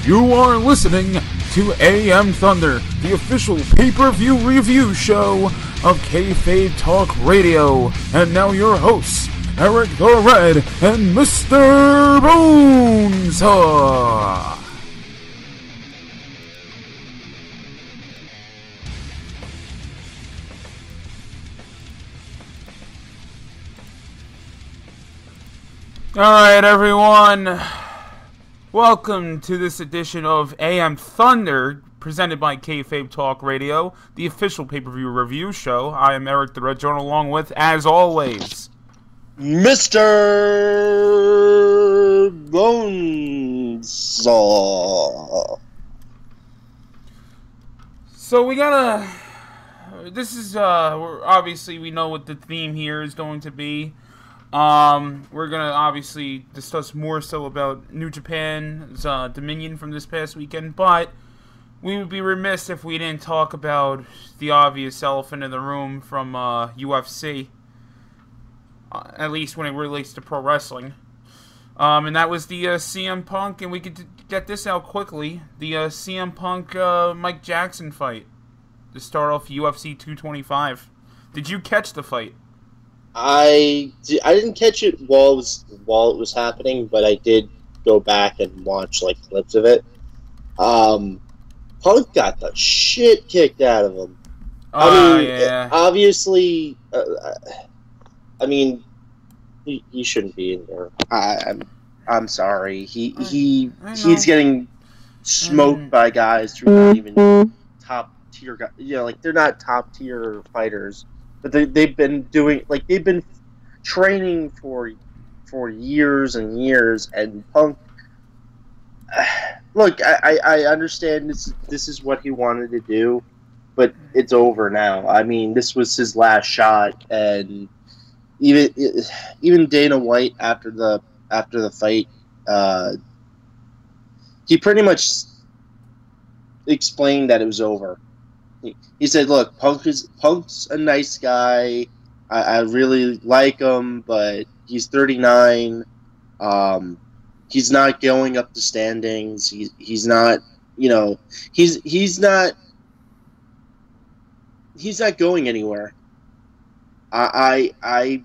You are listening to AM Thunder, the official pay-per-view review show of Kayfabe Talk Radio. And now your hosts, Eric the Red and Mr. Bones. Alright, everyone. Welcome to this edition of AM Thunder, presented by Kayfabe Talk Radio, the official pay-per-view review show. I am Eric the Red Journal, along with, as always, Mr. Bones. So we gotta... This is, obviously, we know what the theme here is going to be. We're gonna obviously discuss more so about New Japan's Dominion from this past weekend, but we would be remiss if we didn't talk about the obvious elephant in the room from UFC, at least when it relates to pro wrestling. And that was the CM Punk, and we could get this out quickly, the CM Punk Mike Jackson fight to start off UFC 225. Did you catch the fight? I didn't catch it while it was happening, but I did go back and watch clips of it. Punk got the shit kicked out of him. Yeah. Obviously, he shouldn't be in there. I'm sorry. He's getting smoked by guys who are not even top tier guys. They're not top tier fighters. But they've been training for years and years, and Punk. Look, I understand this is what he wanted to do, but it's over now. I mean, this was his last shot, and even Dana White after the fight, he pretty much explained that it was over. He said, look, Punk's a nice guy. I really like him, but he's 39. He's not going up the standings. He's not, he's not going anywhere. I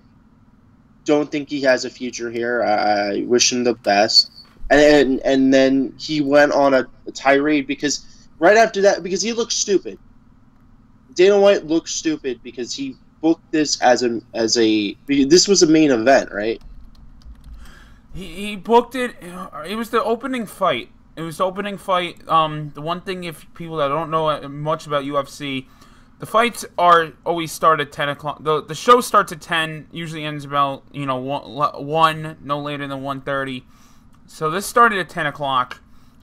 don't think he has a future here. I wish him the best. And then he went on a tirade because right after that, because he looked stupid. Dana White looked stupid because he booked this this was a main event, right? He booked it. It was the opening fight. It was the opening fight. The one thing, if people that don't know much about UFC, the fights always start at 10 o'clock. The show starts at 10, usually ends about 1, no later than 1:30. So this started at 10 o'clock.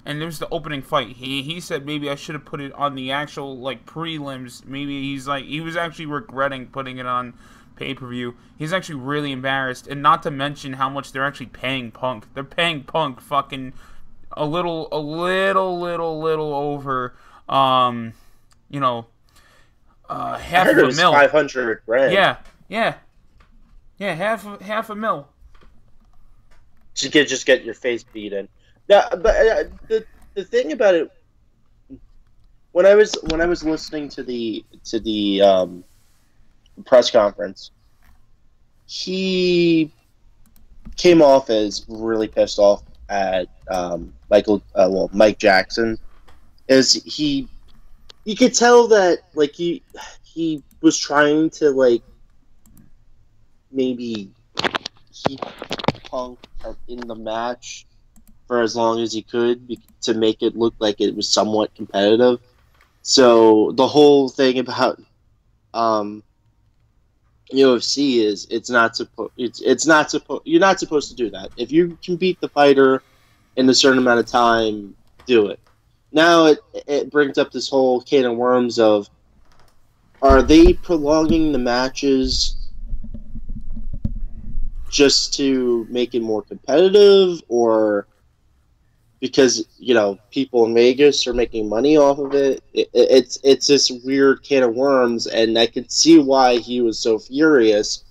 And it was the opening fight. He said maybe I should have put it on the actual prelims. Maybe he was actually regretting putting it on pay-per-view. He's actually really embarrassed, and not to mention how much they're actually paying Punk. They're paying Punk fucking a little over half of a mil. $500,000. Yeah, half a mil. You could just get your face beaten. Yeah, but the thing about it, when I was listening to the press conference, he came off as really pissed off at Mike Jackson, as you could tell that he was trying to maybe keep Punk in the match for as long as he could to make it look like it was somewhat competitive. So the whole thing about UFC is you're not supposed to do that. If you can beat the fighter in a certain amount of time, do it. Now it brings up this whole can of worms of, are they prolonging the matches just to make it more competitive, or because people in Vegas are making money off of it? It's this weird can of worms, and I could see why he was so furious.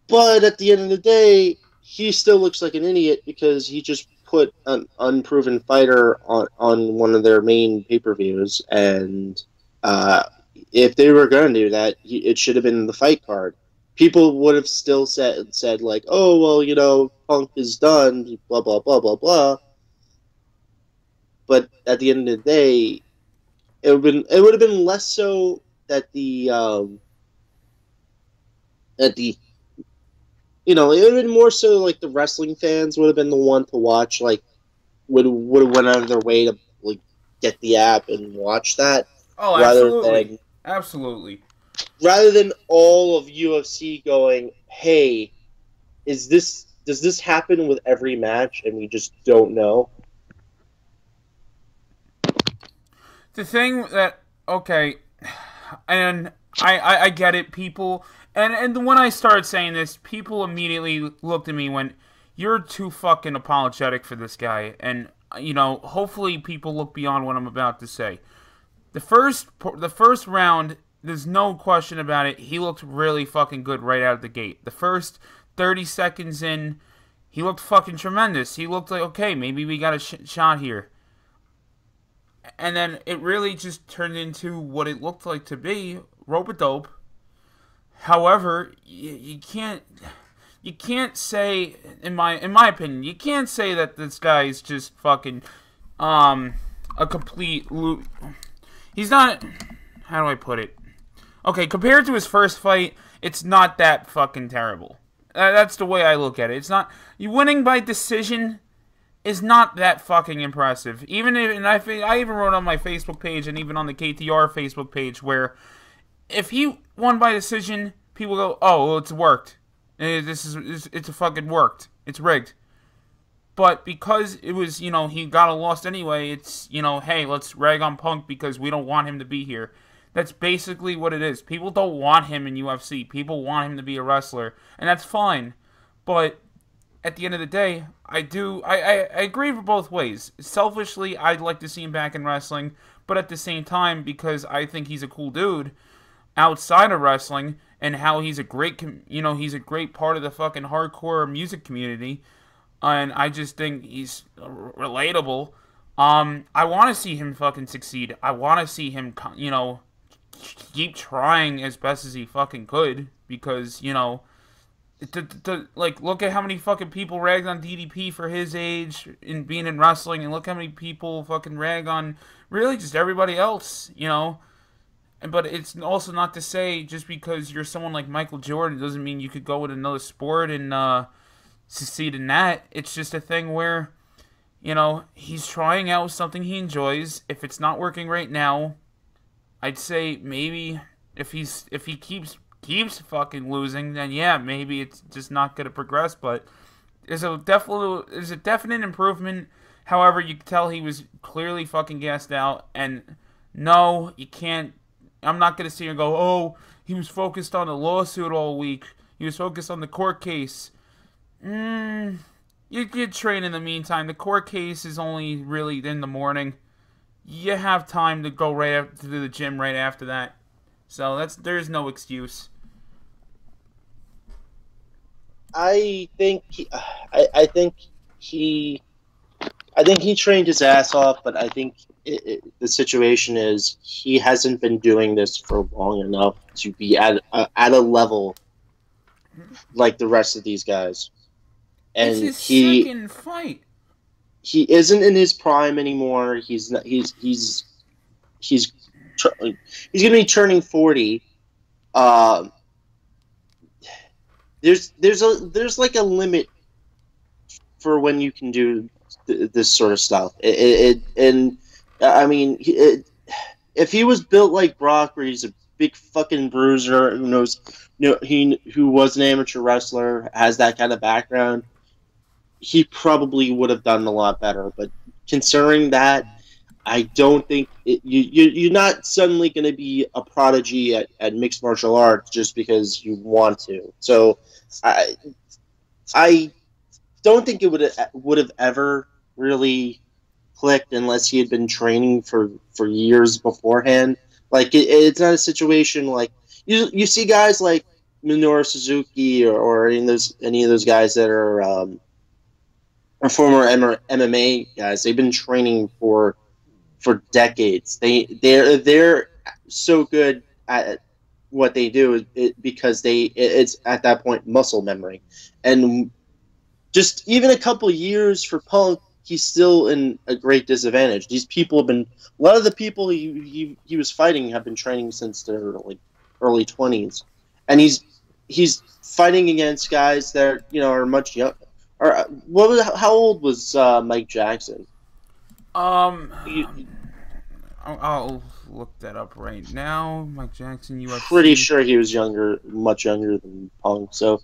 But at the end of the day, he still looks like an idiot because he just put an unproven fighter on one of their main pay-per-views, and uh, if they were going to do that, it should have been the fight card. People would have still said like, oh well, Punk is done, blah blah blah blah blah. But at the end of the day, it would have been less so that the it would have been more so like the wrestling fans would have been the one to watch, like would have went out of their way to like get the app and watch that Oh, rather absolutely, than absolutely. all of UFC going, hey, does this happen with every match and we just don't know? The thing that okay, and I get it, people, and when I started saying this, people immediately looked at me and went, "You're too fucking apologetic for this guy," and hopefully people look beyond what I'm about to say. The first round, there's no question about it. He looked really fucking good right out of the gate. The first 30 seconds in, he looked fucking tremendous. He looked like, okay, maybe we got a shot here. And then it really just turned into what it looked like to be, rope-a-dope. However, you can't say, in my opinion, you can't say that this guy is just fucking a complete he's not, how do I put it? Okay, compared to his first fight, it's not that fucking terrible. That's the way I look at it. It's not, you winning by decision is not that fucking impressive. Even if, and I even wrote on my Facebook page and even on the KTR Facebook page where if he won by decision, people go, "Oh, well, it's worked. It's a fucking worked. It's rigged." But because it was, he got a loss anyway, it's, hey, let's rag on Punk because we don't want him to be here. That's basically what it is. People don't want him in UFC. People want him to be a wrestler, and that's fine. But at the end of the day, I agree for both ways. Selfishly, I'd like to see him back in wrestling, but at the same time, because I think he's a cool dude outside of wrestling, and how he's a great, he's a great part of the fucking hardcore music community, and I just think he's relatable. I want to see him fucking succeed. I want to see him, keep trying as best as he fucking could, because, like, look at how many fucking people ragged on DDP for his age in being in wrestling, and look how many people fucking rag on really just everybody else, But it's also not to say just because you're someone like Michael Jordan doesn't mean you could go with another sport and succeed in that. It's just a thing where, he's trying out something he enjoys. If it's not working right now, I'd say maybe if he keeps fucking losing, then yeah, maybe it's just not going to progress. But there's a definite improvement. However, you can tell he was clearly fucking gassed out. And no, you can't. I'm not going to sit here and go, oh, he was focused on the lawsuit all week. He was focused on the court case. You could train in the meantime. The court case is only really in the morning. You have time to go right up to the gym right after that. So there's no excuse. I think he trained his ass off, but I think the situation is he hasn't been doing this for long enough to be at a level like the rest of these guys. And it's his second fight. He isn't in his prime anymore. He's not. He's going to be turning 40. There's like a limit for when you can do this sort of stuff. I mean, if he was built like Brock, where he's a big fucking bruiser who knows, who was an amateur wrestler, has that kind of background, he probably would have done a lot better. But considering that, I don't think you're not suddenly going to be a prodigy at mixed martial arts just because you want to. So I don't think it would have ever really clicked unless he had been training for years beforehand. Like it's not a situation like you see guys like Minoru Suzuki or any of those guys that are or former MMA guys. They've been training for decades. They're so good at what they do because it's at that point muscle memory, and just even a couple years for Punk, he's still in a great disadvantage. These people have been a lot of the people he was fighting have been training since their like early 20s, and he's fighting against guys that are much young. Or how old was Mike Jackson? Um, He, I'll look that up right now. Mike Jackson, Pretty UFC. sure he was younger, much younger than Punk. So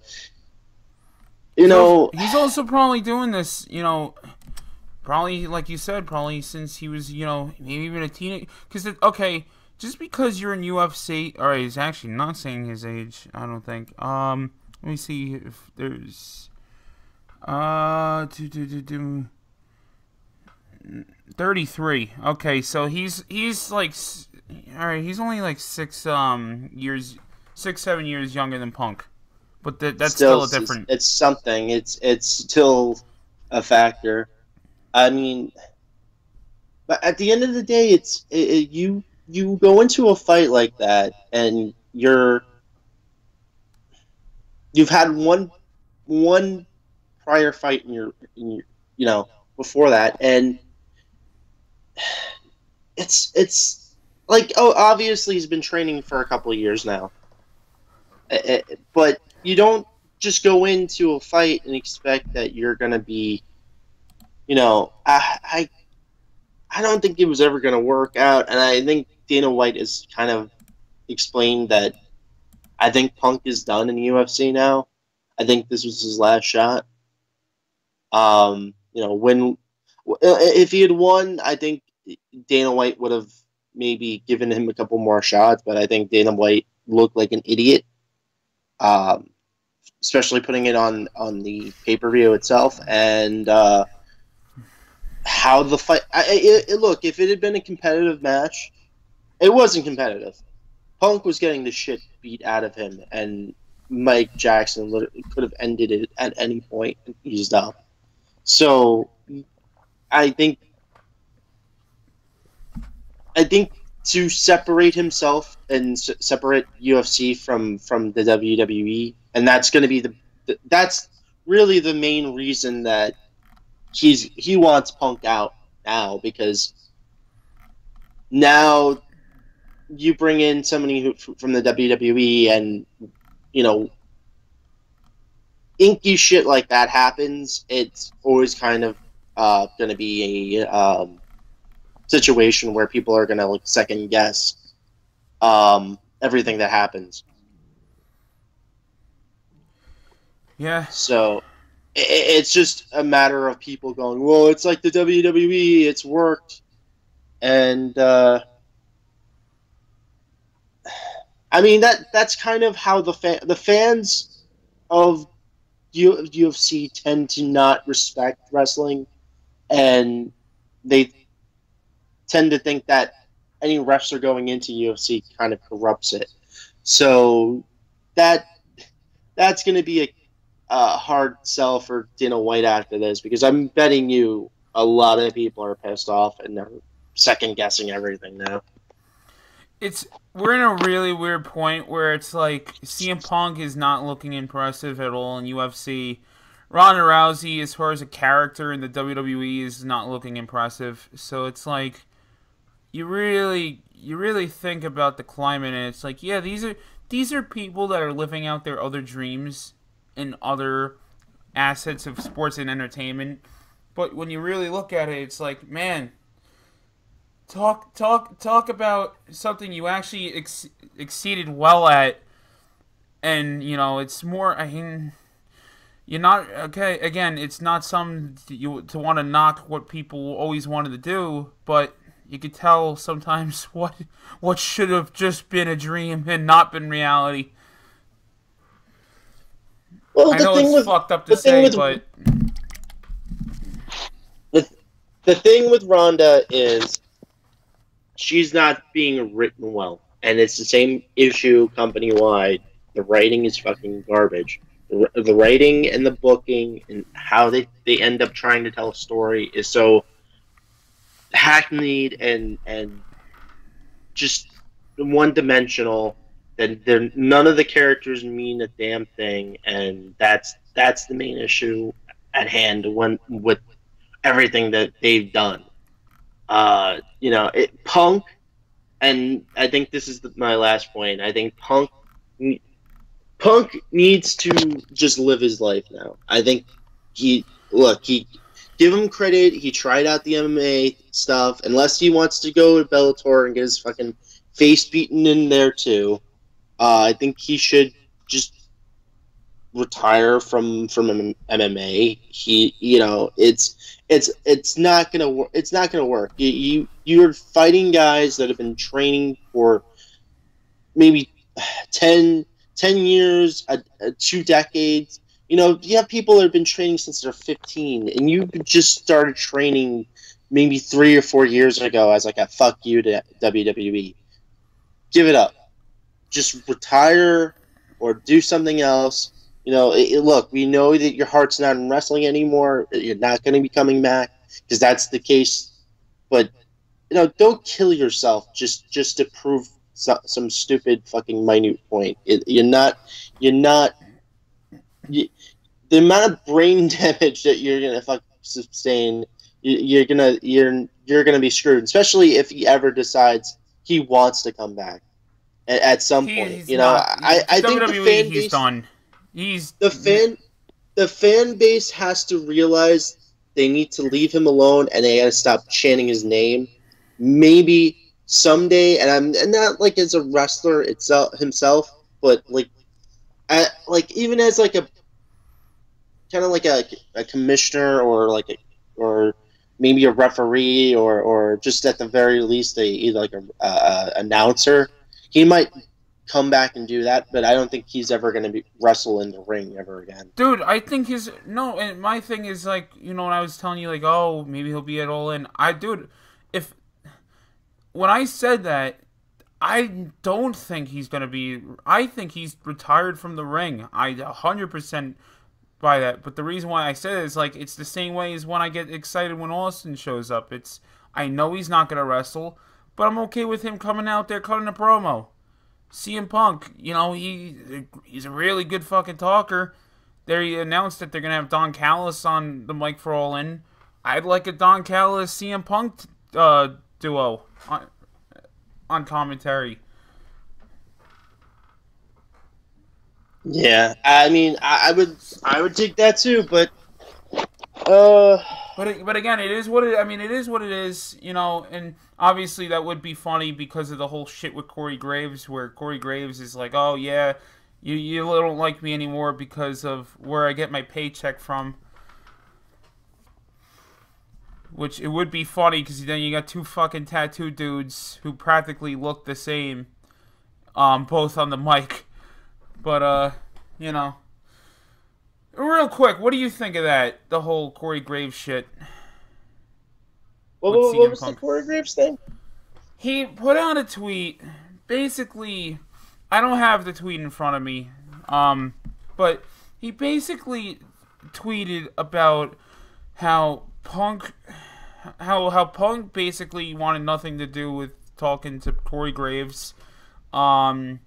He's also probably doing this, probably like you said, probably since he was, maybe even a teenager. Because okay, just because you're in UFC, all right, he's actually not saying his age. I don't think. Let me see if there's 33. Okay, so he's like, all right, he's only like 6 7 years younger than Punk, but that's still a different. It's something. It's still a factor. I mean, but at the end of the day, you go into a fight like that, and you've had one prior fight in your before that, and it's like, oh, obviously he's been training for a couple of years now, but you don't just go into a fight and expect that you're gonna be, I don't think it was ever gonna work out, and I think Dana White has kind of explained that I think Punk is done in the UFC now. I think this was his last shot. When if he had won, I think Dana White would have maybe given him a couple more shots, but I think Dana White looked like an idiot, especially putting it on the pay-per-view itself, and how the fight. Look, if it had been a competitive match, it wasn't competitive. Punk was getting the shit beat out of him, and Mike Jackson could have ended it at any point and eased up. So I think to separate himself and separate UFC from the WWE, and that's going to be that's really the main reason that he wants Punk out now, because now you bring in somebody from the WWE, and inky shit like that happens. It's always kind of going to be a situation where people are going to second guess everything that happens. Yeah. So it's just a matter of people going, well, it's like the WWE, it's worked. And I mean, that's kind of how the fans of UFC tend to not respect wrestling, and they tend to think that any refs are going into UFC kind of corrupts it. So that's going to be a hard sell for Dana White after this, because I'm betting you a lot of people are pissed off and they're second guessing everything now. We're in a really weird point where it's like CM Punk is not looking impressive at all in UFC. Ronda Rousey, as far as a character in the WWE, is not looking impressive. So it's like you really think about the climate, and it's like, yeah, these are people that are living out their other dreams in other assets of sports and entertainment. But when you really look at it, it's like, man, talk about something you actually exceeded well at, and it's more. I mean, you're not okay. Again, it's not some to want to knock what people always wanted to do, but you could tell sometimes what should have just been a dream and not been reality. Well, I know it's fucked up to say, but the thing with Ronda is she's not being written well, and it's the same issue company wide. The writing is fucking garbage. the writing and the booking and how they end up trying to tell a story is so hackneyed and just one dimensional. That none of the characters mean a damn thing, and that's the main issue at hand when with everything that they've done. Punk, and I think this is my last point. I think Punk needs to just live his life now. I think he give him credit. He tried out the MMA stuff. Unless he wants to go to Bellator and get his fucking face beaten in there too. I think he should just retire from MMA. It's not gonna work. It's not gonna work. You're fighting guys that have been training for maybe 10 years, 2 decades. You have people that have been training since they're 15, and you just started training maybe 3 or 4 years ago as like a fuck you to WWE. Give it up. Just retire or do something else. Look, we know that your heart's not in wrestling anymore. You're not going to be coming back because that's the case. But don't kill yourself just to prove some stupid fucking minute point. The amount of brain damage that you're gonna sustain, you're gonna be screwed. Especially if he ever decides he wants to come back at some point. I think the fan base, he's done. The fan base has to realize they need to leave him alone and they gotta stop chanting his name. Maybe someday, and I'm not like as a wrestler himself, but even as like a kind of like a commissioner or or maybe a referee or just at the very least a announcer, he might come back and do that. But I don't think he's ever going to wrestle in the ring ever again. Dude, I think and my thing is when I was telling you oh, maybe he'll be at All In. When I said that, I don't think he's going to be... I think he's retired from the ring. I 100% buy that. But the reason why I said it is, it's the same way as when I get excited when Austin shows up. I know he's not going to wrestle, but I'm okay with him coming out there cutting a promo. CM Punk, he's a really good fucking talker. They announced that they're going to have Don Callis on the mic for All In. I'd like a Don Callis CM Punk duo on commentary. Yeah, I mean, I would dig that too, but But again, it is what it is, and obviously that would be funny because of the whole shit with Corey Graves, where Corey Graves is like, oh yeah, you don't like me anymore because of where I get my paycheck from. Which it would be funny because then you got two fucking tattoo dudes who practically look the same, both on the mic. But real quick, what do you think of that? The whole Corey Graves shit. What was the Corey Graves thing? He put out a tweet. Basically, I don't have the tweet in front of me, but he basically tweeted about how Punk basically wanted nothing to do with talking to Corey Graves around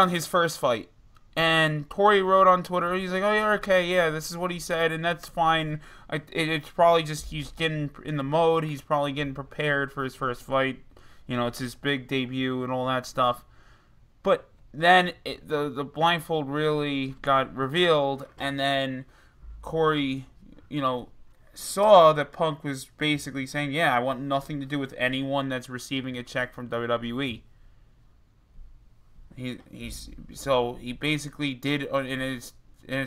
his first fight. And Corey wrote on Twitter, he's like, oh yeah, okay, yeah, this is what he said, and that's fine. It's probably just he's getting in the mode, he's probably getting prepared for his first fight. It's his big debut and all that stuff. But then the blindfold really got revealed, and then Corey, saw that Punk was basically saying, yeah, I want nothing to do with anyone that's receiving a check from WWE. He basically did, and it's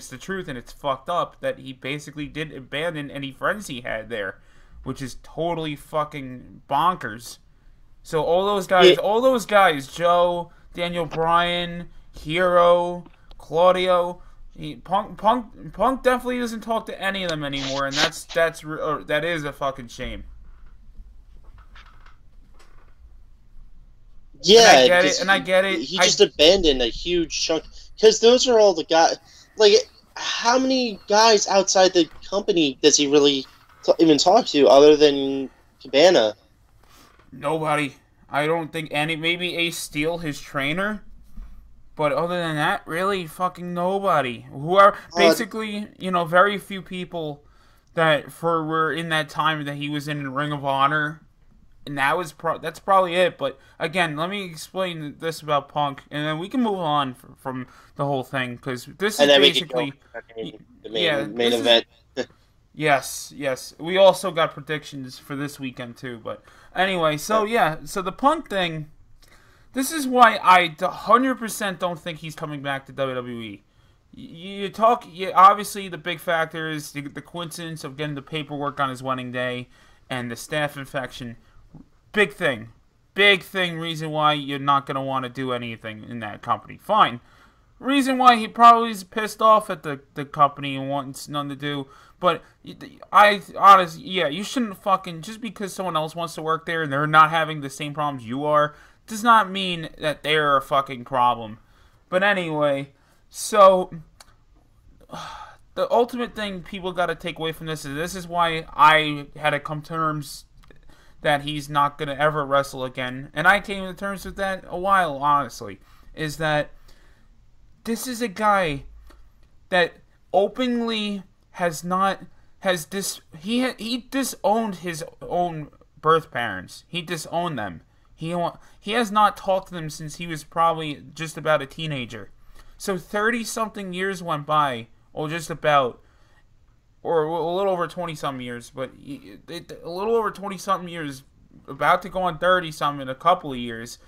the truth, and it's fucked up that he basically did abandon any friends he had there, which is totally fucking bonkers. So all those guys, Joe, Daniel Bryan, Hero, Claudio, Punk definitely doesn't talk to any of them anymore, and that is a fucking shame. Yeah, and I get it. He just abandoned a huge chunk because those are all the guys. like, how many guys outside the company does he really even talk to other than Cabana? Nobody. I don't think any. Maybe Ace Steel, his trainer. But other than that, really, fucking nobody. Who are Uh, basically, very few people that were in that time that he was in Ring of Honor, and that's probably it. But again, let me explain this about Punk, and then we can move on from the whole thing because this is and then we could go basically, the yeah, main this is event. yes. We also got predictions for this weekend too. But anyway, so yeah, so the Punk thing. This is why I 100% don't think he's coming back to WWE. Obviously the big factor is the coincidence of getting the paperwork on his wedding day and the staph infection. Big thing. Big thing, reason why you're not going to want to do anything in that company. Fine. Reason why he probably is pissed off at the company and wants nothing to do. But you shouldn't fucking, just because someone else wants to work there and they're not having the same problems you are, does not mean that they're a fucking problem. But anyway, so the ultimate thing people got to take away from this is why I had to come to terms that he's not going to ever wrestle again. And I came to terms with that a while, honestly. Is that this is a guy that openly he disowned his own birth parents. He disowned them. He has not talked to them since he was probably just about a teenager. So 30-something years went by, or just about, or a little over 20-something years, but a little over 20-something years, about to go on 30-something in a couple of years,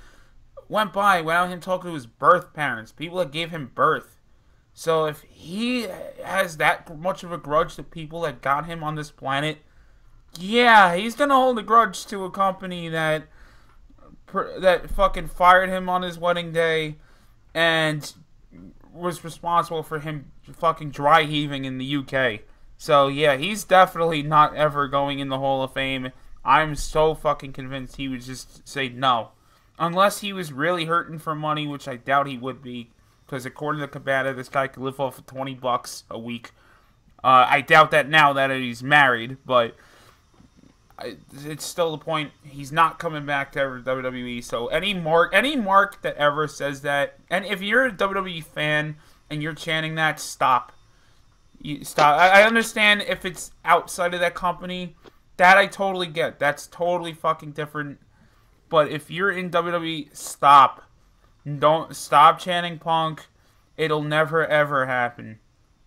went by without him talking to his birth parents, people that gave him birth. So if he has that much of a grudge to people that got him on this planet, yeah, he's going to hold a grudge to a company that fucking fired him on his wedding day and was responsible for him fucking dry heaving in the UK. So yeah, he's definitely not ever going in the Hall of Fame. I'm so fucking convinced he would just say no. Unless he was really hurting for money, which I doubt he would be, because according to Cabana, this guy could live off of $20 a week. I doubt that now that he's married, but it's still the point. He's not coming back to WWE. So any mark that ever says that, and if you're a WWE fan and you're chanting that, stop. Stop. I understand if it's outside of that company, that I totally get. That's totally fucking different. But if you're in WWE, stop. Don't stop chanting Punk. It'll never ever happen.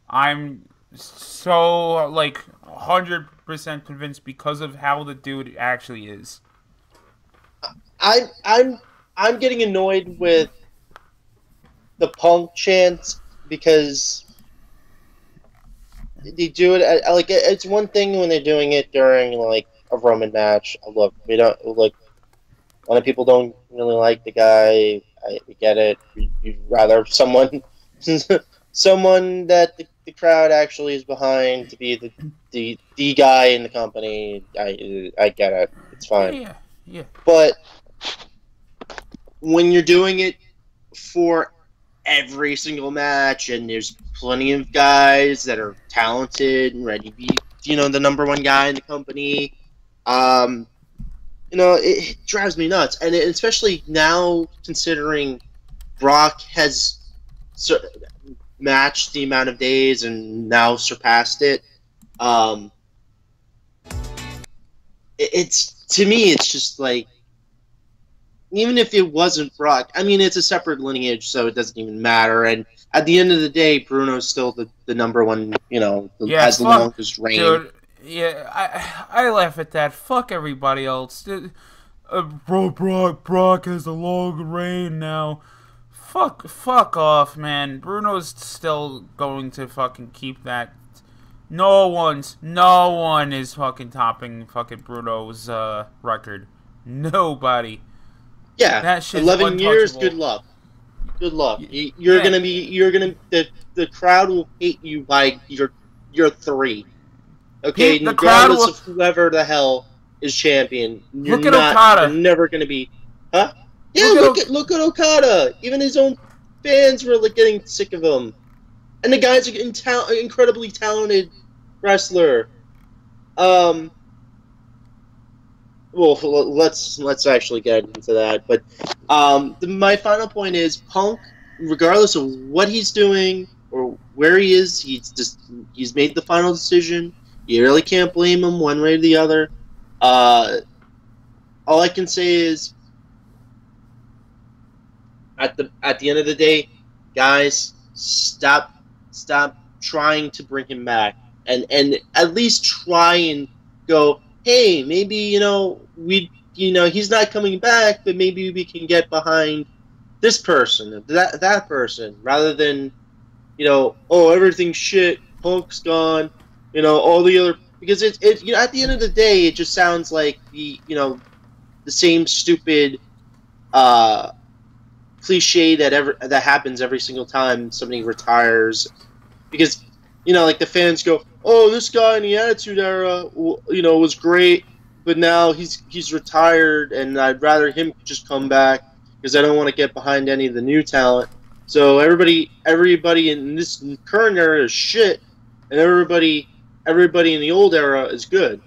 I'm so 100% convinced because of how the dude actually is. I'm getting annoyed with the Punk chants because they do it it's one thing when they're doing it during a Roman match. Look, we don't look. A lot of people don't really like the guy. We get it. You'd rather someone that the crowd actually is behind to be the guy in the company. I get it. It's fine. Yeah. But when you're doing it for every single match, and there's plenty of guys that are talented and ready to be, the number one guy in the company, it drives me nuts. And especially now, considering Brock has matched the amount of days and now surpassed it. To me, it's just even if it wasn't Brock, I mean, it's a separate lineage, so it doesn't even matter. And at the end of the day, Bruno's still the number one, has the longest reign. Dude, yeah, I laugh at that. Fuck everybody else. Brock has a long reign now. Fuck off, man. Bruno's still going to fucking keep that. No one is fucking topping fucking Bruno's record. Nobody. Yeah, that shit's 11 years. Good luck. The crowd will hate you by your 3. Okay, the regardless of whoever the hell is champion, look at Okada. You're never gonna be, huh? Yeah, look at Okada. Even his own fans were getting sick of him. and the guy's an incredibly talented wrestler. Um, well, let's actually get into that. But my final point is Punk, regardless of what he's doing or where he is, he's made the final decision. You really can't blame him one way or the other. All I can say is, at the end of the day, guys, stop trying to bring him back, and at least try and go, hey, maybe he's not coming back, but maybe we can get behind this person, that person, rather than oh, everything's shit, Punk's gone, all the other, because it at the end of the day, it just sounds like the same stupid cliche that happens every single time somebody retires, because like the fans go, oh, this guy in the Attitude Era was great, but now he's retired, and I'd rather him just come back because I don't want to get behind any of the new talent. So everybody in this current era is shit, and everybody in the old era is good.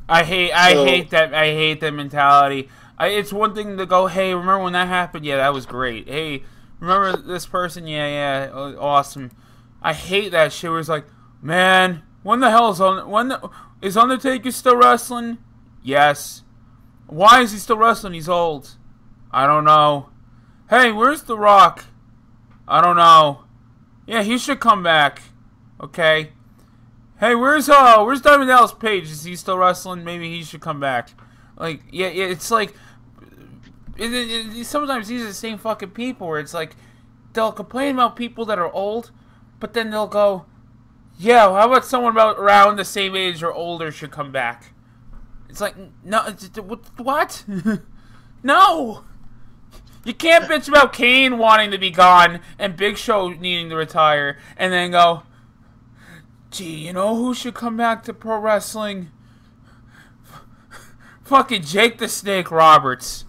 I hate that mentality. It's one thing to go, hey, remember when that happened? Yeah, that was great. Hey, remember this person? Yeah, awesome. I hate that shit where it's like, man, is Undertaker still wrestling? Yes. Why is he still wrestling? He's old. I don't know. Hey, where's The Rock? I don't know. Yeah, he should come back. Okay. Hey, where's Diamond Dallas Page? Is he still wrestling? Maybe he should come back. Like, yeah, it's like, sometimes these are the same fucking people where it's like, they'll complain about people that are old, but then they'll go, yeah, how about someone around the same age or older should come back? It's like, no, what? No! You can't bitch about Kane wanting to be gone and Big Show needing to retire and then go, gee, you know who should come back to pro wrestling? Fucking Jake the Snake Roberts.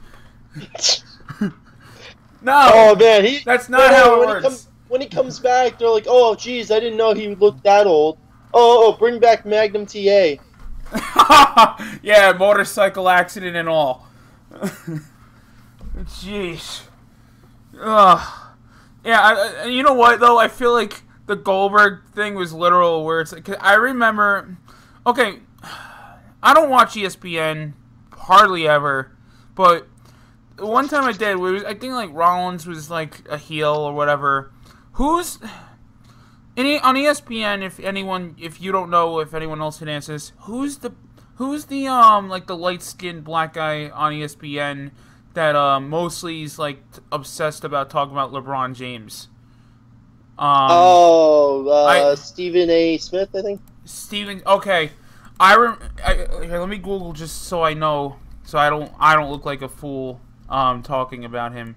No! Oh, man, that's not how it works. When he comes back, they're like, oh, geez, I didn't know he looked that old. Oh, bring back Magnum TA. Yeah, motorcycle accident and all. Jeez. Ugh. Yeah, you know what, though? I feel like the Goldberg thing was literal, where it's like, I remember, okay, I don't watch ESPN hardly ever, but one time I did, I think like Rollins was like a heel or whatever. Who's on ESPN? If you don't know, if anyone else can answer this, who's the like the light skinned black guy on ESPN that mostly is like obsessed about talking about LeBron James? Stephen A. Smith, I think. Stephen. Okay, here, let me Google just so I know, so I don't look like a fool talking about him,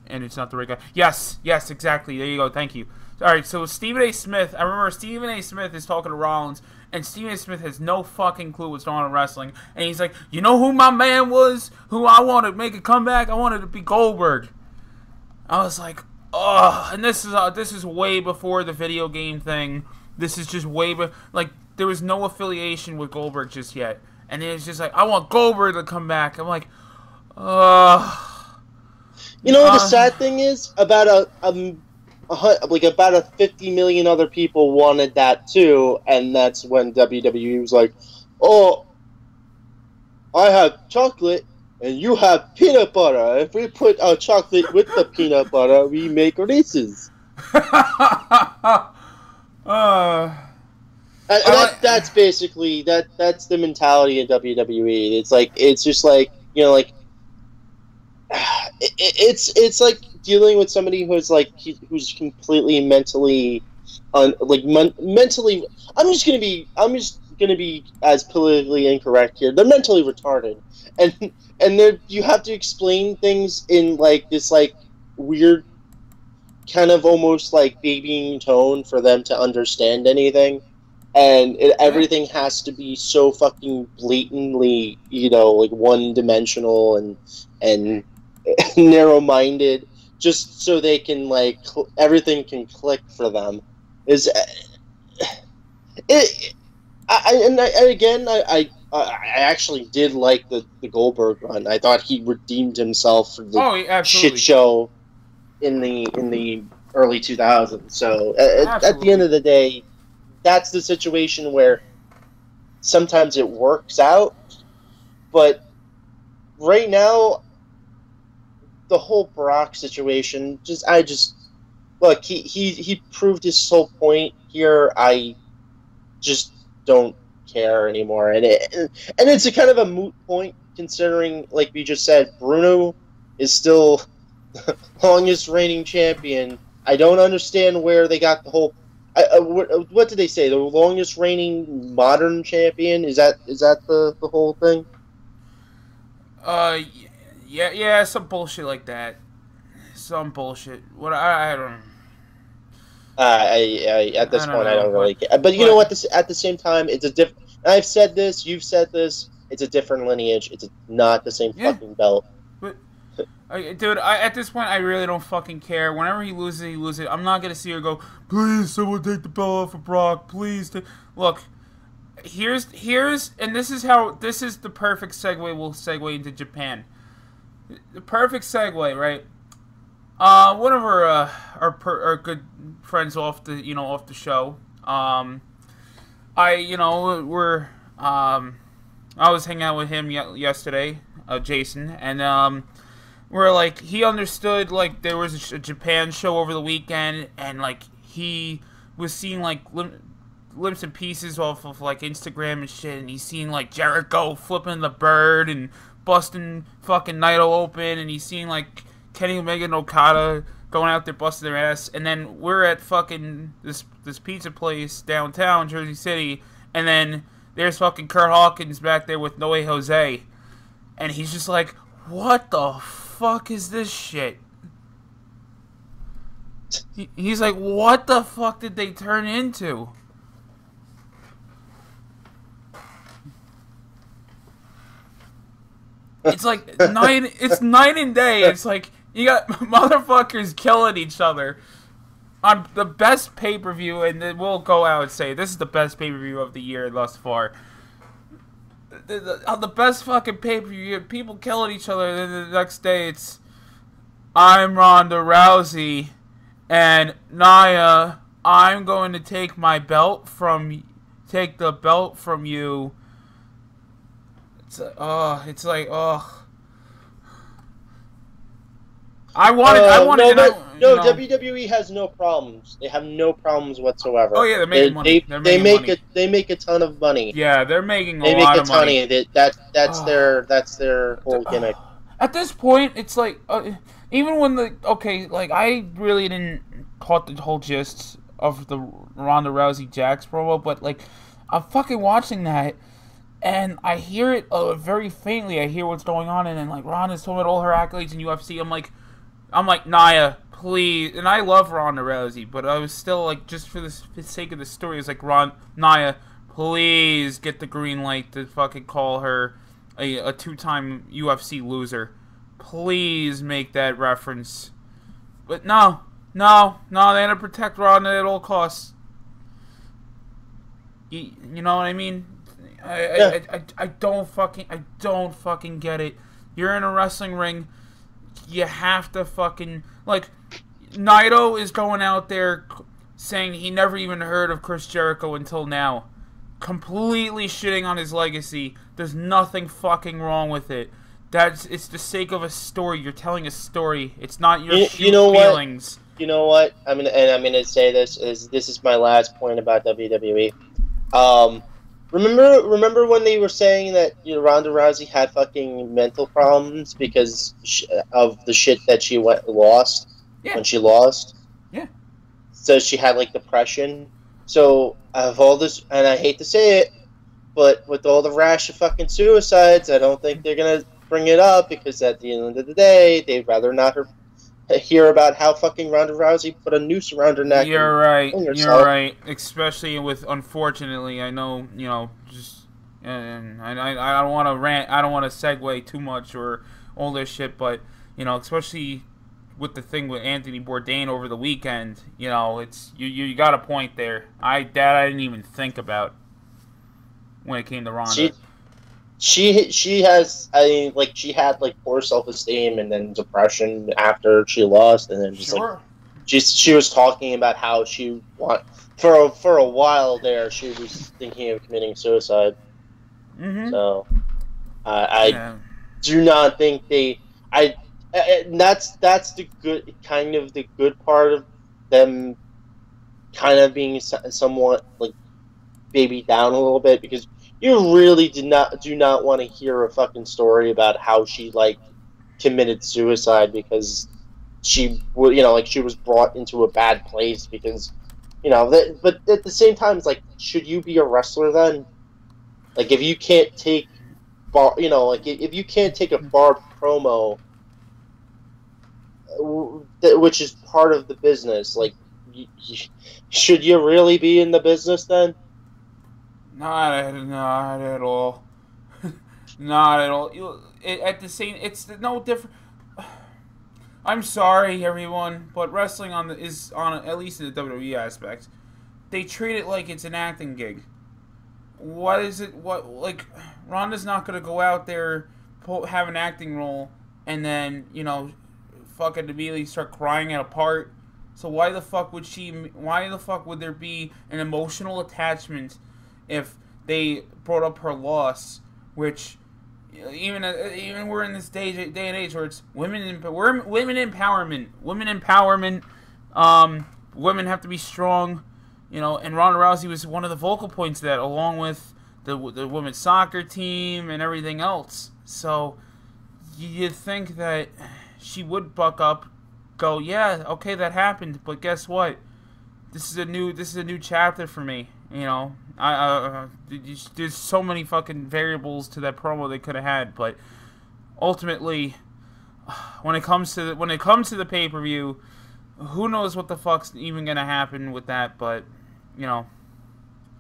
and it's not the right guy. Yes, exactly. There you go. Thank you. All right, so Stephen A. Smith. I remember Stephen A. Smith is talking to Rollins, and Stephen A. Smith has no fucking clue what's going on in wrestling, and he's like, you know who my man was? Who I wanted to make a comeback? I wanted to be Goldberg. I was like, oh, and this is way before the video game thing. This is just like there was no affiliation with Goldberg just yet, and it's just like, I want Goldberg to come back. I'm like, the sad thing is about about 50 million other people wanted that too, and that's when WWE was like, oh, I have chocolate and you have peanut butter. If we put our chocolate with the peanut butter, we make Reese's. That's basically that's the mentality of WWE. It's just like, it's like dealing with somebody who's completely mentally mentally. I'm just gonna be as politically incorrect here. They're mentally retarded, and you have to explain things in like this weird kind of almost like babying tone for them to understand anything, and everything has to be so fucking blatantly one-dimensional and narrow-minded, just so they can everything can click for them. is it. I actually did like the Goldberg run. I thought he redeemed himself for the Oh, yeah, shit absolutely. show in the early 2000s. So at the end Absolutely. of the day, that's the situation where sometimes it works out, but right now the whole Brock situation, just look, he proved his whole point here. I just don't care anymore, and it's a kind of a moot point considering, like we just said, Bruno is still longest reigning champion. I don't understand where they got the whole. What did they say? The longest reigning modern champion, is that the whole thing? Uh, yeah, yeah, some bullshit like that. Some bullshit. What I don't. At this I don't point, I know, don't really care. But you know but what? At the same time, it's a different. I've said this. You've said this. It's a different lineage. It's not the same yeah, fucking belt. but dude, at this point, I really don't fucking care. Whenever he loses, he loses. I'm not gonna see her go, please, someone take the belt off of Brock, please. Look, and this is the perfect segue. We'll segue into Japan. The perfect segue, right? One of our good friends off the show. I was hanging out with him yesterday, Jason, and where like he understood like there was a Japan show over the weekend, and like he was seeing like glimpses and pieces off of like Instagram and shit, and he's seen like Jericho flipping the bird and busting fucking Naito open, and he's seen like Kenny Omega and Okada going out there busting their ass, and then we're at fucking this pizza place downtown Jersey City, and then there's fucking Kurt Hawkins back there with Noe Jose, and he's just like, what the fuck is this shit? He's like, what the fuck did they turn into? It's like it's night and day. It's like you got motherfuckers killing each other on the best pay-per-view, and then we'll go out and say this is the best pay-per-view of the year thus far. On the best fucking pay-per-view, people killing each other, and then the next day it's I'm Ronda Rousey, and Nia, I'm going to take the belt from you. It's like, I wanted. WWE has no problems. They have no problems whatsoever. Oh yeah, they're making money. They make a ton of money. Yeah, they're making a lot of money. That's their whole gimmick. At this point, it's like even when like I really didn't caught the whole gist of the Ronda Rousey Jax promo, but like I'm fucking watching that. And I hear it very faintly. I hear what's going on, and then like Ronda's talking about all her accolades in UFC. I'm like Nia, please. And I love Ronda Rousey, but I was still like, just for the sake of the story, it's like Nia, please get the green light to fucking call her a two-time UFC loser. Please make that reference. But no, they had to protect Ronda at all costs. You know what I mean? I don't fucking get it. You're in a wrestling ring. You have to fucking like. Naito is going out there saying he never even heard of Chris Jericho until now, completely shitting on his legacy. There's nothing fucking wrong with it. It's the sake of a story. You're telling a story. It's not your feelings. You know what? I'm gonna say this is my last point about WWE. Remember when they were saying that Ronda Rousey had fucking mental problems because of the shit that she lost when she lost? Yeah. So she had like depression. So of all this, and I hate to say it, but with all the rash of fucking suicides, I don't think they're gonna bring it up because at the end of the day, they'd rather not hear about how fucking Ronda Rousey put a noose around her neck. You're right. You're right. Especially with, unfortunately, I know, just, and I don't want to rant. I don't want to segue too much or all this shit, but especially with the thing with Anthony Bourdain over the weekend, you know, it's you got a point there. I didn't even think about when it came to Ronda. She has, I mean, like, she had like poor self-esteem and then depression after she lost, and then just like Sure. she was talking about how she for a while there she was thinking of committing suicide. Mm-hmm. So I Yeah. do not think and that's the good kind of the good part of them kind of being somewhat like baby down a little bit, because you really do not want to hear a fucking story about how she like committed suicide because she like she was brought into a bad place because but at the same time it's like, should you be a wrestler then? Like, if you can't take like if you can't take a barbed promo, which is part of the business, like, should you really be in the business then? Not at all. Not at all. At the same, it's no different. I'm sorry, everyone, but wrestling is on at least in the WWE aspect. They treat it like it's an acting gig. What is it? What, like, Ronda's not gonna go out there, have an acting role, and then fucking immediately start crying at a part. So why the fuck would she? Why the fuck would there be an emotional attachment if they brought up her loss, which even we're in this day and age where it's women empowerment. Women have to be strong, and Ronda Rousey was one of the vocal points of that, along with the women's soccer team and everything else. So you'd think that she would buck up, go, yeah, okay, that happened, but guess what? This is a new chapter for me. There's so many fucking variables to that promo they could have had, but ultimately, when it comes to the pay-per-view, who knows what the fuck's even gonna happen with that? But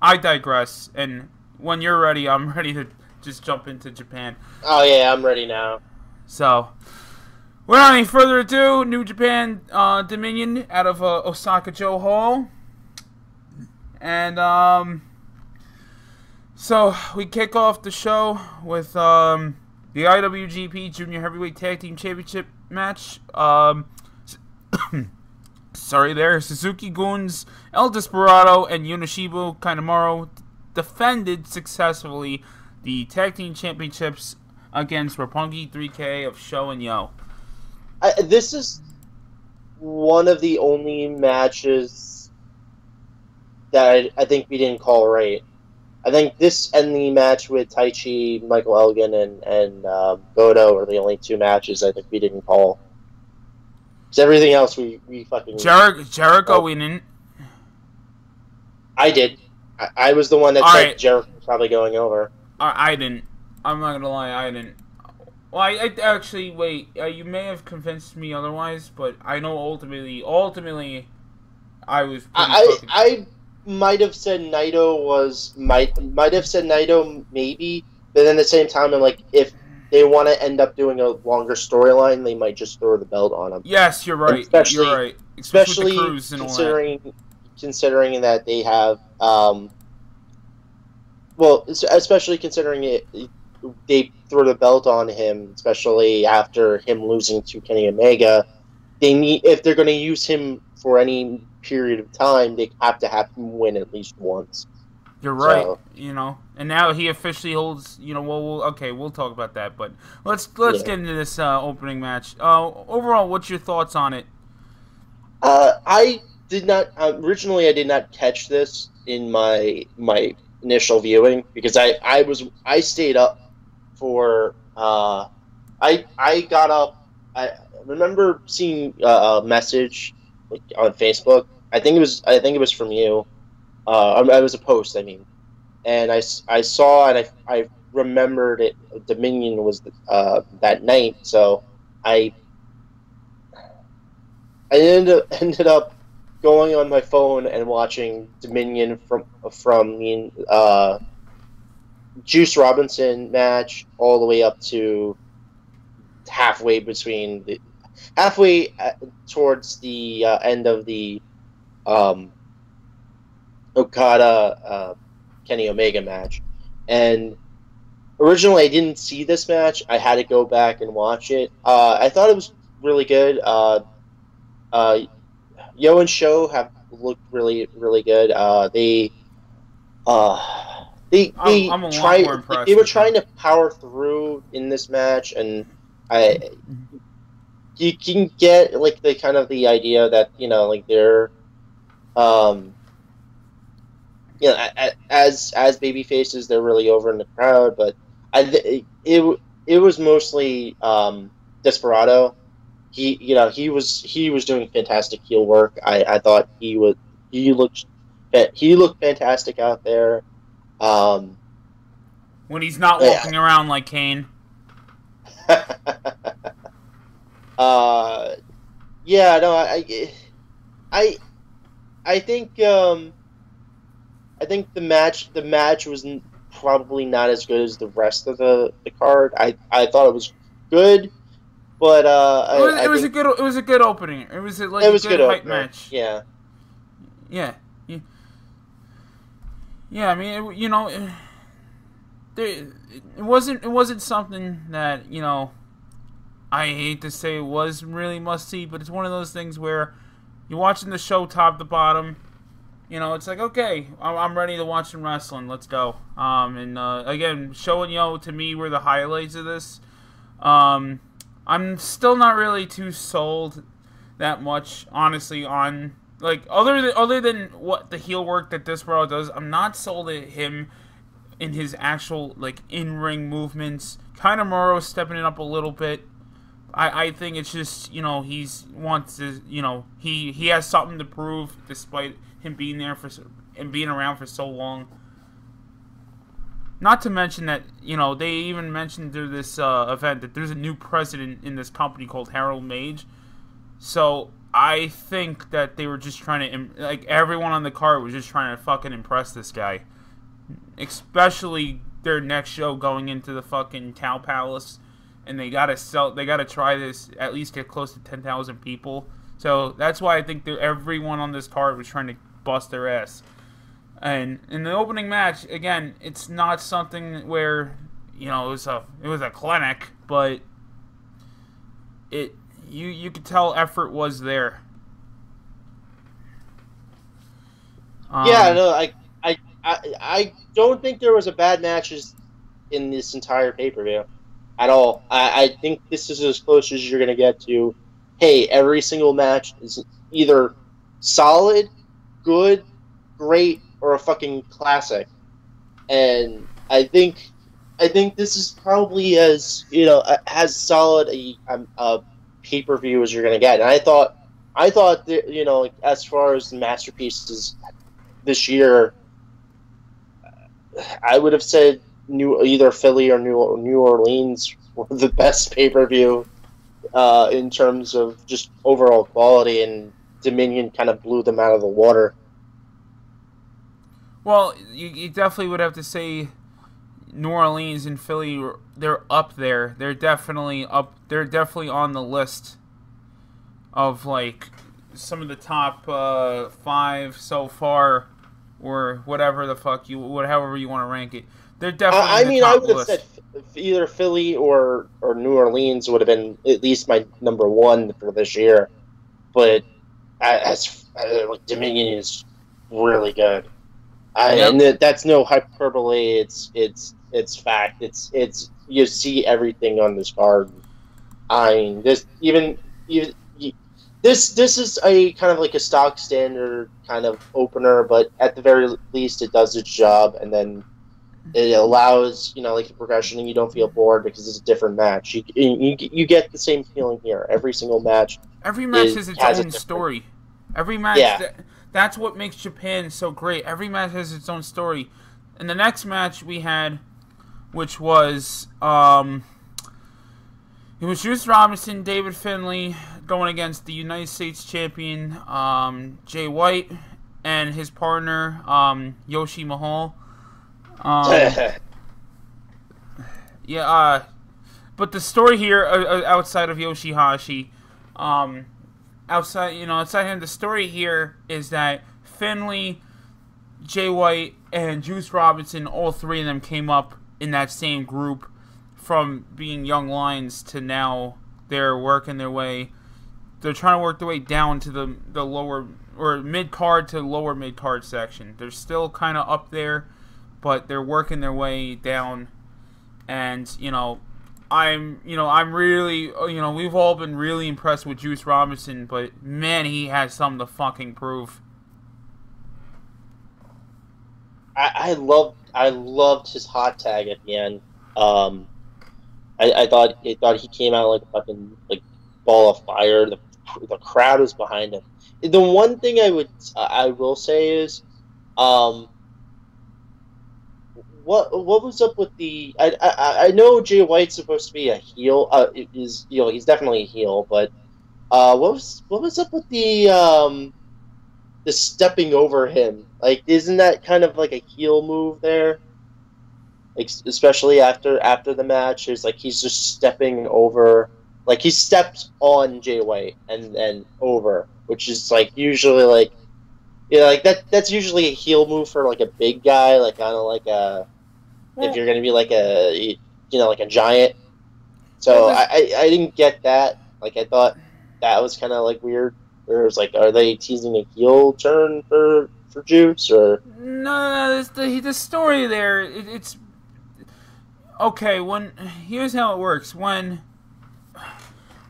I digress. And when you're ready, I'm ready to just jump into Japan. Oh yeah, I'm ready now. So, without any further ado, New Japan Dominion out of Osaka-jo Hall. And so we kick off the show with the IWGP Junior Heavyweight Tag Team Championship match. Suzuki Guns, El Desperado, and Yonoshibu Kanemaru defended successfully the Tag Team Championships against Roppongi 3K of Sho and Yo. This is one of the only matches that I think we didn't call right. I think this and the match with Taichi, Michael Elgin, and Goto are the only two matches I think we didn't call. Because everything else we fucking... Jericho winning. I did. I was the one that said Jericho was probably going over. I didn't. I'm not gonna lie, I didn't. Well, I actually, wait, you may have convinced me otherwise, but I know ultimately, I was... I might have said Naito might have said Naito maybe, but then at the same time I'm like, if they want to end up doing a longer storyline, they might just throw the belt on him. Yes, you're right. You're right. Especially considering that they have especially considering they throw the belt on him, especially after him losing to Kenny Omega. If they're going to use him for any period of time, they have to have him win at least once. You're right. So, and now he officially holds. We'll talk about that. But let's get into this opening match. Overall, what's your thoughts on it? I did not originally. I did not catch this in my initial viewing because I stayed up for. I got up. I remember seeing a message on Facebook. I think it was from you. It was a post, I mean, and I saw and I remembered it. Dominion was that night, so I ended up going on my phone and watching Dominion from the Juice Robinson match all the way up to halfway between halfway towards the end of the um, Okada Kenny Omega match, and originally I didn't see this match. I had to go back and watch it. I thought it was really good. Uh, Yo and Show have looked really good. They I'm a lot try more like impressed they were with them. trying to power through in this match, and I you can get like the kind of the idea that like they're um as baby faces they're really over in the crowd, but it was mostly Desperado. He was doing fantastic heel work. I thought he looked he looked fantastic out there. Um, When he's not yeah. walking around like Kane. uh, yeah, no, I I think I think the match was probably not as good as the rest of the card. I thought it was good, but I think It was a good opening. It was like it a was a good good hype opener. match. Yeah. Yeah. Yeah. Yeah, I mean, it wasn't something that, I hate to say it was really must see, but it's one of those things where you're watching the show top to bottom. It's like, okay, I'm ready to watch some wrestling. Let's go. And again, Show and Yo to me were the highlights of this. I'm still not really too sold that much, honestly, on like other than what the heel work that Desperado does. I'm not sold at him in his actual like in-ring movements. Kind of Moro stepping it up a little bit. I think it's just he's wants to he has something to prove despite him being there and being around for so long. Not to mention that they even mentioned through this event that there's a new president in this company called Harold Mage. So I think that they were just trying to like everyone on the card was just trying to fucking impress this guy, especially their next show going into the fucking Cow Palace. And they gotta try this, at least get close to 10,000 people. So that's why I think everyone on this card was trying to bust their ass. And in the opening match, again, it's not something where it was a clinic, but you could tell effort was there. Yeah, no, I don't think there was a bad matches in this entire pay-per-view at all. I think this is as close as you're going to get to, hey, every single match is either solid, good, great, or a fucking classic. And I think this is probably as solid a pay-per-view as you're going to get. And I thought that, as far as the masterpieces this year, I would have said either Philly or New Orleans were the best pay-per-view in terms of just overall quality, and Dominion kind of blew them out of the water. Well, you definitely would have to say New Orleans and Philly, they're up there. They're definitely up. They're definitely on the list of like some of the top 5 so far, or whatever the fuck however you want to rank it. They're definitely I top would have list. said either Philly or New Orleans would have been at least my number 1 for this year. But like Dominion is really good. And that's no hyperbole. It's fact. It's you see everything on this card. I mean, this is a kind of like a stock standard kind of opener, but at the very least, it does its job, and then it allows like a progression, and you don't feel bored because it's a different match. You get the same feeling here. Every single match. Every match has its own story. Every match. Yeah. That's what makes Japan so great. Every match has its own story. And the next match we had, which was it was Juice Robinson, David Finlay going against the United States champion Jay White and his partner Yoshi Mahal. But the story here outside of Yoshihashi, Um, outside him, the story here is that Finley, Jay White, and Juice Robinson, all three of them came up in that same group from being young lions to now they're working their way. They're trying to work their way down to the lower or mid card to lower mid card section. They're still kind of up there, but they're working their way down. And I'm really, we've all been really impressed with Juice Robinson, but man, he has something to fucking prove. I loved his hot tag at the end. I thought he came out like a fucking like ball of fire. The crowd was behind him. The one thing I will say is, what was up with the? I know Jay White's supposed to be a heel. He's definitely a heel, but what was up with the stepping over him? Like, isn't that kind of like a heel move there? Like, especially after the match, it's like he's just stepping over. Like, he steps on Jay White and over, which is like usually like, like that's usually a heel move for like a big guy, like kind of like if you're gonna be like like a giant. So I didn't get that. Like, I thought that was kind of like weird. Where it was like, are they teasing a heel turn for Juice or no? The story there, it's okay. Here's how it works. When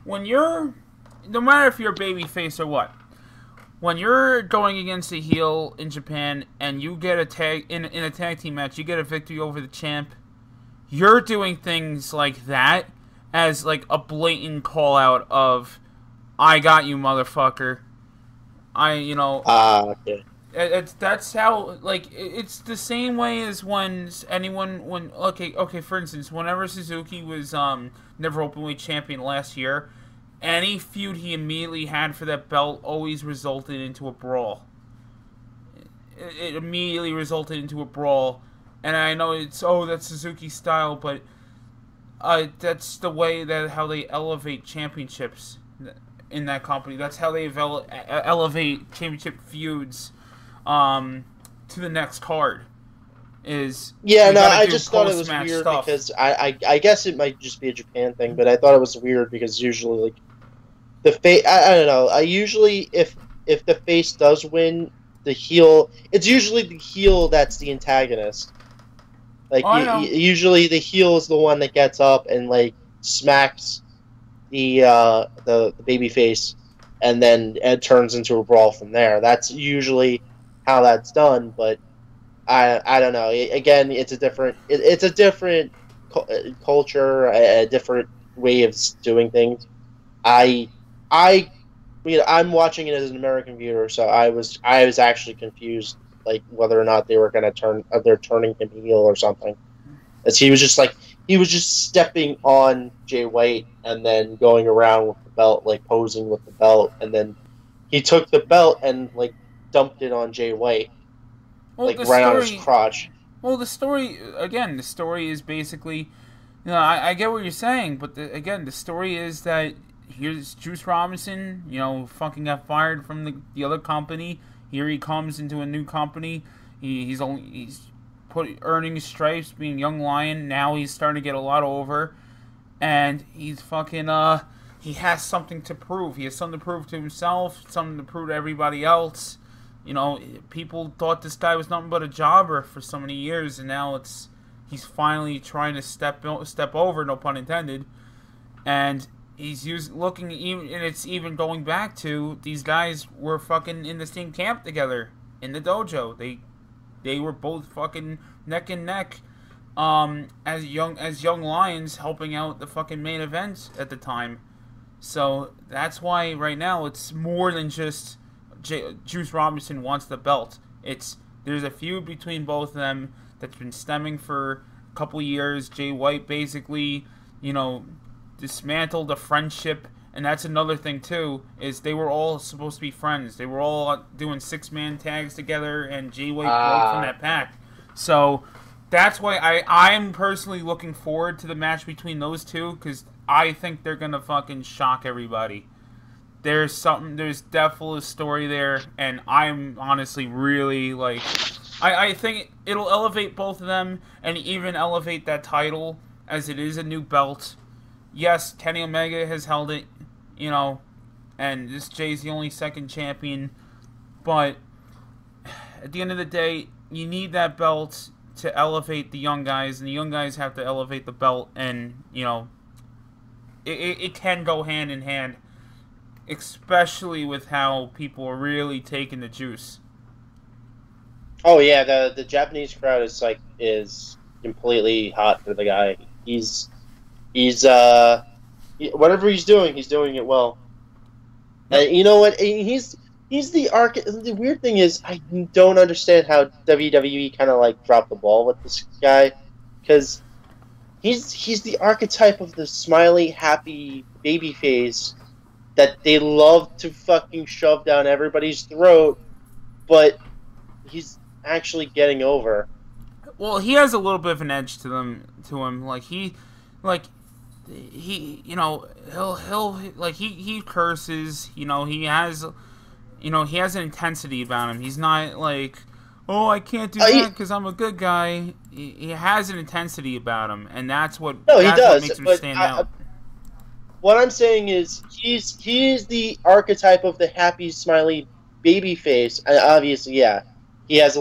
you're, no matter if you're a babyface or what, when you're going against a heel in Japan and you get a tag in a tag team match, you get a victory over the champ. You're doing things like that as like a blatant call out of, I got you, motherfucker. okay. That's how, like, it's the same way as okay, for instance, whenever Suzuki was never openweight champion last year, any feud he immediately had for that belt always resulted into a brawl. It immediately resulted into a brawl, and I know that's Suzuki style, but that's the way how they elevate championships in that company. That's how they elevate championship feuds to the next card. I just thought it was weird stuff. Because I guess it might just be a Japan thing, but I thought it was weird because usually like the face, I don't know. I usually if the face does win, the heel, it's usually the heel that's the antagonist. Like usually the heel is the one that gets up and like smacks the baby face, and then it turns into a brawl from there. That's usually how that's done, but I don't know. Again, it's a different culture, a different way of doing things. I'm watching it as an American viewer, so I was actually confused, like whether or not they were going to they're turning him heel or something. As he was just stepping on Jay White and then going around with the belt, like posing with the belt, and then he took the belt and like dumped it on Jay White, like right on his crotch. Well, the story is basically, I get what you're saying, but the story is that here's Juice Robinson, fucking got fired from the other company. Here he comes into a new company. He's earning his stripes, being young lion. Now he's starting to get a lot over, and he's fucking he has something to prove. He has something to prove to himself, something to prove to everybody else. People thought this guy was nothing but a jobber for so many years, and now he's finally trying to step over, no pun intended, and he's looking even, and it's even going back to these guys were fucking in the same camp together in the dojo. They were both fucking neck and neck, as young lions helping out the fucking main event at the time. So that's why right now it's more than just Juice Robinson wants the belt. There's a feud between both of them that's been stemming for a couple years. Jay White basically, dismantled the friendship, and that's another thing too, is they were all supposed to be friends. They were all doing 6-man tags together, and Jay White broke from that pack. So that's why I'm personally looking forward to the match between those two, because I think they're gonna fucking shock everybody. there's definitely a story there, and I'm honestly really like, I think it'll elevate both of them, and even elevate that title as it is a new belt. Yes, Kenny Omega has held it, you know, and this Jay's the only second champion, but at the end of the day, you need that belt to elevate the young guys, and the young guys have to elevate the belt, and, you know, it can go hand in hand, especially with how people are really taking the juice. Oh yeah, the Japanese crowd is completely hot for the guy. He's whatever he's doing it well. And you know what? He's the arc. The weird thing is, I don't understand how WWE kind of like dropped the ball with this guy, because he's the archetype of the smiley, happy baby face that they love to fucking shove down everybody's throat, but he's actually getting over. Well, he has a little bit of an edge to him. Like he, you know, he'll like he curses. You know, he has an intensity about him. He's not like, oh, I can't do that because I'm a good guy. He has an intensity about him, and that's what he does. What makes him stand out. What I'm saying is, he is the archetype of the happy, smiley baby face. And obviously, yeah, he has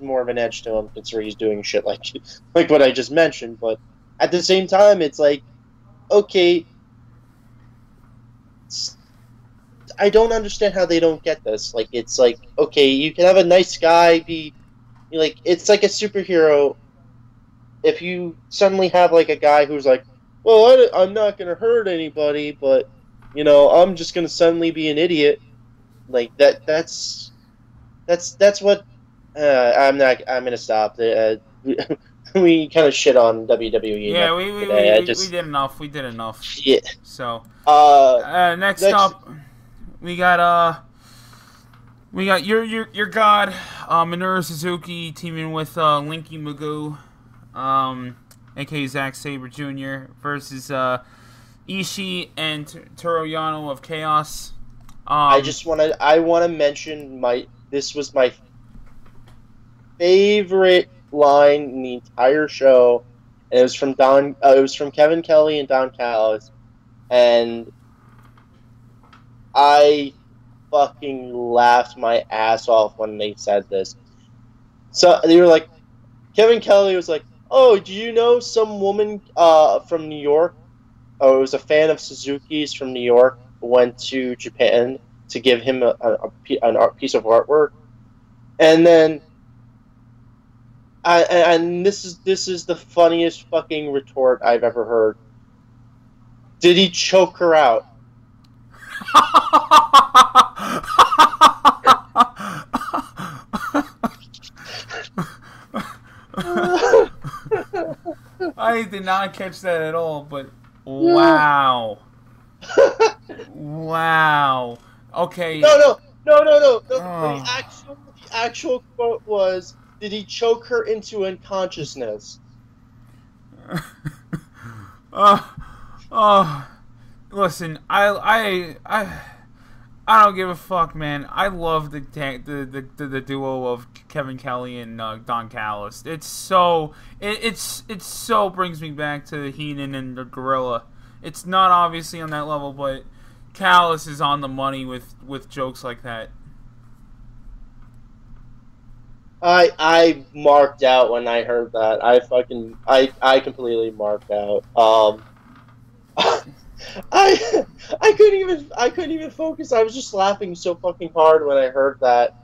more of an edge to him, considering he's doing shit like what I just mentioned. But at the same time, it's like, okay, I don't understand how they don't get this. Like, it's like, okay, you can have a nice guy be like, it's like a superhero. If you suddenly have like a guy who's like, well, I'm not gonna hurt anybody, but you know, I'm just gonna suddenly be an idiot. Like that's what. I'm gonna stop. We kind of shit on WWE. Yeah, we did enough. We did enough. Yeah. So next up, we got your god, Minoru Suzuki teaming with Linky Magoo, aka Zack Sabre Jr. versus Ishii and Toru Yano of Chaos. I want to mention this was my favorite line in the entire show, and it was from Kevin Kelly and Don Callis, and I fucking laughed my ass off when they said this. So they were like, Kevin Kelly was like, "Oh, do you know some woman from New York? Oh, it was a fan of Suzuki's from New York. Went to Japan to give him an art piece of artwork, and then." And this is the funniest fucking retort I've ever heard. Did he choke her out? I did not catch that at all, but wow. Wow. Okay. No. The actual quote was, did he choke her into unconsciousness? Listen, I don't give a fuck, man. I love the duo of Kevin Kelly and Don Callis. It's so brings me back to Heenan and the Gorilla. It's not obviously on that level, but Callis is on the money with jokes like that. I marked out when I heard that. I completely marked out. I couldn't even focus. I was just laughing so fucking hard when I heard that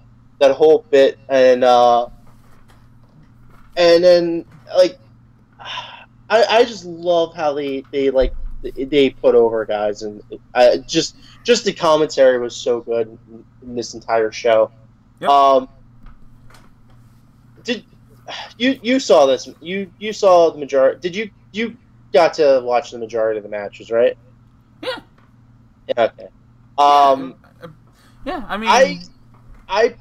whole bit, and then like I just love how they put over guys, and just the commentary was so good in this entire show. Yep. Did you saw this? You saw the majority? You got to watch the majority of the matches, right? Yeah. Yeah. Okay. Yeah. I mean, I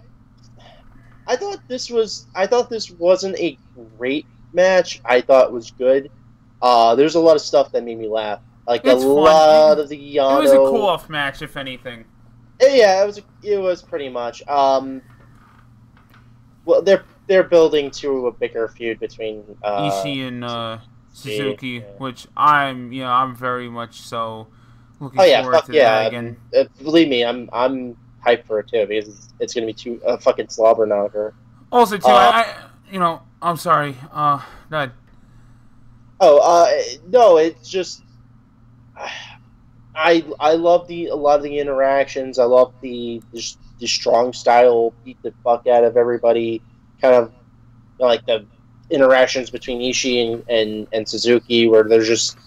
thought this wasn't a great match. I thought it was good. There's a lot of stuff that made me laugh. Like it's lot of the Yano. It was a cool-off match, if anything. Yeah, it was pretty much. Well, they're building to a bigger feud between Ishii and Suzuki. Suzuki, Yeah. which I'm very much so looking Oh yeah, forward fuck to that yeah! again. Believe me, I'm hyped for it too because it's gonna be too a fucking slobber knocker. Also, too, Uh I'm sorry. That oh no, it's just I love a lot of the interactions. I love the strong style beat the fuck out of everybody. Kind of like the interactions between Ishii and Suzuki, where they're just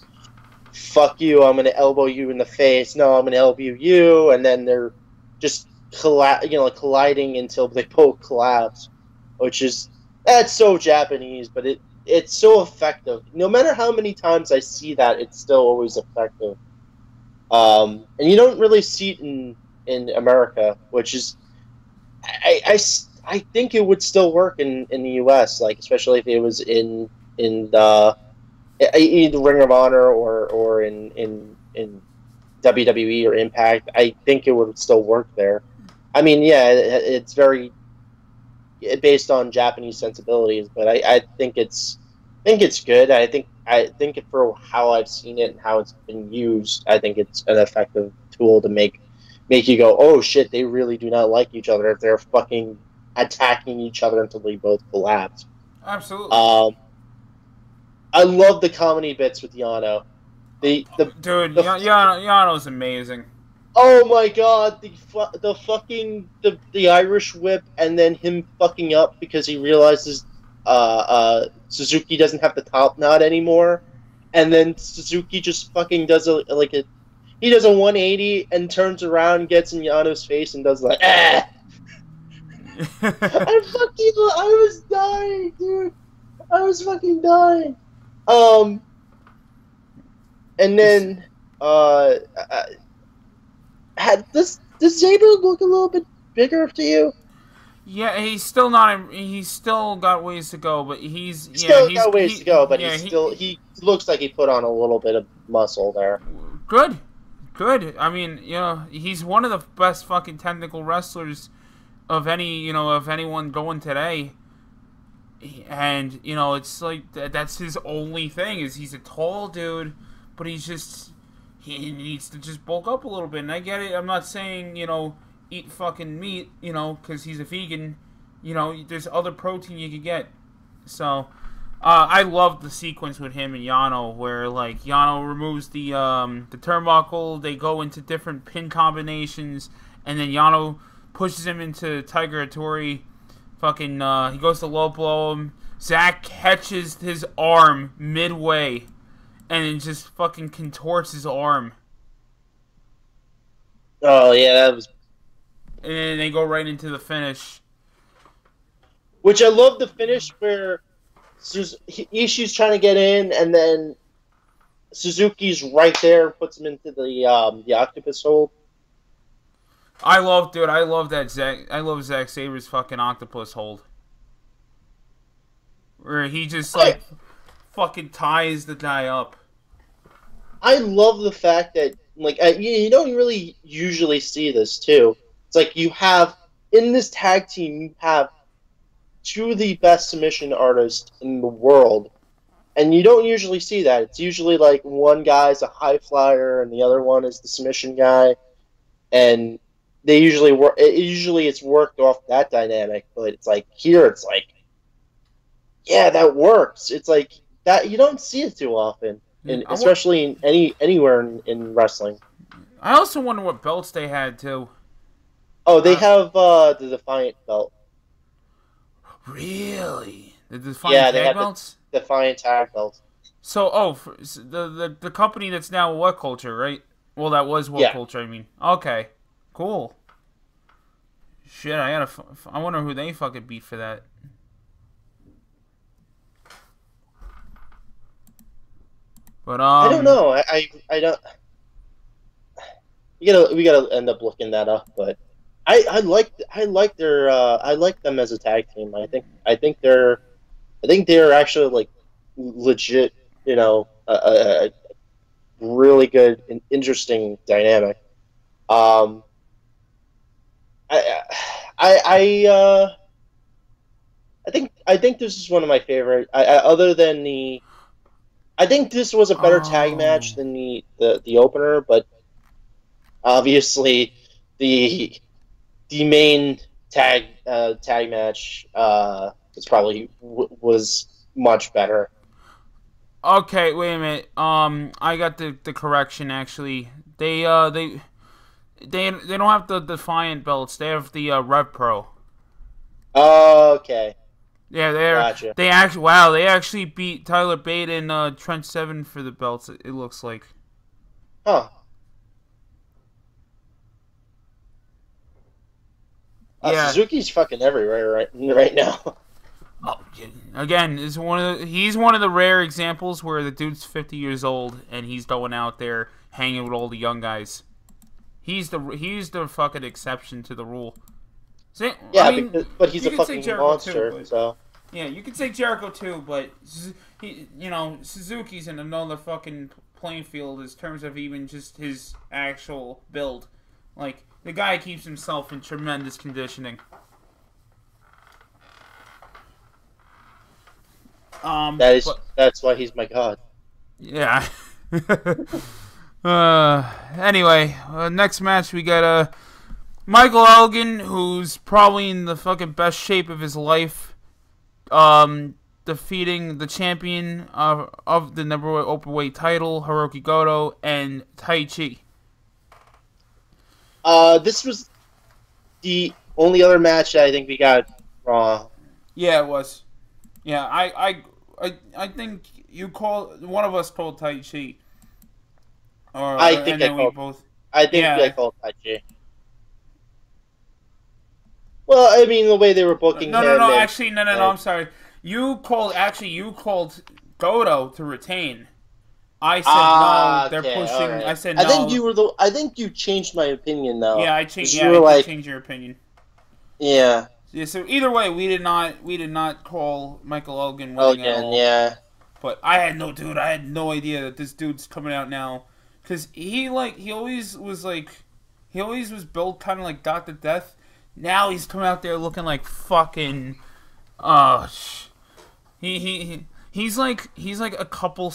fuck you, I'm gonna elbow you in the face. No, I'm gonna elbow you, and then they're just colliding until they both collapse, which is that's so Japanese, but it's so effective. No matter how many times I see that, it's still always effective. And you don't really see it in America, which is I think it would still work in the U.S. Like especially if it was in the either Ring of Honor or in WWE or Impact. I think it would still work there. I mean, yeah, it's very based on Japanese sensibilities, but I think it's good. I think for how I've seen it and how it's been used, I think it's an effective tool to make you go, oh shit, they really do not like each other if they're fucking attacking each other until they both collapse. absolutely, Um, I love the comedy bits with Yano. dude. The Yano's amazing. Oh my god, the fucking the Irish whip and then him fucking up because he realizes Suzuki doesn't have the top knot anymore. And then Suzuki just fucking does he does a 180 and turns around, gets in Yano's face and does like ah. I was dying, dude. I was fucking dying. Um and This, then does Saber look a little bit bigger to you? yeah, he's still not. He's still got ways to go, but Still got ways to go, but yeah he looks like he put on a little bit of muscle there. good, good. I mean, he's one of the best fucking technical wrestlers of of anyone going today. And it's like that's his only thing is he's a tall dude, but he needs to just bulk up a little bit. And I get it. I'm not saying eat fucking meat, because he's a vegan. There's other protein you could get. So I love the sequence with him and Yano, where like Yano removes the turnbuckle. They go into different pin combinations, and then Yano pushes him into Tiger Hattori. Fucking, he goes to low blow him. Zack catches his arm midway, and then just fucking contorts his arm. Oh yeah, that was. And then they go right into the finish. Which I love the finish where Ishii's trying to get in, and then Suzuki's right there and puts him into the octopus hold. I love that I love Zack Saber's fucking octopus hold, where he just like fucking ties the guy up. I love the fact that you don't really usually see this too. It's like you have in this tag team you have two of the best submission artists in the world, and you don't usually see that. It's usually like one guy's a high flyer and the other one is the submission guy, and they usually work. Usually it's worked off that dynamic, but it's like here it's like, yeah, that works. It's like that you don't see it too often, and especially in anywhere in wrestling. I also wonder what belts they had too. Oh, they have the Defiant belt. Really? The Defiant tag belts? The Defiant tag belt. So, the company that's now What Culture, right? Well, that was What Culture. I mean, okay, cool. Shit, I wonder who they fucking beat for that. But I don't know. I don't. We gotta end up looking that up, but I like them as a tag team. I think they're actually like legit. A really good and interesting dynamic. I I I I think this is one of my favorite. Other than the, I think this was a better tag match Oh. than the opener, but obviously the the main tag match was probably was much better. Okay, wait a minute. I got the correction actually. They don't have the Defiant belts. They have the Rev Pro. Okay, Yeah, gotcha. they actually beat Tyler Bate and Trent Seven for the belts. It looks like. Huh. Yeah. Suzuki's fucking everywhere right now. Oh, again, he's one of the rare examples where the dude's 50 years old and he's going out there hanging with all the young guys. He's the fucking exception to the rule. See, Yeah, I mean, but he's you a could say fucking Jericho monster. too, but So yeah, you could say Jericho too, but Suzuki's in another fucking playing field in terms of even just his actual build. Like the guy keeps himself in tremendous conditioning. that's why he's my god. Yeah. Anyway, next match we got Michael Elgin, who's probably in the fucking best shape of his life, defeating the champion of the number one openweight title, Hiroki Goto, and Tai Chi. This was the only other match that I think we got Raw. Yeah, it was. Yeah, I think one of us called Tai Chi. I think I called Taiji. Well, I mean the way they were booking him. No. Actually, no. I'm sorry. You called Goto to retain. I said no. They're pushing. Right. I said no. I think you changed my opinion though. Yeah, I changed. Yeah, I changed your opinion. Yeah. Yeah. So either way, we did not call Michael Elgin winning at all. Yeah. But I had no idea that this dude's coming out now, because he always was built kind of like Dr. Death. Now he's coming out there looking like fucking, he's like a couple.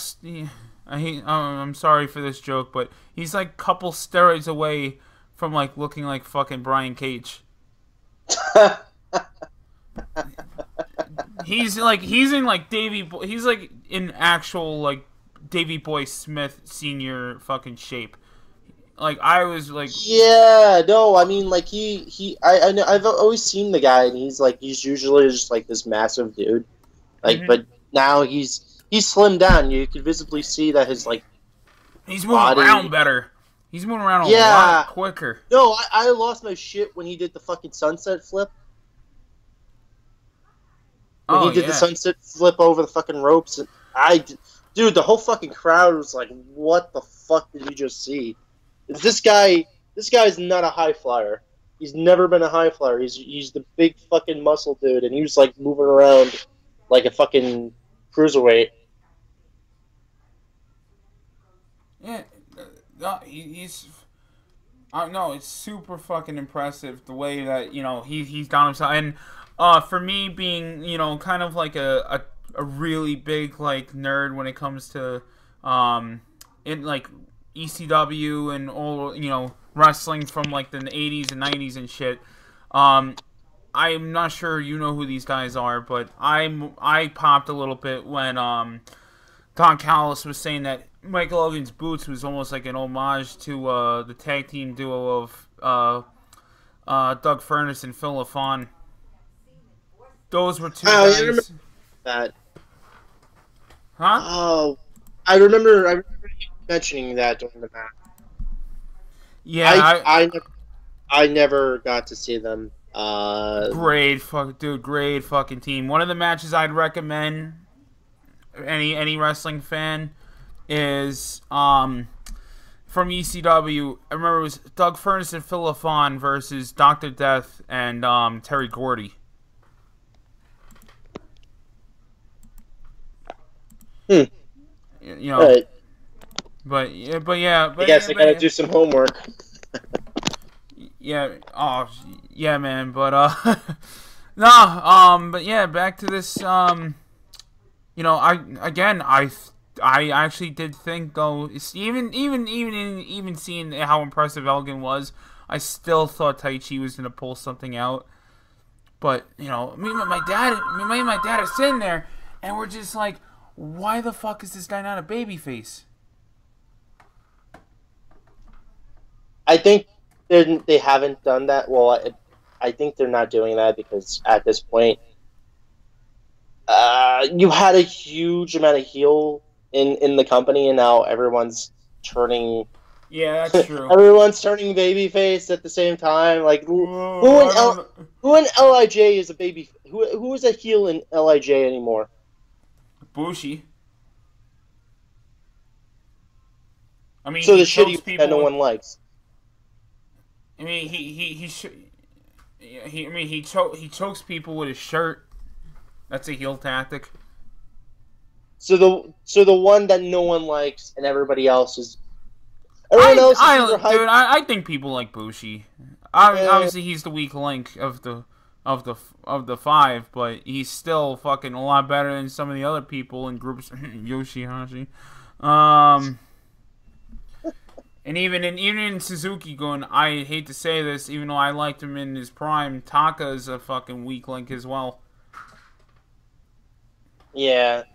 I'm sorry for this joke, but he's like a couple steroids away from like looking like fucking Brian Cage. He's in actual like Davey Boy Smith Senior fucking shape. Like I was like, yeah, no, I mean like I know, I've always seen the guy, and he's usually just like this massive dude, like but now he's slimmed down. You can visibly see that his like he's moving around better. He's moving around a lot quicker. No, I lost my shit when he did the fucking sunset flip. When he did the sunset flip over the fucking ropes, and dude, the whole fucking crowd was like, "What the fuck did you just see?" This guy's not a high flyer. He's never been a high flyer. He's the big fucking muscle dude, and he was like moving around like a fucking cruiserweight. Yeah, he's. No, it's super fucking impressive the way that he's done himself, and for me being kind of like a really big like nerd when it comes to in like ECW and all wrestling from like the 80s and 90s and shit. I'm not sure you know who these guys are, but I popped a little bit when Don Callis was saying that Michael Elgin's boots was almost like an homage to the tag team duo of Doug Furness and Phil LaFon. Those were two guys. I remember that. Huh? Oh, I remember you mentioning that during the match. Yeah, I never got to see them. Great fucking team. One of the matches I'd recommend any wrestling fan is from ECW. I remember it was Doug Furness and Phil LaFon versus Dr. Death and Terry Gordy. Right. But yeah. I guess I gotta do some homework. Yeah. Oh, yeah, man. But but yeah, back to this. I actually did think though, even seeing how impressive Elgin was, I still thought Taichi was gonna pull something out. But me and my dad are sitting there, and we're just like, why the fuck is this guy not a babyface? I think they haven't done that. Well, I think they're not doing that because at this point, you had a huge amount of heel in the company, and now everyone's turning. Yeah, that's true. Everyone's turning babyface at the same time. Like who in Lij is a baby? Who is a heel in Lij anymore? Bushi. I mean, So he the shitty people that no one likes. I mean, he chokes people with his shirt. That's a heel tactic. So the one that no one likes and everybody else is. Everyone else is super hyped. Dude, I think people like Bushi. Obviously, he's the weak link of the five, but he's still fucking a lot better than some of the other people in groups. Yoshihashi. And even in Suzuki-gun, I hate to say this, even though I liked him in his prime, Taka is a fucking weak link as well. Yeah.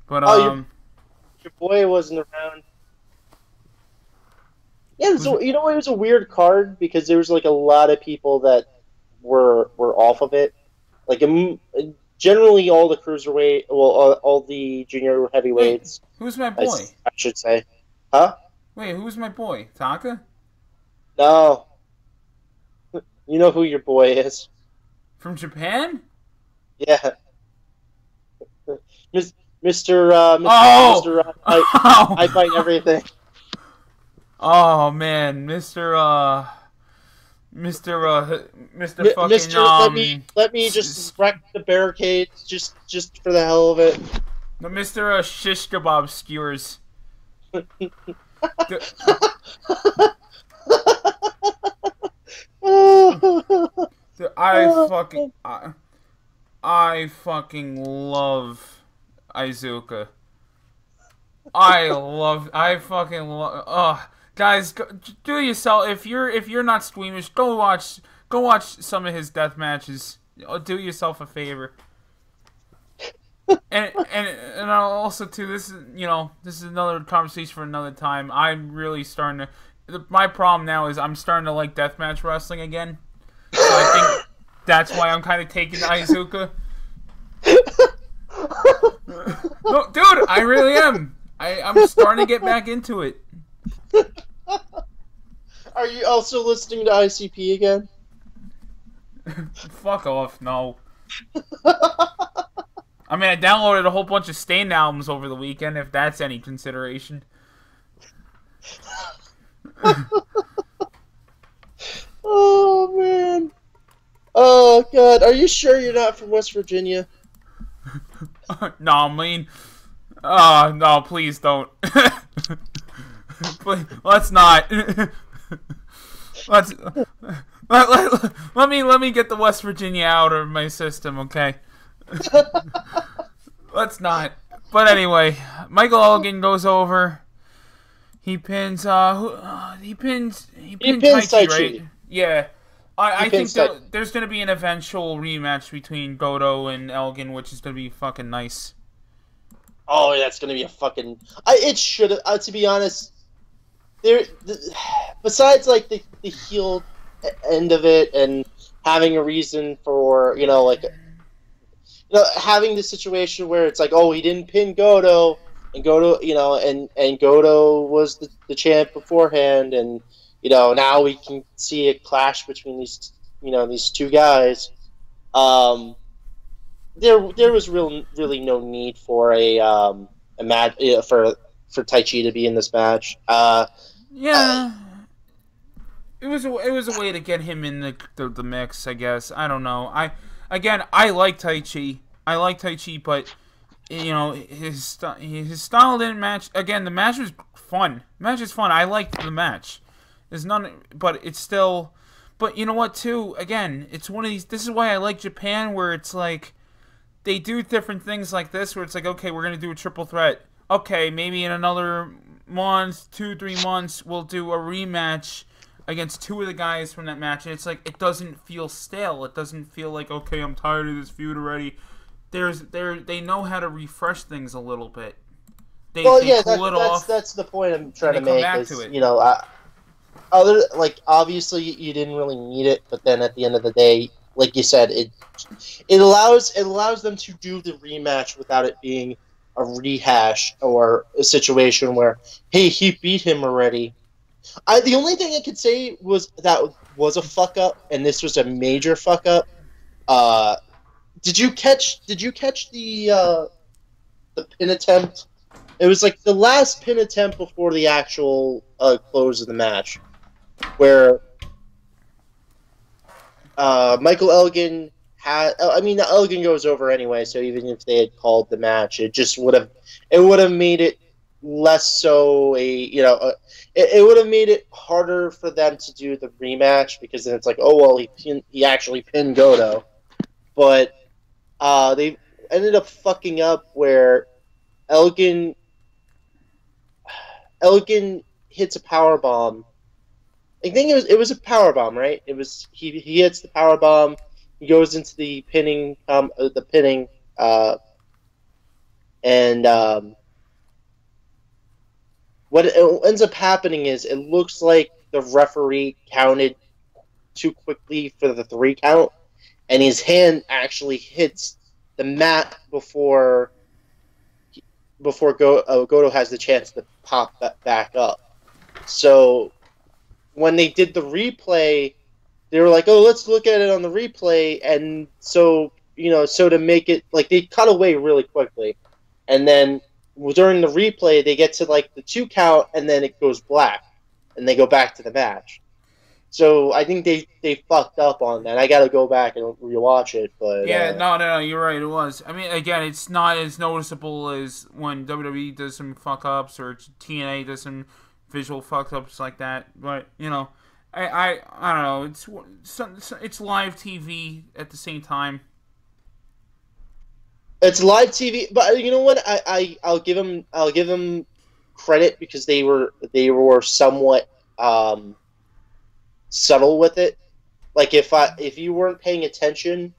But your boy wasn't around. Yeah, so it was a weird card because there was like a lot of people that were off of it. Like generally, all the cruiserweight, all the junior heavyweights. Wait, who's my boy? I should say, huh? Wait, who's my boy? Taka? No. You know who your boy is? From Japan? Yeah. I fight everything. Oh man, Mr. fucking let me just wreck the barricades just for the hell of it. No, Mr. Shish Kebab skewers. I fucking love Iizuka. I fucking love. Guys, do yourself if you're not squeamish, go watch some of his death matches. Do yourself a favor. and also too, this is another conversation for another time. I'm really starting to. My problem now is I'm starting to like deathmatch wrestling again. So I think that's why I'm kind of taking Iizuka. No, dude, I really am. I'm starting to get back into it. Are you also listening to ICP again? Fuck off, no. I mean, I downloaded a whole bunch of Stained albums over the weekend, if that's any consideration. Oh, man. Oh, God. Are you sure you're not from West Virginia? No, I mean... Oh, no, please don't. Please, let's not. Let me get the West Virginia out of my system, okay? Let's not. But anyway, Michael Elgin goes over. He pins Taichi, right? Yeah. I think there's going to be an eventual rematch between Goto and Elgin, which is going to be fucking nice. Oh, that's going to be a fucking... it should have... to be honest, besides like the heel end of it and having a reason for, having the situation where it's like, oh, he didn't pin Goto, and Goto, and Goto was the champ beforehand, and now we can see a clash between these two guys. There was really no need for a match for Taichi to be in this match. Yeah, it was a way to get him in the mix, I guess. I don't know. I like Taichi. But his style didn't match. Again, the match was fun. The match is fun. I liked the match. There's none, but it's still. But you know what? Too again, it's one of these. This is why I like Japan, where it's like they do different things like this, where it's like, okay, we're gonna do a triple threat. Okay, maybe in another month, 2-3 months, we'll do a rematch against two of the guys from that match, and it's like it doesn't feel stale. It doesn't feel like, okay, I'm tired of this feud already. They know how to refresh things a little bit. They that's the point I'm trying to make. Is, you know, obviously you didn't really need it, but then at the end of the day, like you said, it allows them to do the rematch without it being a rehash or a situation where, hey, he beat him already. The only thing I could say was that was a fuck up, and this was a major fuck up. Did you catch the pin attempt? It was like the last pin attempt before the actual close of the match, where Michael Elgin had. I mean, Elgin goes over anyway, so even if they had called the match, it would have made it less so it would have made it harder for them to do the rematch, because then it's like, oh well, he actually pinned Goto, but they ended up fucking up where Elgin hits a power bomb. I think it was a power bomb, right? It was he hits the power bomb. He goes into the pinning, and what ends up happening is it looks like the referee counted too quickly for the 3 count, and his hand actually hits the mat before Goto has the chance to pop that back up. So when they did the replay, they were like, "Oh, let's look at it on the replay," and so to make it like they cut away really quickly, and then during the replay they get to like the 2 count, and then it goes black, and they go back to the match. So I think they fucked up on that. I got to go back and rewatch it, but yeah, no, you're right. It was. I mean, again, it's not as noticeable as when WWE does some fuck ups or TNA does some visual fuck ups like that. But I don't know. It's live TV at the same time. It's live TV, but you know what? I'll give them credit, because they were somewhat subtle with it. Like if you weren't paying attention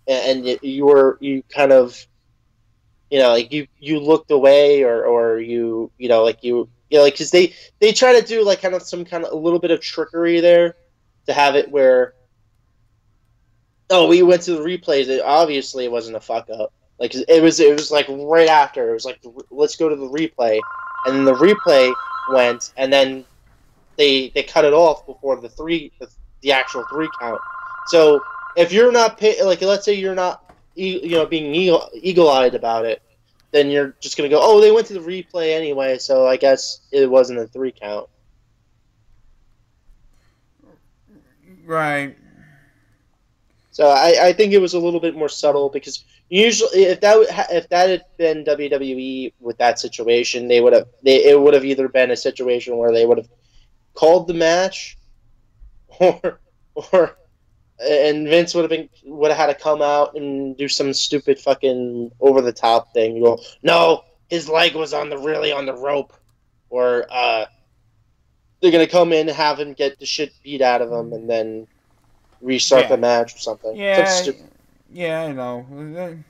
and you kind of like you looked away or because they try to do like kind of some kind of a little bit of trickery there to have it where, oh, we went to the replays. Obviously, it wasn't a fuck up. Like it was like right after. It was like, let's go to the replay, and then the replay went, and then they cut it off before the actual 3 count. So if you're not let's say you're not being eagle-eyed about it, then you're just gonna go, oh, they went to the replay anyway, so I guess it wasn't a 3 count. Right. So I think it was a little bit more subtle, because usually if that had been WWE with that situation, it would have either been a situation where they would have called the match, or and Vince would have had to come out and do some stupid fucking over the top thing. You go, no, his leg was really on the rope, or they're gonna come in and have him get the shit beat out of him, and then restart the match or something. Yeah, I know.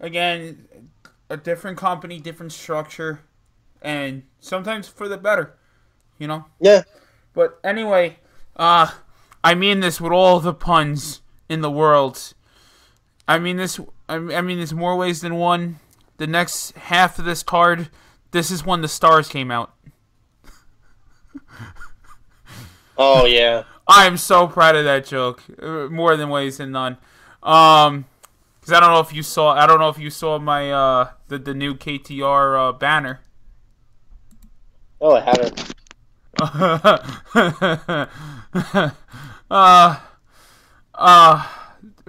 Again, a different company, different structure, and sometimes for the better, Yeah. But anyway, I mean this with all the puns in the world. I mean this more ways than one. The next half of this card, this is when the stars came out. Oh yeah. I'm so proud of that joke, more than ways than none. Because I don't know if you saw my the new KTR banner. Oh, I haven't.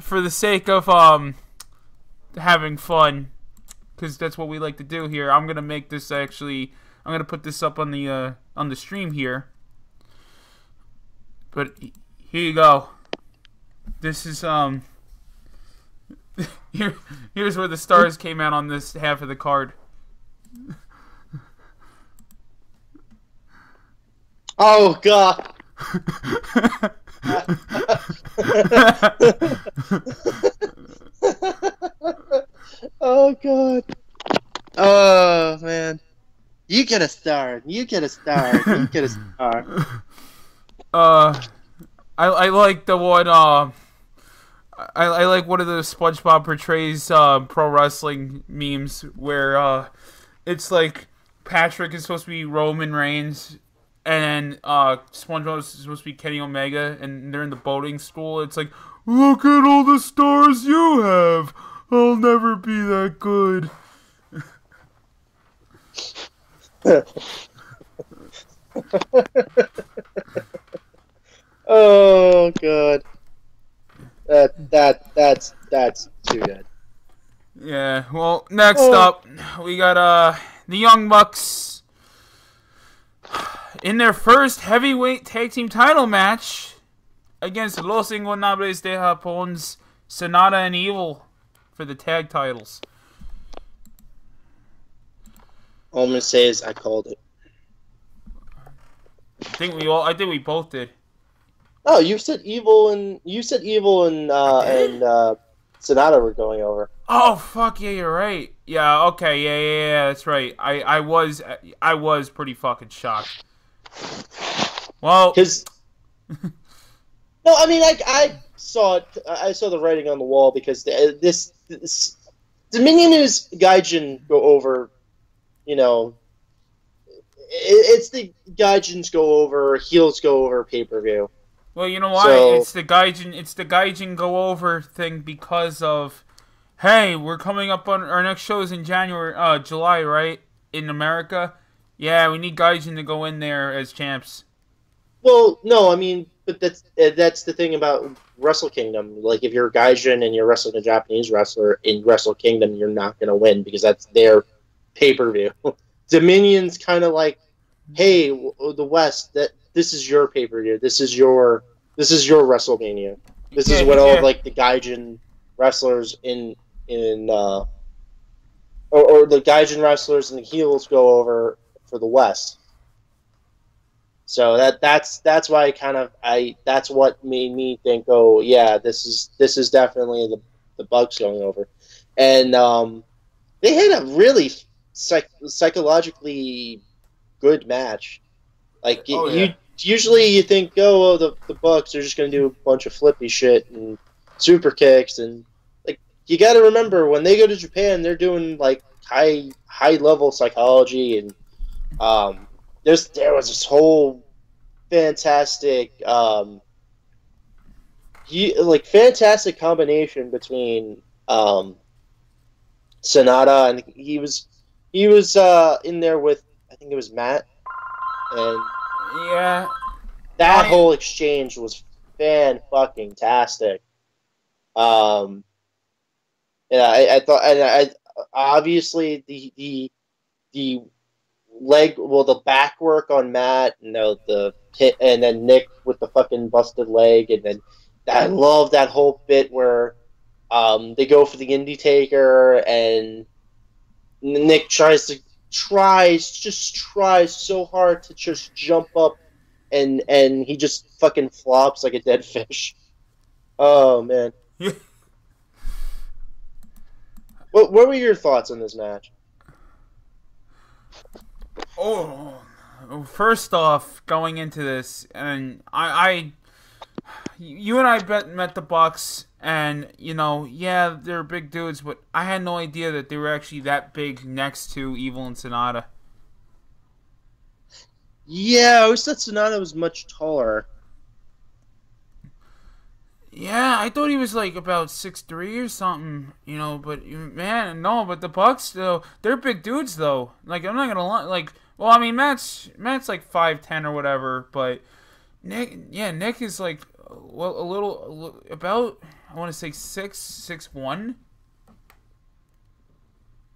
For the sake of having fun, because that's what we like to do here, I'm gonna make this actually I'm gonna put this up on the stream here. But here you go. This is here's where the stars came out on this half of the card. Oh God. Oh God. Oh man. You get a star. You get a star. You get a star. I like the one. I like one of the SpongeBob portrays pro wrestling memes where it's like Patrick is supposed to be Roman Reigns, and then SpongeBob is supposed to be Kenny Omega, and they're in the boating school. It's like, look at all the stars you have. I'll never be that good. Oh God. That's too good. Yeah, well, next up, we got the Young Bucks in their first heavyweight tag team title match against Los Ingobernables de Japon's Sonata and Evil for the tag titles. All I'm gonna say is I called it. I think we both did. Oh, you said Evil and Sonata were going over. Oh fuck yeah, you're right. Yeah, okay, yeah, that's right. I was pretty fucking shocked. Well, because no, I mean I saw it. I saw the writing on the wall because this Dominion News Gaijin go over. You know, it's the Gaijins go over, heels go over pay-per-view. Well, you know why? So, it's the Gaijin go over thing because of, hey, we're coming up on our next shows in July, right? In America. Yeah, we need Gaijin to go in there as champs. Well, no, I mean, but that's the thing about Wrestle Kingdom. Like, if you're a Gaijin and you're wrestling a Japanese wrestler in Wrestle Kingdom, you're not going to win because that's their pay-per-view. Dominion's kind of like, hey, the West, this is your pay-per-view. This is your WrestleMania. This is what all like the Gaijin wrestlers or the Gaijin wrestlers and the heels go over for the West. So that's why that's what made me think, oh yeah, this is definitely the Bucks going over, and they had a really psychologically good match. Like usually you think, oh, the Bucks are just gonna do a bunch of flippy shit and super kicks, and like you got to remember when they go to Japan, they're doing like high level psychology, and there was this whole fantastic fantastic combination between Sonata, and he was in there with, I think it was Matt, and yeah, that whole exchange was fan-fucking-tastic. Yeah, I thought, and I obviously the back work on Matt, and the hit, and then Nick with the fucking busted leg, and then I love that whole bit where they go for the Indie Taker, and Nick tries so hard to just jump up, and he just fucking flops like a dead fish. Oh man. What were your thoughts on this match? Oh, first off, going into this, and you and I met the Bucks, and yeah, they're big dudes, but I had no idea that they were actually that big next to Evil and Sonata. Yeah, I always thought Sonata was much taller. Yeah, I thought he was like about 6'3" or something, but man, no, but the Bucks, though, they're big dudes, though. Like, I'm not gonna lie, like, well, I mean, Matt's like 5'10" or whatever, but Nick is like, well, about, I want to say 6'1",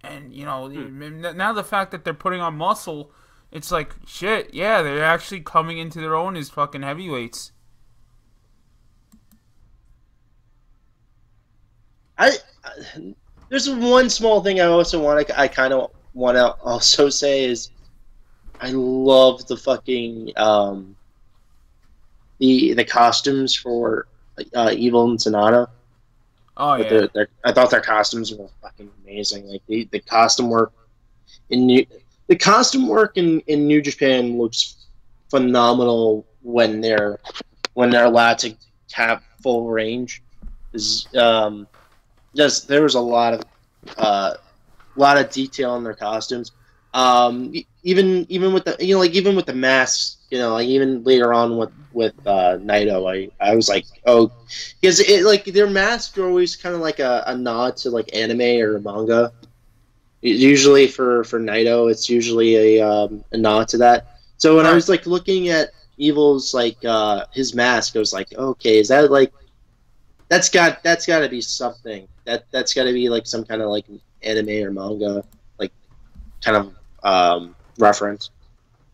and now the fact that they're putting on muscle, it's like, shit, yeah, they're actually coming into their own as fucking heavyweights. There's one small thing I kind of want to also say is I love the fucking the costumes for Evil and Sonata. Oh, But yeah. I thought their costumes were fucking amazing. Like the costume work in New Japan looks phenomenal when they're allowed to have full range. Is just there was uh, lot of detail in their costumes. Even with the even with the masks, like even later on with Naito, I was like, oh, because it like their masks are always kind of like a nod to like anime or manga. Usually for Naito, it's usually a nod to that. So when I was like looking at Evil's like his mask, I was like, okay, is that like that's got to be something that's got to be like some kind of like anime or manga like kind of reference.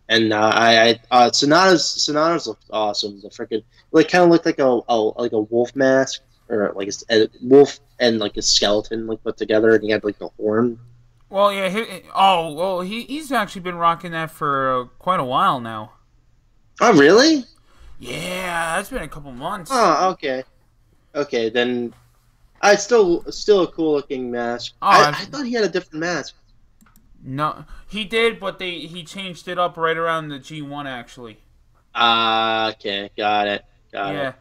And Sonata's looked awesome. The freaking like kind of looked like a wolf mask or like a wolf and like a skeleton like put together, and he had like the horn. Well, yeah. He's actually been rocking that for quite a while now. Oh, really? Yeah, that's been a couple months. Oh, okay. Okay, then I still a cool looking mask. Oh, I thought he had a different mask. No, he did, but he changed it up right around the G1 actually. Okay, got it. Yeah.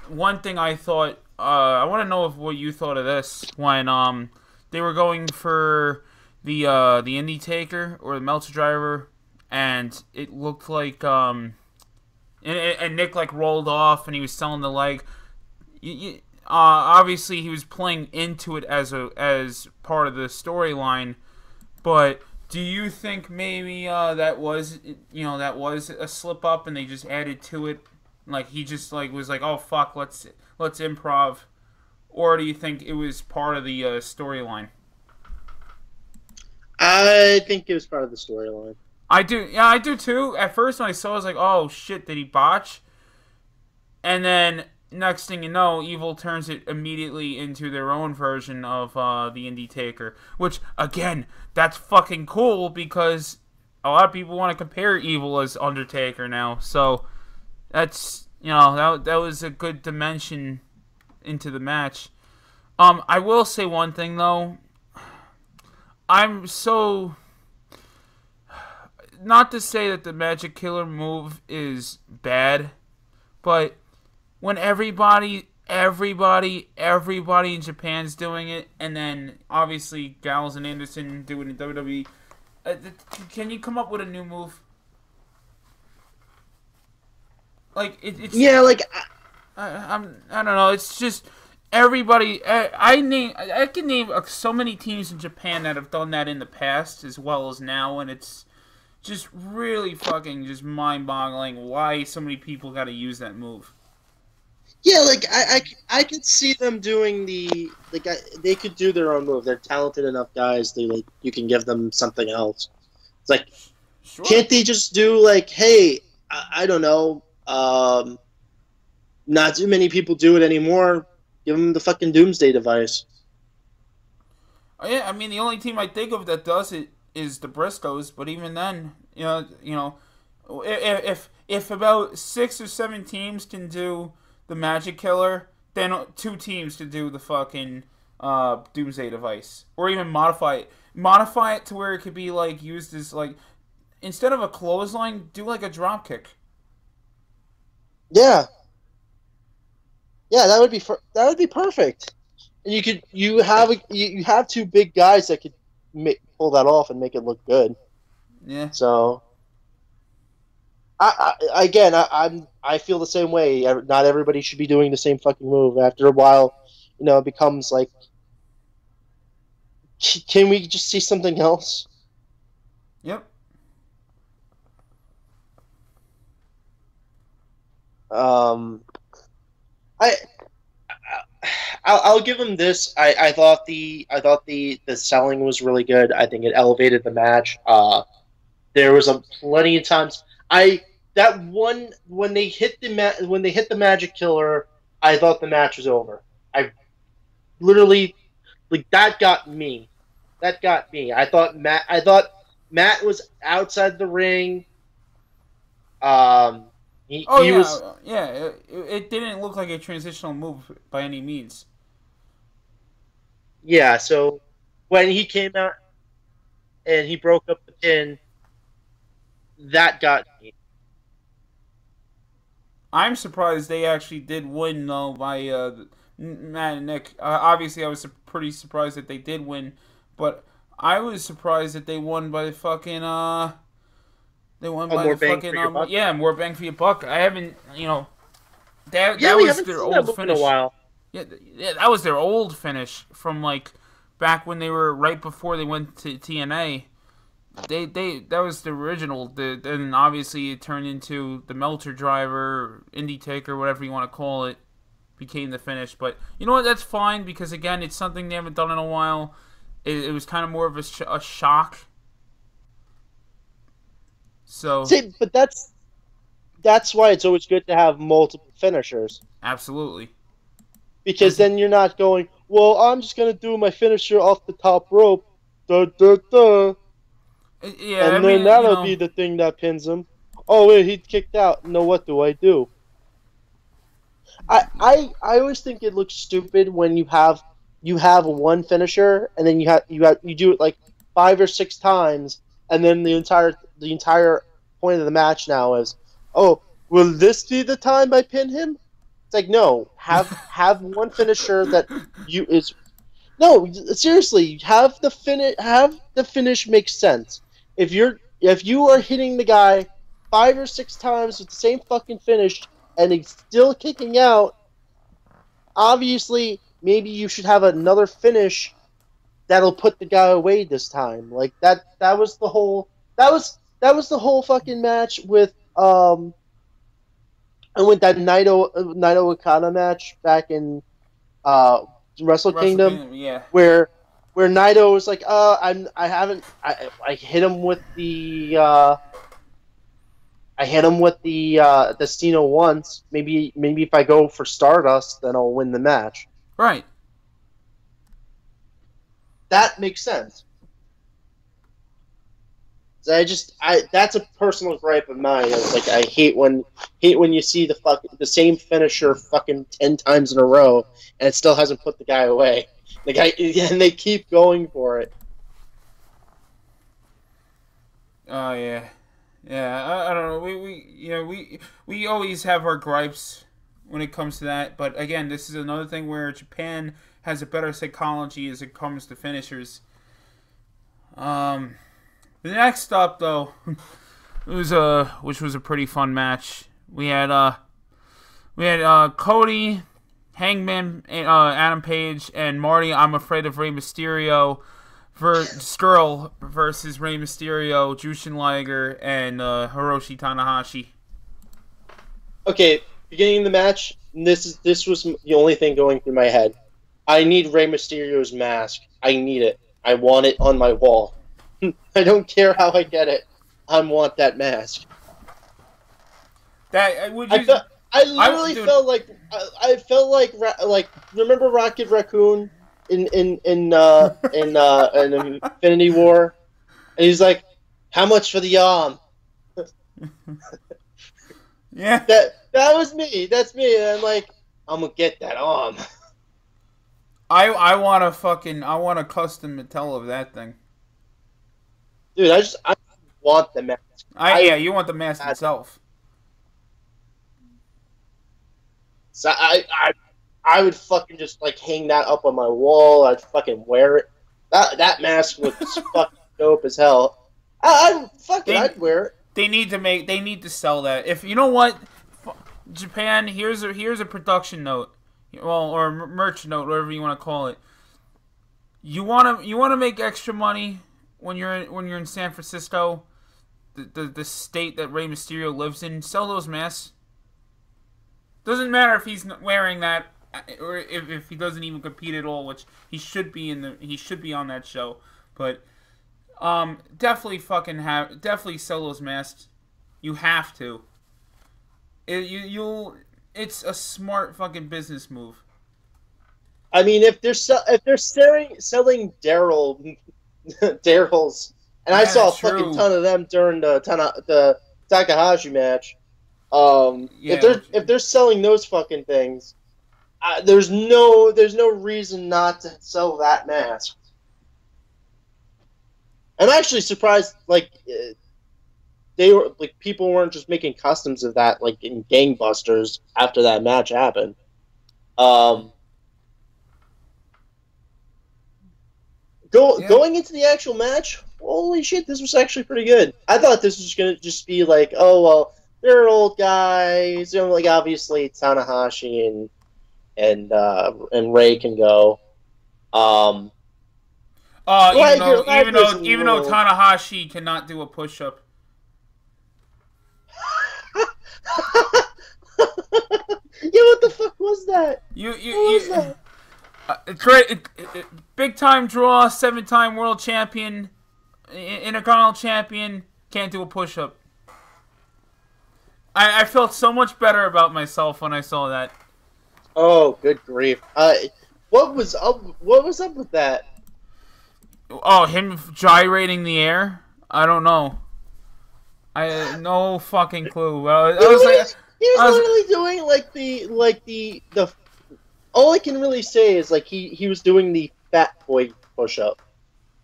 One thing I thought, I want to know what you thought of this when they were going for the Indie Taker or the Meltzer Driver, and it looked like and Nick like rolled off and he was selling the leg. Obviously he was playing into it as part of the storyline, but do you think maybe that was a slip up and they just added to it, like he just like was like, oh fuck, let's improv, or do you think it was part of the storyline? I think it was part of the storyline. I do too. At first when I saw it, I was like, oh shit, did he botch? And then next thing you know, Evil turns it immediately into their own version of the Indie Taker, which again, that's fucking cool because a lot of people want to compare Evil as Undertaker now. So that's that was a good dimension into the match. I will say one thing though. I'm so, not to say that the Magic Killer move is bad, but when everybody in Japan's doing it, and then obviously Gallows and Anderson do it in WWE, can you come up with a new move? Like it's yeah, like I don't know. It's just everybody. I can name so many teams in Japan that have done that in the past as well as now, and it's just really fucking just mind-boggling why so many people got to use that move. yeah, like I could see them doing they could do their own move. They're talented enough guys. They like you can give them something else. It's like, Sure. can't they just do like, hey, I don't know, not too many people do it anymore. Give them the fucking Doomsday device. Oh, yeah, I mean the only team I think of that does it is the Briscoes, but even then, if about 6 or 7 teams can do the Magic Killer, then 2 teams can do the fucking Doomsday device, or even modify it to where it could be like used as like, instead of a clothesline, do like a drop kick. Yeah, yeah, that would be perfect. And you have 2 big guys that could pull that off and make it look good. Yeah. So, I feel the same way. Not everybody should be doing the same fucking move. After a while, it becomes like, can we just see something else? Yep. I'll give him this. I thought the selling was really good. I think it elevated the match. There was a plenty of times that one when they hit the magic killer, I thought the match was over. I literally like that got me. That got me. I thought Matt was outside the ring. Um, Oh he was yeah, yeah. It didn't look like a transitional move by any means. yeah. So when he came out and he broke up the pin, that got me. I'm surprised they actually did win though by Matt and Nick. Obviously, I was pretty surprised that they did win, but I was surprised that they won by fucking they won by More the bang fucking for your buck. yeah, more bang for your buck. I haven't that Yeah, we was haven't their seen that old move in a finish. while. Yeah, yeah, that was their old finish from like back when they were right before they went to TNA. They that was the original. Then obviously it turned into the Melter Driver, Indie Taker, whatever you want to call it, became the finish. But you know what? That's fine because again, it's something they haven't done in a while. It was kind of more of a shock. So See, but that's why it's always good to have multiple finishers. absolutely, Because then you're not going, well, I'm just gonna do my finisher off the top rope, duh, duh, duh, yeah. I and then mean, that'll be the thing that pins him. Oh wait, he kicked out. No, what do I do? I always think it looks stupid when you have one finisher and then you do it like 5 or 6 times, and then the entire point of the match now is, oh, will this be the time I pin him? It's like, no, have one finisher that you is no, seriously, have the finish make sense. If you are hitting the guy 5 or 6 times with the same fucking finish and he's still kicking out, obviously maybe you should have another finish that'll put the guy away this time. Like that was the whole that was the whole fucking match with and with that Naito Okada match back in Wrestle Wrestle Kingdom, Kingdom, yeah. where Naito was like, I hit him with the Cena once. Maybe if I go for Stardust, then I'll win the match. Right. That makes sense. So that's a personal gripe of mine. It's like I hate when you see the same finisher fucking 10 times in a row and it still hasn't put the guy away. The guy and they keep going for it. Oh yeah, yeah. I don't know. We always have our gripes when it comes to that. But again, this is another thing where Japan has a better psychology as it comes to finishers. The next up though, which was a pretty fun match. We had Cody, Hangman, Adam Page, and Marty. I'm afraid of Rey Mysterio. Skrull versus Rey Mysterio, Jushin Liger, and Hiroshi Tanahashi. Okay, beginning of the match, this was the only thing going through my head. I need Rey Mysterio's mask. I need it. I want it on my wall. I don't care how I get it. I want that mask. That would I you? felt like remember Rocket Raccoon in Infinity War, and he's like, "How much for the arm?" Yeah. That was me. That's me. And I'm like, I'm gonna get that arm. I want a custom Mattel of that thing. Dude, I want the mask. Yeah, you want the mask itself. So I would fucking just like hang that up on my wall. I'd fucking wear it. That mask looks fucking dope as hell. I'd wear it. They need to sell that. If you know what, Japan, here's a production note, well, or merch note, whatever you want to call it. You wanna make extra money when you're in San Francisco, the state that Rey Mysterio lives in. Sell those masks. Doesn't matter if he's wearing that or if he doesn't even compete at all, which he should be on that show. But definitely sell those masks. You have to. It's a smart fucking business move. I mean, if they're selling Daryl's, and I Yeah, saw a that's fucking true. ton of them during the Takahashi match. Yeah, If they're selling those fucking things, there's no reason not to sell that mask. I'm actually surprised, like they were like people weren't just making customs of that like in gangbusters after that match happened. Um, yeah. going into the actual match, holy shit, this was actually pretty good. I thought this was gonna just be like, oh well, they're old guys, you know, like obviously Tanahashi and Ray can go. Um, Liger's a Even though little. Tanahashi cannot do a push up. Yeah, what the fuck was that? What was You that? great, big time draw, 7-time world champion, Intercontinental champion, can't do a push up. I felt so much better about myself when I saw that. Oh, good grief! What was up? What was up with that? Oh, him gyrating the air? I don't know. I had no fucking clue. He was I was, literally doing the. All I can really say is like he was doing the fat boy push up.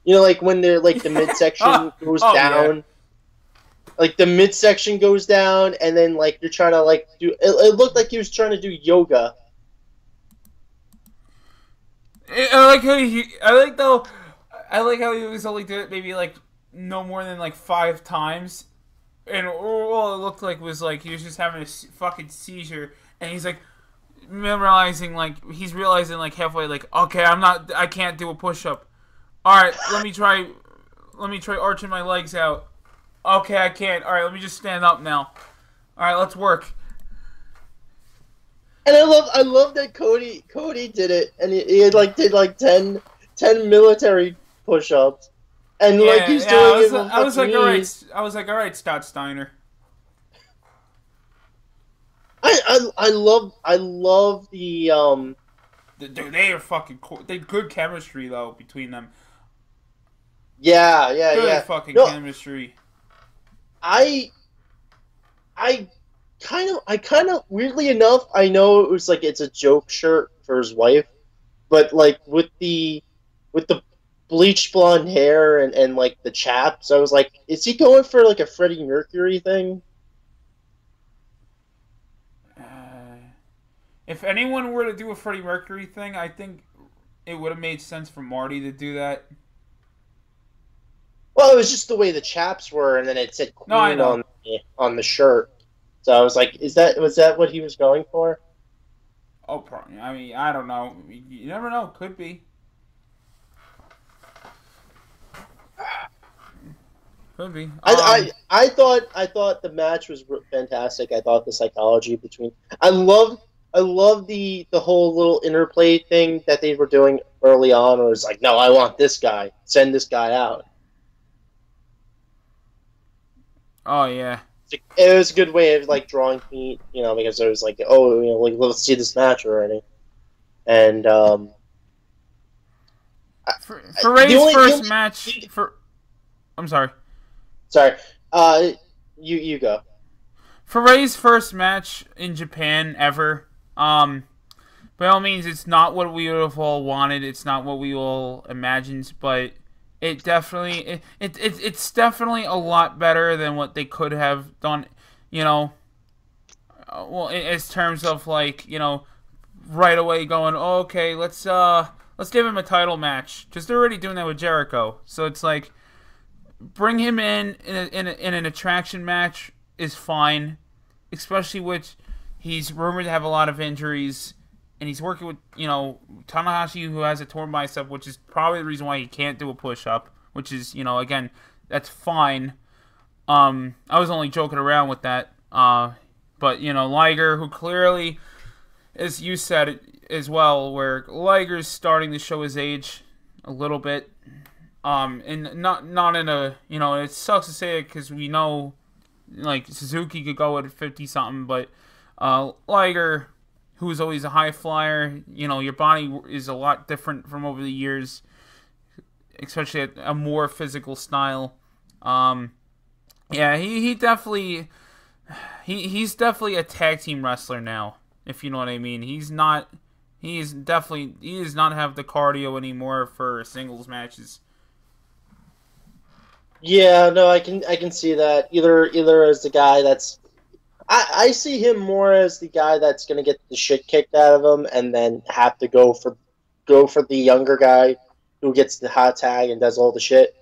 You know, like when they're like the midsection goes down. Yeah. Like the midsection goes down, and then like you're trying to like do. It looked like he was trying to do yoga. I like how he was only doing it maybe like no more than like 5 times, and all it looked like was like he was just having a fucking seizure, and he's like he's realizing like halfway like, okay, I can't do a push up. All right, let me try arching my legs out. Okay, I can't. All right, let me just stand up now. All right, let's work. And I love that Cody did it, and he like did like 10 military push-ups, and like he's doing it with I was like, all knees. right, Scott Steiner. I love the. They are fucking cool. They good chemistry though between them. Good fucking No, chemistry. I I kind of weirdly enough, I know it was like it's a joke shirt for his wife, but like with the bleached blonde hair and like the chaps, I was like, is he going for like a Freddie Mercury thing? If anyone were to do a Freddie Mercury thing, I think it would have made sense for Marty to do that. Well, it was just the way the chaps were, and then it said No, I Queen know. on the shirt. So I was like, was that what he was going for? Oh, probably. I mean, I don't know. You never know. Could be. Could be. I thought the match was fantastic. I thought the psychology between I love the whole little interplay thing that they were doing early on. Where it was like, no, I want this guy. Send this guy out. Oh yeah. It was a good way of like drawing heat, you know, because it was like, oh, you know, like let's see this match already. And For Ray's first match, I'm sorry. Sorry, you go. For Ray's first match in Japan ever, by all means, it's not what we would have all wanted. It's not what we all imagined, but it definitely it's definitely a lot better than what they could have done. You know, well, in terms of like, you know, right away going, oh, okay, let's give him a title match, because they're already doing that with Jericho. So it's like, bring him in an attraction match is fine, especially with he's rumored to have a lot of injuries, and he's working with, you know, Tanahashi, who has a torn bicep, which is probably the reason why he can't do a push-up, which is, you know, again, that's fine. I was only joking around with that. But, you know, Liger, who clearly, as you said as well, where Liger's starting to show his age a little bit. And not in a, it sucks to say it because we know, like, Suzuki could go at 50 something, but Liger, who is always a high flyer, your body is a lot different from over the years, especially at a more physical style. Yeah, he definitely he's definitely a tag team wrestler now, if you know what I mean. He does not have the cardio anymore for singles matches. Yeah, no, I can see that. Either as the guy that's I see him more as the guy that's gonna get the shit kicked out of him and then have to go for the younger guy who gets the hot tag and does all the shit.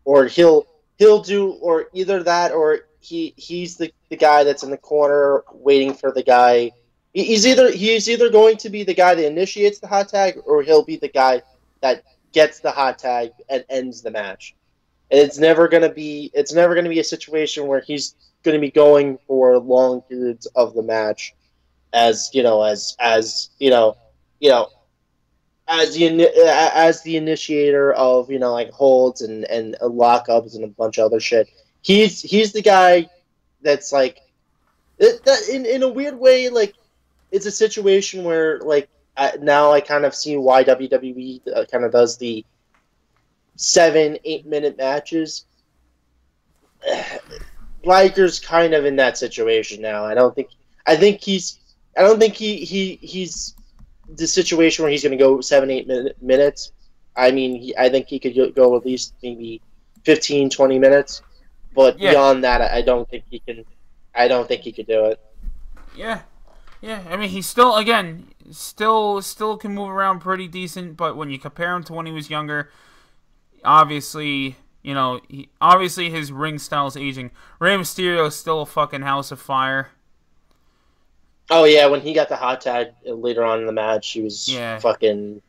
Or he'll do or either that or he's the guy that's in the corner waiting for the guy. He's either going to be the guy that initiates the hot tag or he'll be the guy that gets the hot tag and ends the match. And it's never gonna be a situation where he's gonna be going for long periods of the match as as the initiator of like holds and lockups and a bunch of other shit. He's the guy that's like that in a weird way, like it's a situation where like now I kind of see why WWE kind of does the 7-8 minute matches. Liger's kind of in that situation now. I don't think he's he's the situation where he's going to go 7-8 minutes. I mean, I think he could go at least maybe 15-20 minutes, but beyond that, I don't think he can. I don't think he could do it. Yeah. I mean, he's still can move around pretty decent, but when you compare him to when he was younger, obviously, obviously his ring style's aging. Rey Mysterio is still a fucking house of fire. Oh yeah, when he got the hot tag later on in the match, he was fucking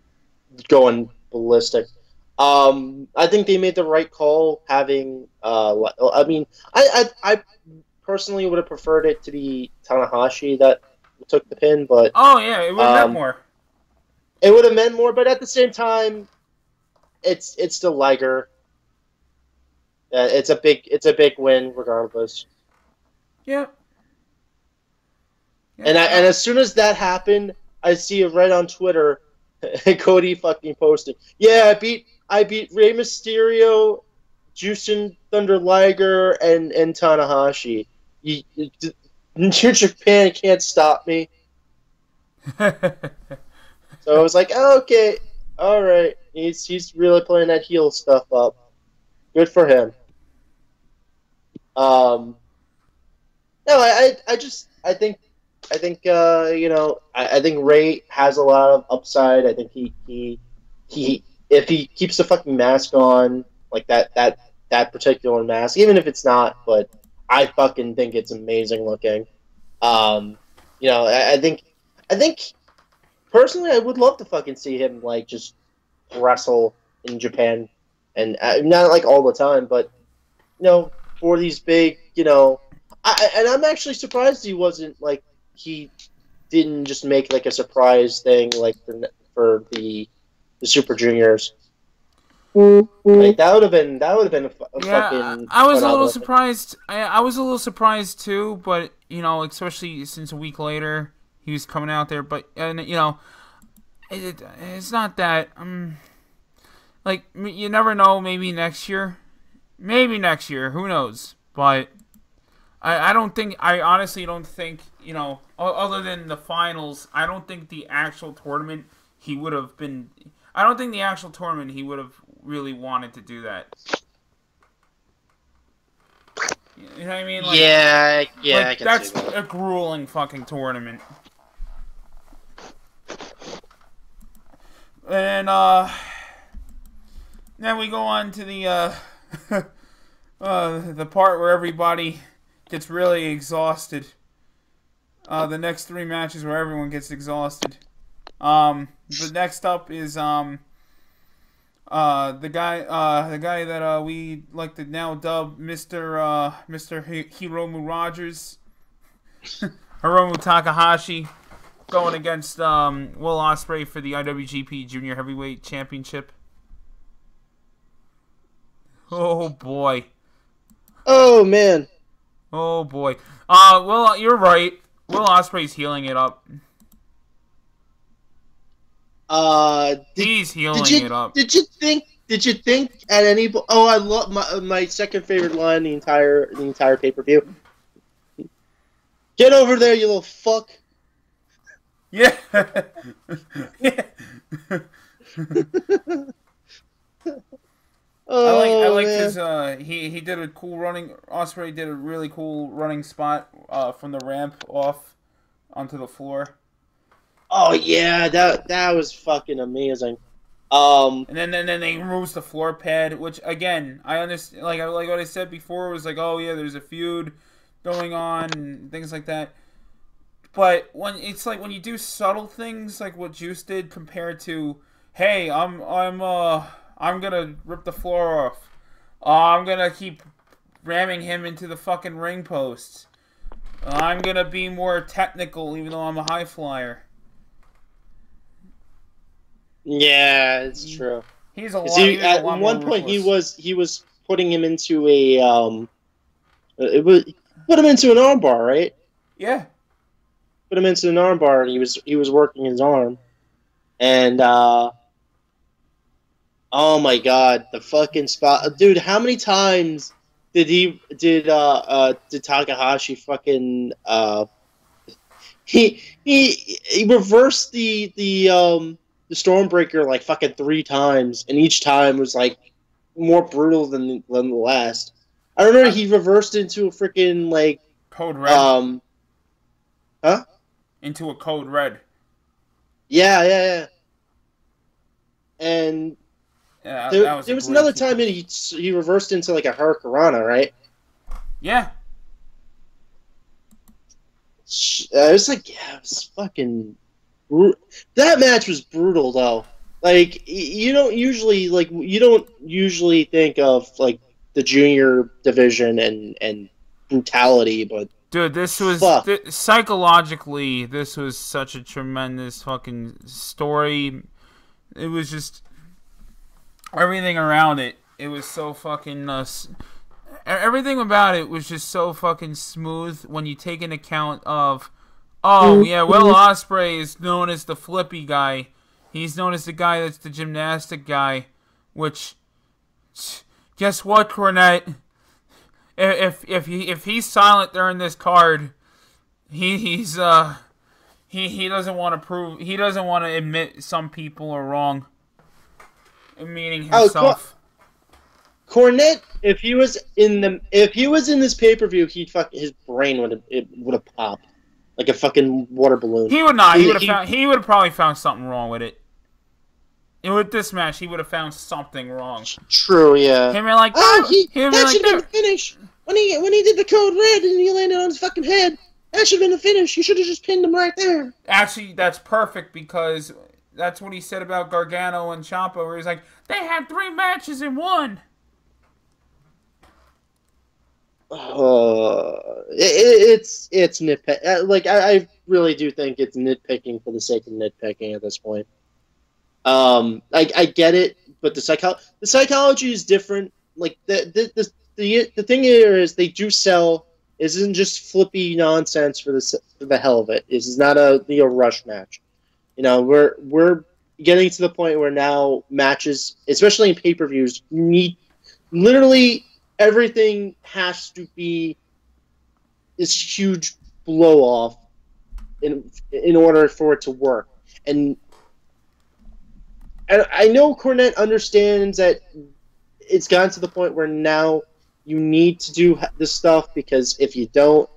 going ballistic. I think they made the right call having. I mean, I personally would have preferred it to be Tanahashi that took the pin, but oh yeah, it would have meant more. It would have meant more, but at the same time, it's still Liger. It's a big win regardless. Yeah. And as soon as that happened, I see it right on Twitter. Cody fucking posted, "Yeah, I beat Rey Mysterio, Jushin Thunder Liger, and Tanahashi. New Japan can't stop me." So I was like, oh, "Okay, all right. He's really playing that heel stuff up. Good for him." No, I think I think Ray has a lot of upside. I think he if he keeps the fucking mask on, like that particular mask, even if it's not, but I fucking think it's amazing looking. I think personally I would love to fucking see him like just wrestle in Japan, and not like all the time, but for these big, I'm actually surprised he wasn't like he didn't just make like a surprise thing like for the Super Juniors. Like that would have been a fucking. I was a little surprised. I was a little surprised too, but especially since a week later he was coming out there. But it's not that. Like you never know. Maybe next year. Who knows? But I don't think. I honestly don't think. Other than the finals, I don't think the actual tournament he would have been. I don't think the actual tournament he would have really wanted to do that. You know what I mean? Like, yeah, I can that's see that. a grueling fucking tournament. And then we go on to the the part where everybody gets really exhausted. The next 3 matches where everyone gets exhausted. The next up is the guy that we like to now dub Mr. Hiromu Rogers, Hiromu Takahashi, going against Will Ospreay for the IWGP Junior Heavyweight Championship. Oh boy. Oh man. Oh boy. Well, you're right. Will Ospreay's healing it up. He's healing it up. Did you think at any? Oh, I love my second favorite line in the entire pay-per-view. Get over there, you little fuck. Yeah. Yeah. I like his he did a cool running. Ospreay did a really cool running spot from the ramp off onto the floor. Oh yeah, that was fucking amazing. And then they removes the floor pad, which again I understand. Like what I said before was like, oh yeah, there's a feud going on and things like that. But when it's like when you do subtle things like what Juice did compared to, hey, I'm gonna rip the floor off. I'm gonna keep ramming him into the fucking ring posts. I'm gonna be more technical, even though I'm a high flyer. Yeah, it's true. He's a lot. At one point, he was putting him into a it was put him into an armbar, right? Yeah. Put him into an armbar, and he was working his arm, and oh my god, the fucking spot, dude! How many times did Takahashi fucking he reversed the Stormbreaker like fucking 3 times, and each time was like more brutal than the last. I remember he reversed into a freaking like Code Red. Huh? Into a Code Red. Yeah. And yeah, there was another time that he reversed into like a Hurricanrana, right? Yeah. It was like, yeah, it was fucking. That match was brutal though. Like you don't usually think of like the junior division and brutality, but dude, this was psychologically, this was such a tremendous fucking story. It was just everything around it. It was so fucking everything about it was just so fucking smooth when you take into account of, oh yeah, Will Ospreay is known as the flippy guy. He's known as the guy that's the gymnastic guy. Which, guess what, Cornette? If he's silent during this card, he doesn't want to admit some people are wrong. Meaning himself. Cornette, if he was in this pay-per-view, his brain would have popped like a fucking water balloon. He would not. He would have probably found something wrong with it. With this match, he would have found something wrong. True, yeah. Him like, that should have been the finish. When he did the Code Red and he landed on his fucking head, that should have been the finish. He should have just pinned him right there. Actually, that's perfect because that's what he said about Gargano and Ciampa, where he's like, they had 3 matches in one. It's nitpick. Like I really do think it's nitpicking for the sake of nitpicking at this point. I get it, but the psychology is different. Like the thing here is they do sell. This isn't just flippy nonsense for the hell of it. This is not a Leo Rush match. You know, we're getting to the point where now matches, especially in pay-per-views, need literally everything has to be this huge blow off in order for it to work. And I know Cornette understands that it's gotten to the point where now you need to do this stuff, because if you don't,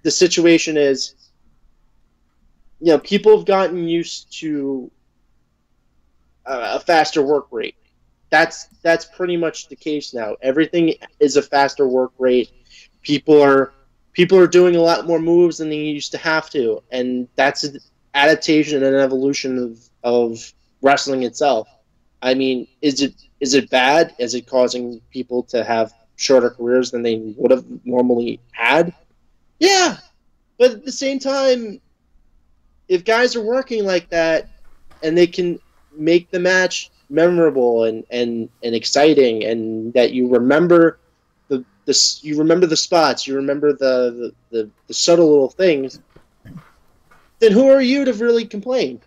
the situation is, you know, people have gotten used to a faster work rate. That's pretty much the case now. Everything is a faster work rate. People are doing a lot more moves than they used to have to, and that's an adaptation and an evolution of wrestling itself. I mean, is it bad? Is it causing people to have shorter careers than they would have normally had? Yeah, but at the same time, if guys are working like that and they can make the match memorable and exciting, and that you remember you remember the spots, you remember the subtle little things, then who are you to really complain?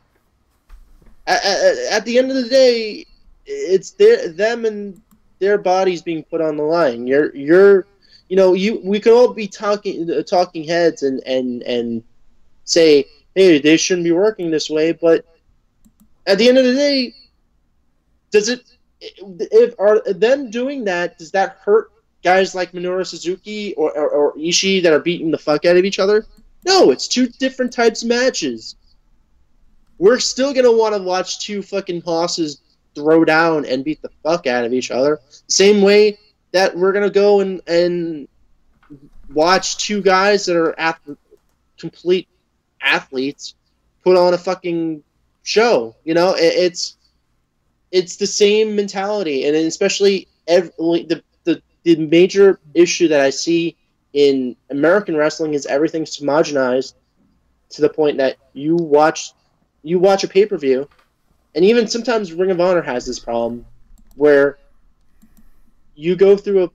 At the end of the day, it's them and their bodies being put on the line. We could all be talking heads and say, hey, they shouldn't be working this way, but at the end of the day, does it? If are them doing that, does that hurt guys like Minoru Suzuki or Ishii that are beating the fuck out of each other? No, it's two different types of matches. We're still gonna want to watch two fucking hosses throw down and beat the fuck out of each other. Same way that we're gonna go and watch two guys that are complete athletes put on a fucking show. It's the same mentality, and especially the major issue that I see in American wrestling is everything's homogenized to the point that you watch a pay-per-view, and even sometimes Ring of Honor has this problem where you go through a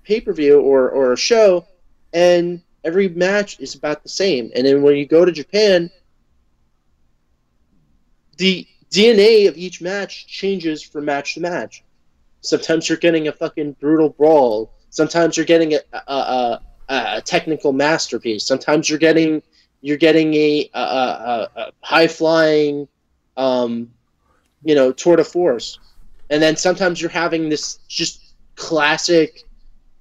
pay-per-view or a show, and every match is about the same. And then when you go to Japan, the DNA of each match changes from match to match. Sometimes you're getting a fucking brutal brawl. Sometimes you're getting a technical masterpiece. Sometimes you're getting a high flying, tour de force. And then sometimes you're having this just classic,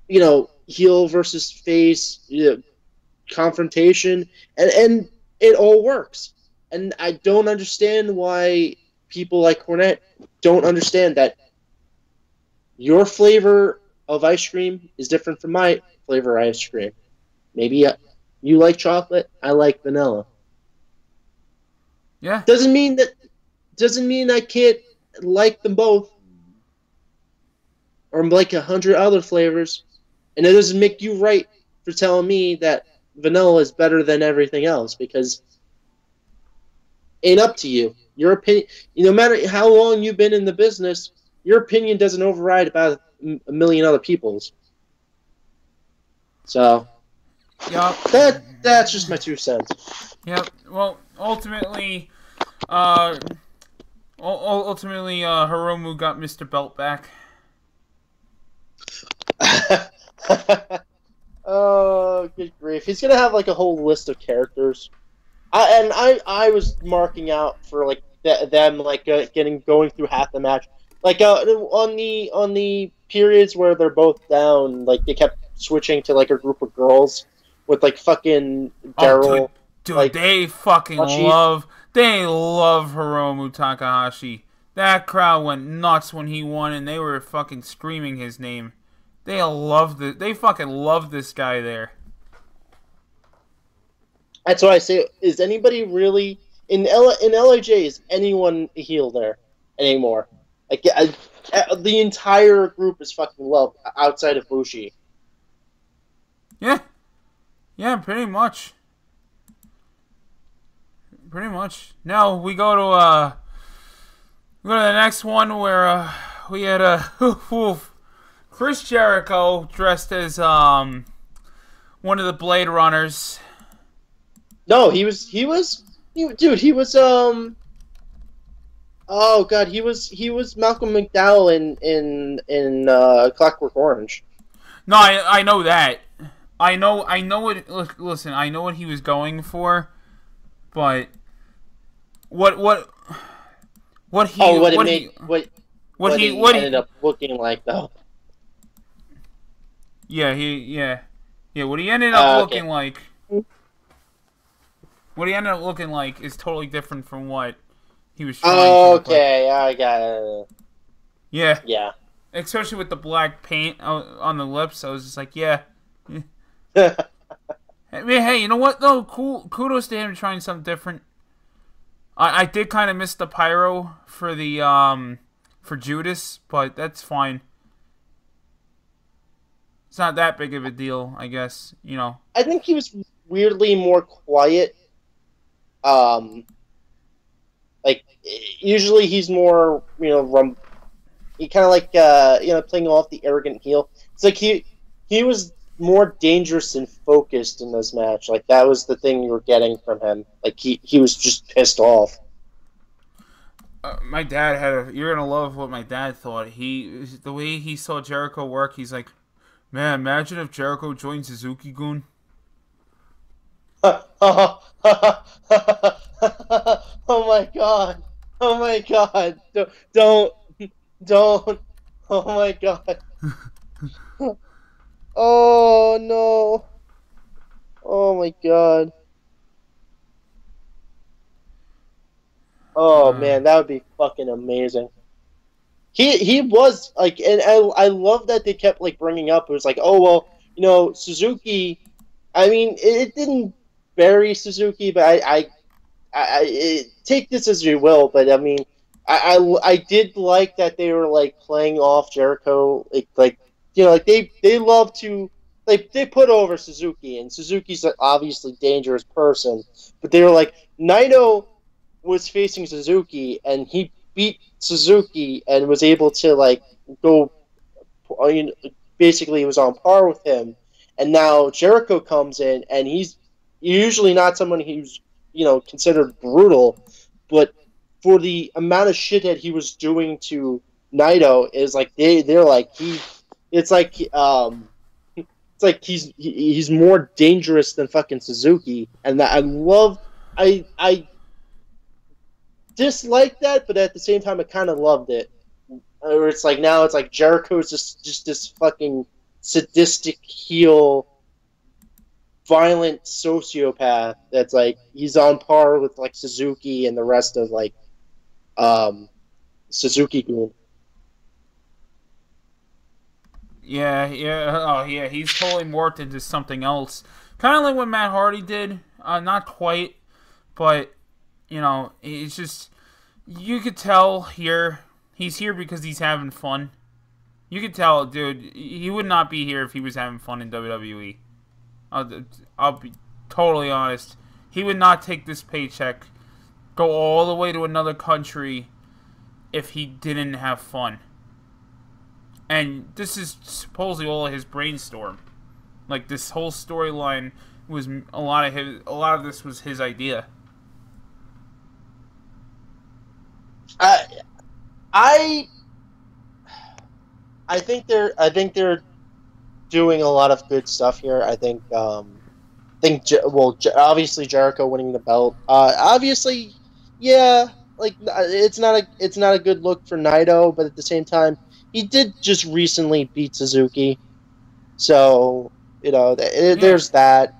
heel versus face confrontation, and it all works. And I don't understand why people like Cornette don't understand that your flavor of ice cream is different from my flavor of ice cream. Maybe you like chocolate, I like vanilla. Yeah. Doesn't mean I can't like them both, or like 100 other flavors, and it doesn't make you right for telling me that vanilla is better than everything else, because ain't up to you. Your opinion, no matter how long you've been in the business, your opinion doesn't override about a million other people's. So, Yep. that's just my 2 cents. Yep. Well, ultimately, Hiromu got Mr. Belt back. Oh, good grief! He's gonna have like a whole list of characters. I was marking out for like them like going through half the match, like on the periods where they're both down, like they kept switching to like a group of girls with like fucking Daryl. Dude, like, they fucking love Hiromu Takahashi. That crowd went nuts when he won, and they were fucking screaming his name. They fucking love this guy there. That's why I say, is anybody really in LIJ? Is anyone a heel there anymore? Like, the entire group is fucking loved outside of Bushi. Yeah, pretty much. Now we go to the next one where we had Chris Jericho dressed as one of the Blade Runners. No, he was oh god, he was Malcolm McDowell in Clockwork Orange. No, I know that. I know what. Listen, I know what he was going for, but what he ended up looking like though. Yeah, what he ended up looking like. What he ended up looking like is totally different from what he was trying to look like. I got it. Yeah. Yeah. Especially with the black paint on the lips, I was just like, yeah. I mean, hey, you know what, though? Cool. Kudos to him trying something different. I did kind of miss the pyro for the, for Judas, but that's fine. It's not that big of a deal, I guess, I think he was weirdly more quiet Like usually he's more he kind of like playing off the arrogant heel. It's like he was more dangerous and focused in this match. Like that was the thing you were getting from him. Like he was just pissed off. My dad had a. You're gonna love what my dad thought. The way he saw Jericho work, he's like, man, imagine if Jericho joined Suzuki-gun. Oh my god! Oh my god! Don't! Don't! Oh my god! Oh no! Oh my god! Oh man, that would be fucking amazing. He was like, and I love that they kept like bringing up. It was like, oh well, Suzuki. I mean, it didn't bury Suzuki, but take this as you will. But I mean, I did like that they were like playing off Jericho, like they love to they put over Suzuki, and Suzuki's an obviously dangerous person, but they were like Naito was facing Suzuki, and he beat Suzuki and was able to like go. Basically, was on par with him, and now Jericho comes in, and he's usually not someone who's considered brutal, but for the amount of shit that he was doing to Naito, is like they're like it's like he's more dangerous than fucking Suzuki, and that I disliked that, but at the same time I kind of loved it. Or it's like now it's like Jericho's just this fucking sadistic heel, violent sociopath that's like he's on par with like Suzuki and the rest of like Suzuki-gun. Yeah, oh yeah, he's totally morphed into something else. Kind of like what Matt Hardy did. Not quite, but it's just you could tell here he's here because he's having fun. You could tell, dude. He would not be here if he was having fun in WWE. I'll be totally honest. He would not take this paycheck, go all the way to another country, if he didn't have fun. And this is supposedly all of his brainstorm. Like this whole storyline was a lot of this was his idea. I think they're doing a lot of good stuff here. I think obviously Jericho winning the belt. Obviously, yeah, like it's not a good look for Naito, but at the same time, he did just recently beat Suzuki, so there's that.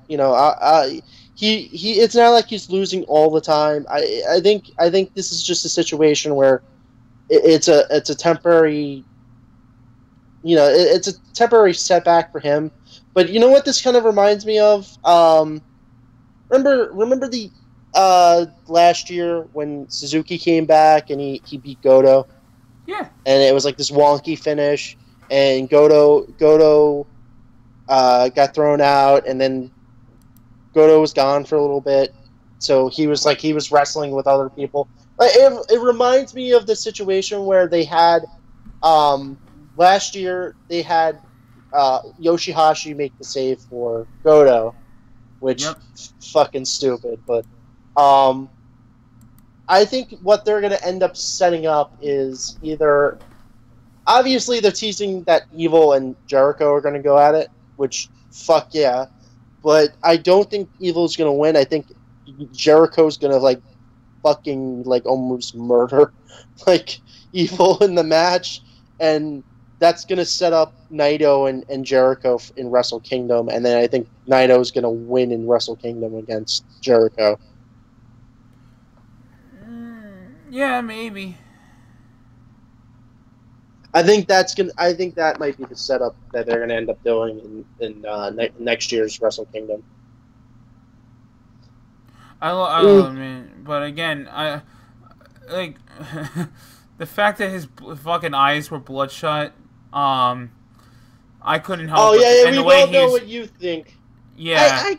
He it's not like he's losing all the time. I think this is just a situation where it's a temporary. It's a temporary setback for him. But you know what this kind of reminds me of? Remember the last year when Suzuki came back and he beat Goto? Yeah. And it was like this wonky finish, and Goto got thrown out, and then Goto was gone for a little bit. So he was wrestling with other people. It reminds me of the situation where they had last year they had Yoshihashi make the save for Goto, which fucking stupid. But I think what they're going to end up setting up is either obviously they're teasing that Evil and Jericho are going to go at it, which fuck yeah. But I don't think Evil's going to win. I think Jericho's going to fucking almost murder Evil in the match, and that's going to set up Naito and Jericho in Wrestle Kingdom, and then I think Naito's going to win in Wrestle Kingdom against Jericho. Yeah, maybe. I think that might be the setup that they're going to end up doing in next year's Wrestle Kingdom. I love it, but again, I like the fact that his fucking eyes were bloodshot. I couldn't help. Oh yeah, we all know what you think. Yeah, I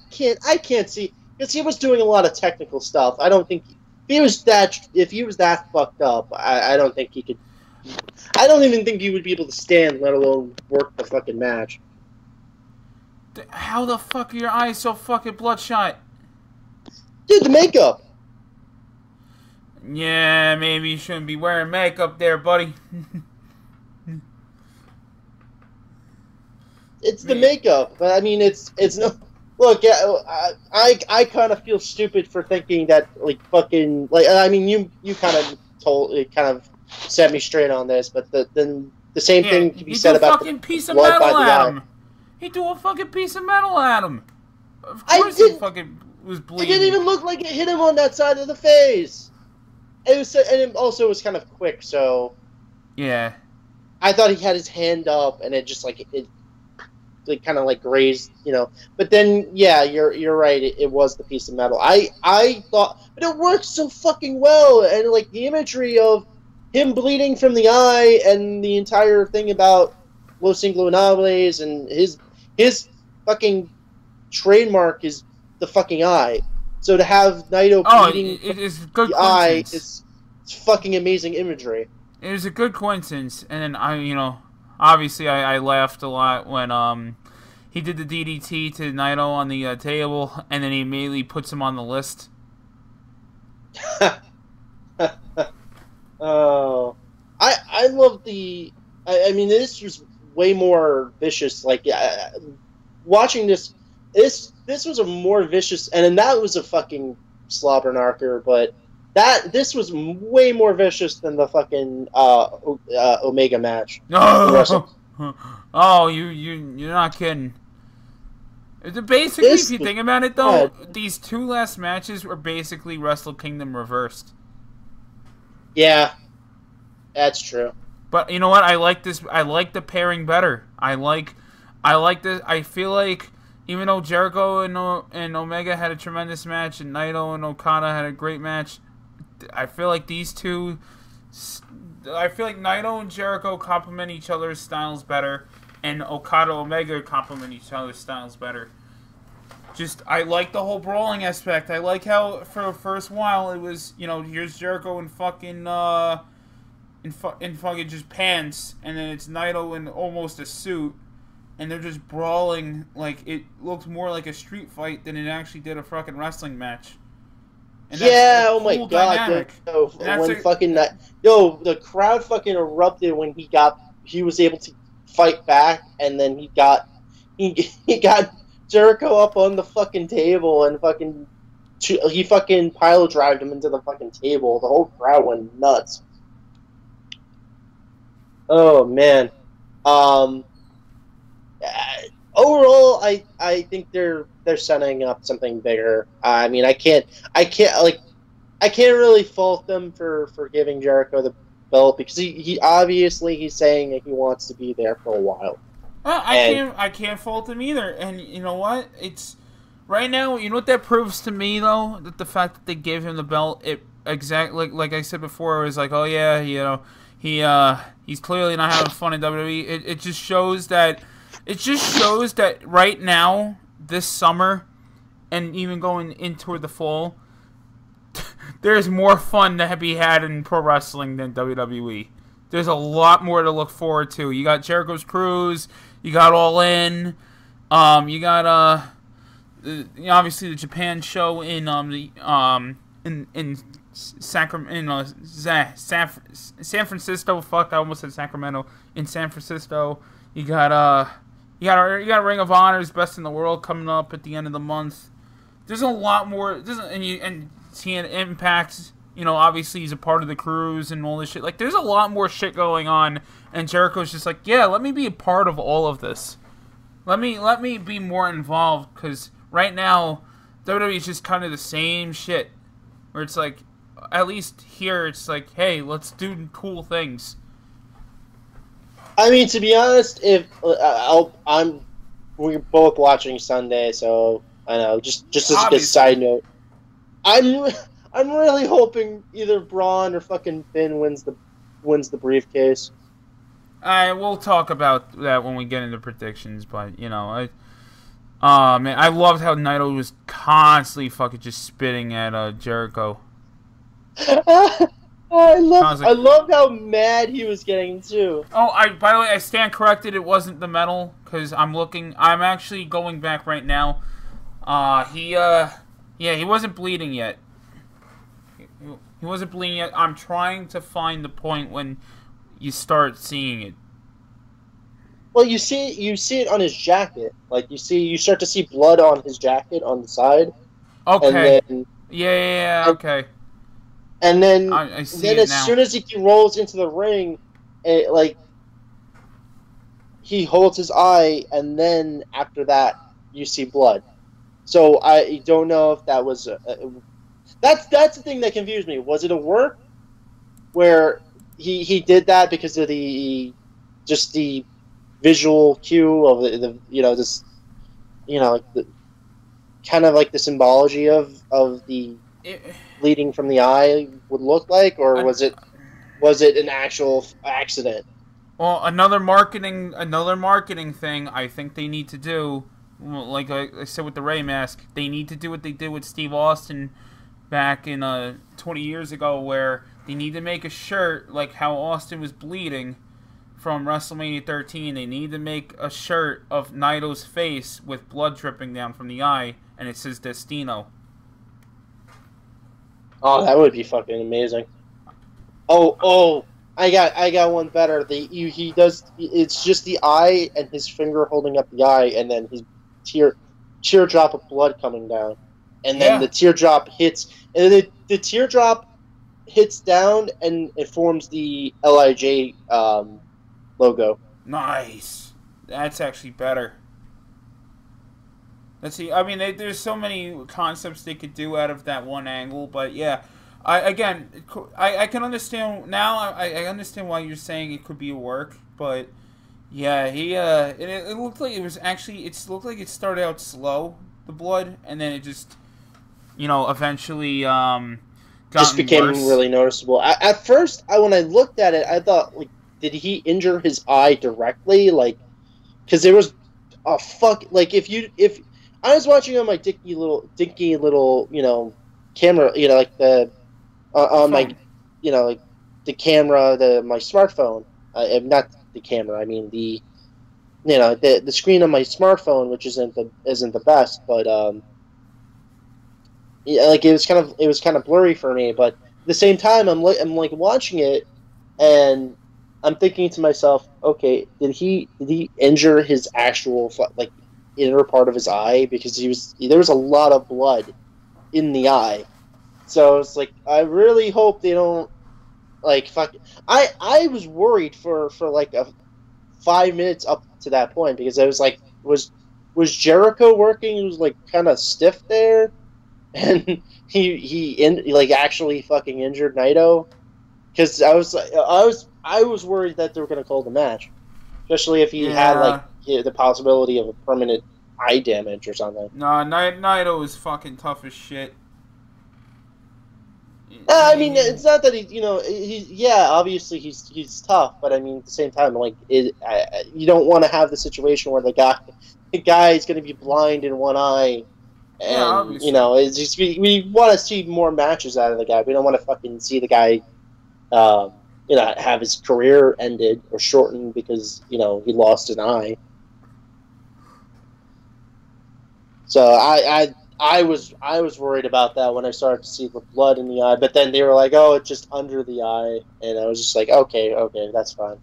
can't see because he was doing a lot of technical stuff. I don't think if he was that fucked up, I don't think he could. I don't even think he would be able to stand, let alone work the fucking match. How the fuck are your eyes so fucking bloodshot? Dude, the makeup. Yeah, maybe you shouldn't be wearing makeup there, buddy. It's the makeup, but I mean, it's no. Look, yeah, I kind of feel stupid for thinking that like fucking like I mean you kind of set me straight on this, but then the same thing can be said about the piece of blood metal by the at eye. him. He threw a fucking piece of metal at him. Of course he fucking was bleeding. It didn't even look like it hit him on that side of the face. It was, and it also was kind of quick, so yeah. I thought he had his hand up, and it just like kind of like grazed, you know. But then, yeah, you're right. It was the piece of metal. I thought, but it works so fucking well, and like the imagery of him bleeding from the eye, and the entire thing about Los Inglonables, and his fucking trademark is the fucking eye. So to have Naito bleeding it is good the eye is it's fucking amazing imagery. It was a good coincidence, and then obviously I laughed a lot when he did the DDT to Naito on the table, and then he immediately puts him on the list. Oh, I love the. I mean, this was way more vicious. Like, watching this was a more vicious, and then that was a fucking slobber knocker. But this was way more vicious than the fucking Omega match. Oh, you're not kidding. Basically, if you think about it, though, these two last matches were basically Wrestle Kingdom reversed. Yeah, that's true. But you know what? I like this. I like the pairing better. I like this. I feel like even though Jericho and Omega had a tremendous match, and Naito and Okada had a great match, I feel like these two. I feel like Naito and Jericho complement each other's styles better, and Okada Omega complement each other's styles better. I like the whole brawling aspect. I like how for the first while it was, here's Jericho in fucking in fucking just pants, and then it's Naito in almost a suit, and they're just brawling. Like, it looked more like a street fight than it actually did a fucking wrestling match. And yeah, oh my god, the crowd fucking erupted when he was able to fight back, and then he got Jericho up on the fucking table, and he fucking pile drived him into the fucking table. The whole crowd went nuts. Oh man. Overall, I think they're setting up something bigger. I mean, I can't really fault them for giving Jericho the belt, because he obviously he's saying that he wants to be there for a while. I can't fault him either. And you know what? It's right now. You know what that proves to me, though, that the fact that they gave him the belt, it exactly like I said before, it was like, oh yeah, he's clearly not having fun in WWE. It just shows that. It just shows that right now, this summer, and even going into the fall, there's more fun to be had in pro wrestling than WWE. There's a lot more to look forward to. You got Jericho's Cruise, you got All In, you got obviously the Japan show in San Francisco. Fuck, I almost said Sacramento. In San Francisco, you got Ring of Honor's Best in the World coming up at the end of the month. There's a lot more. And seeing Impact, obviously he's a part of the Cruise and all this shit. Like, there's a lot more shit going on, and Jericho's just like, yeah, let me be a part of all of this. Let me be more involved, because right now WWE is just kind of the same shit. Where it's like, at least here it's like, hey, let's do cool things. I mean, to be honest, if we're both watching Sunday, so I know. Just as a good side note, I'm really hoping either Braun or fucking Finn wins the briefcase. We'll talk about that when we get into predictions, but man, I loved how Naito was constantly fucking just spitting at Jericho. Sounds like... I loved how mad he was getting too. Oh, by the way, I stand corrected. It wasn't the metal because I'm looking. I'm actually going back right now. Yeah, he wasn't bleeding yet. He wasn't bleeding yet. I'm trying to find the point when you start seeing it. Well, you see it on his jacket. Like you start to see blood on his jacket on the side. Okay. And then, Yeah. Okay. And then, I see then it as now. soon as he rolls into the ring, like he holds his eye, and then after that, you see blood. So I don't know if that was that's the thing that confused me. Was it a work where he did that because of the visual cue of the this like the kind of like the symbology of the bleeding from the eye would look like, or was it an actual accident? Well, another marketing thing I think they need to do, like I said with the Ray mask, they need to do what they did with Steve Austin back in 20 years ago, where they need to make a shirt like how Austin was bleeding from WrestleMania 13. They need to make a shirt of Naito's face with blood dripping down from the eye, and it says Destino. Oh, that would be fucking amazing. Oh, I got one better. He does. It's just the eye and his finger holding up the eye, and then his teardrop of blood coming down, and then the teardrop hits, and then the teardrop hits down, and it forms the LIJ logo. Nice. That's actually better. Let's see. I mean, there's so many concepts they could do out of that one angle, but yeah. I can understand now. I understand why you're saying it could be a work, but yeah, it looked like it was actually. It looked like it started out slow, the blood, and then it just, eventually just became worse. Really noticeable. At first, when I looked at it, I thought, like, did he injure his eye directly? Like, because there was a like if I was watching on my dinky little camera, like the on my like the camera, my smartphone, not the camera, I mean the the screen on my smartphone, which isn't the best, but yeah, like it was kind of blurry for me, but at the same time I'm like watching it, and I'm thinking to myself, okay, did he injure his actual like inner part of his eye, because there was a lot of blood in the eye. So it's like, I really hope they don't like fuck. I was worried for like 5 minutes up to that point, because I was like, was Jericho working? He was like kind of stiff there, and he like actually fucking injured Naito, because I was worried that they were gonna call the match, especially if he had like the possibility of a permanent eye damage or something. No, Naito is fucking tough as shit. I mean, it's not that obviously he's tough, but I mean, at the same time, like you don't want to have the situation where the guy is going to be blind in one eye, and it's just we want to see more matches out of the guy. We don't want to fucking see the guy, have his career ended or shortened because he lost an eye. So I was worried about that when I started to see the blood in the eye, but then they were like, "Oh, it's just under the eye," and I was just like, "Okay, that's fine."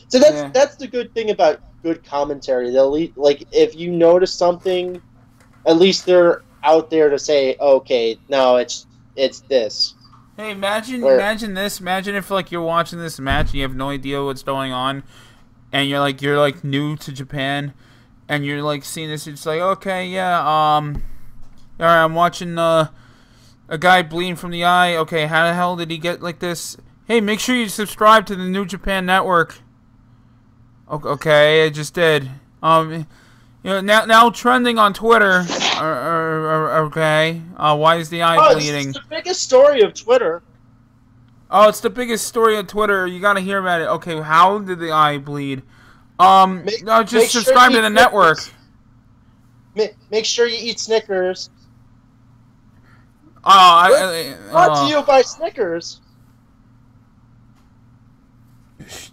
So that's the good thing about good commentary. They'll like, if you notice something, at least they're out there to say, "Okay, no, it's this." Hey, imagine this. Imagine if like you're watching this match and you have no idea what's going on, and you're like new to Japan, and you're like seeing this. It's like, okay, yeah, alright, I'm watching a guy bleeding from the eye. Okay, how the hell did he get like this? Hey, make sure you subscribe to the New Japan Network. Okay, I just did. Now trending on Twitter. Okay, why is the eye bleeding? It's the biggest story of Twitter. Oh, it's the biggest story on Twitter. You gotta hear about it. Okay, how did the eye bleed? Just subscribe to the network. Make sure you eat Snickers. Brought to you by Snickers.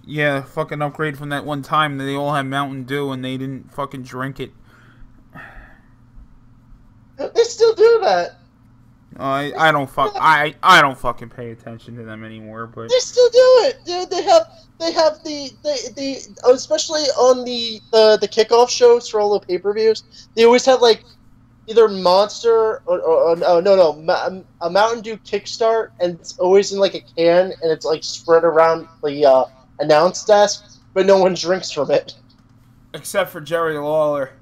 Yeah, fucking upgrade from that one time that they all had Mountain Dew and they didn't fucking drink it. They still do that. I don't fucking pay attention to them anymore, but they still do it, dude. They have the especially on the kickoff shows for all the pay-per-views. They always have like either Monster or a Mountain Dew Kickstart, and it's always in like a can, and it's like spread around the announce desk, but no one drinks from it except for Jerry Lawler.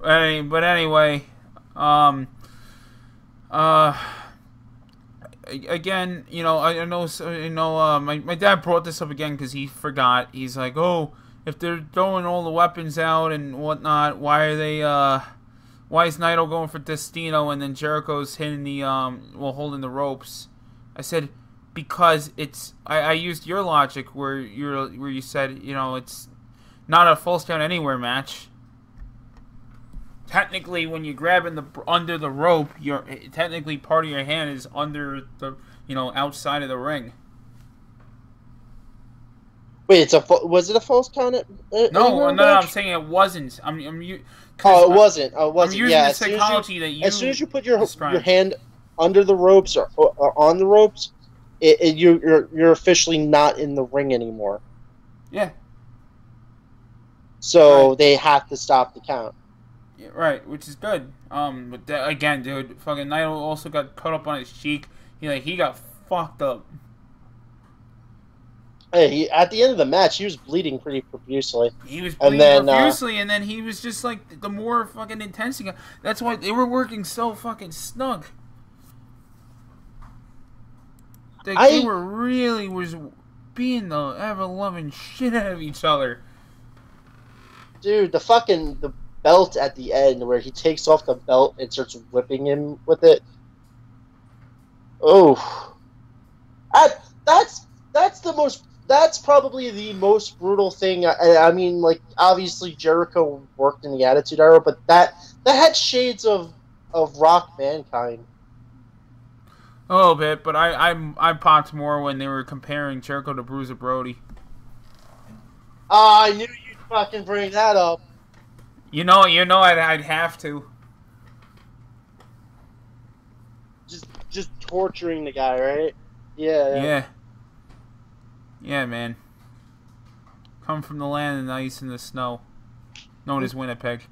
But anyway, again, you know, I know, my dad brought this up again because he forgot. He's like, oh, if they're throwing all the weapons out and whatnot, why are they, why is Naito going for Destino and then Jericho's hitting the, holding the ropes? I said, because it's, I used your logic where you said, you know, it's not a false count anywhere match. Technically, when you're grabbing under the rope, technically part of your hand is under the, you know, outside of the ring. Wait, was it a false count? No, I'm saying it wasn't. It wasn't. Oh, it wasn't. I'm using the psychology that you. As soon as you put your hand under the ropes or on the ropes, you're officially not in the ring anymore. Yeah. So they have to stop the count. Yeah, right, which is good. But again, dude, fucking Naito also got cut up on his cheek. He got fucked up. Hey, at the end of the match, he was bleeding pretty profusely. He was bleeding profusely, and then he was just like, the more fucking intense he got. That's why they were working so fucking snug. They were really being the ever-loving shit out of each other. Dude, the belt at the end where he takes off the belt and starts whipping him with it. Oh, that's probably the most brutal thing. I mean, like, obviously Jericho worked in the Attitude Era, but that had shades of Rock Mankind. A little bit, but I popped more when they were comparing Jericho to Bruiser Brody. I knew you'd fucking bring that up. You know, I'd have to. Just torturing the guy, right? Yeah. Yeah, man. Come from the land of the ice and the snow, known as Winnipeg.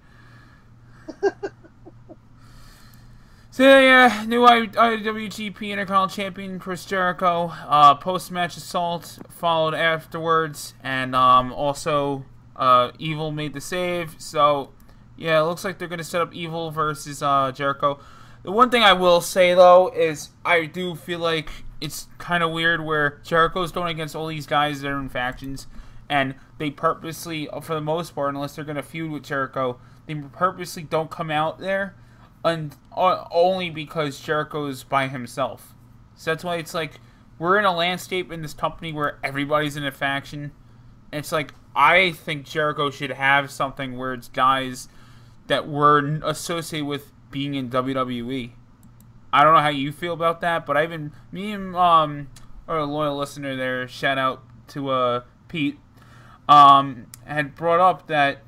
So yeah, new IWGP Intercontinental Champion Chris Jericho. Post-match assault followed afterwards, and also Evil made the save. So yeah, it looks like they're gonna set up Evil versus Jericho. The one thing I will say though is I do feel like it's kind of weird where Jericho's going against all these guys that are in factions, and they purposely, for the most part, unless they're gonna feud with Jericho, they purposely don't come out there. And only because Jericho's by himself. So that's why it's like, we're in a landscape in this company where everybody's in a faction. And it's like, I think Jericho should have something where it's guys that were associated with being in WWE. I don't know how you feel about that, but me and or a loyal listener there, shout out to Pete, had brought up that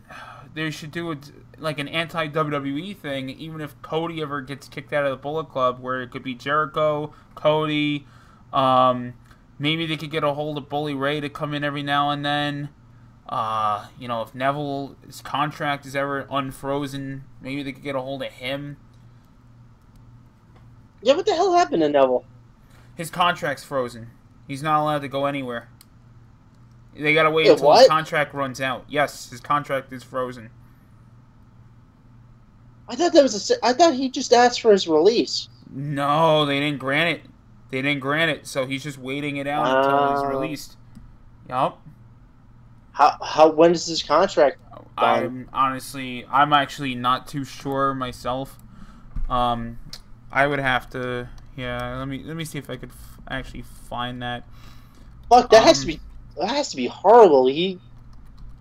they should do it like an anti-WWE thing, even if Cody ever gets kicked out of the Bullet Club, where it could be Jericho, Cody, maybe they could get a hold of Bully Ray to come in every now and then. You know, if Neville's contract is ever unfrozen, maybe they could get a hold of him. Yeah, what the hell happened to Neville? His contract's frozen. He's not allowed to go anywhere. They gotta wait until his contract runs out. Yes, his contract is frozen. I thought he just asked for his release. No, they didn't grant it. So he's just waiting it out until he's released. Yup. When is his contract done? I'm actually not too sure myself. I would have to. Yeah, let me see if I could actually find that. Fuck, that has to be horrible. He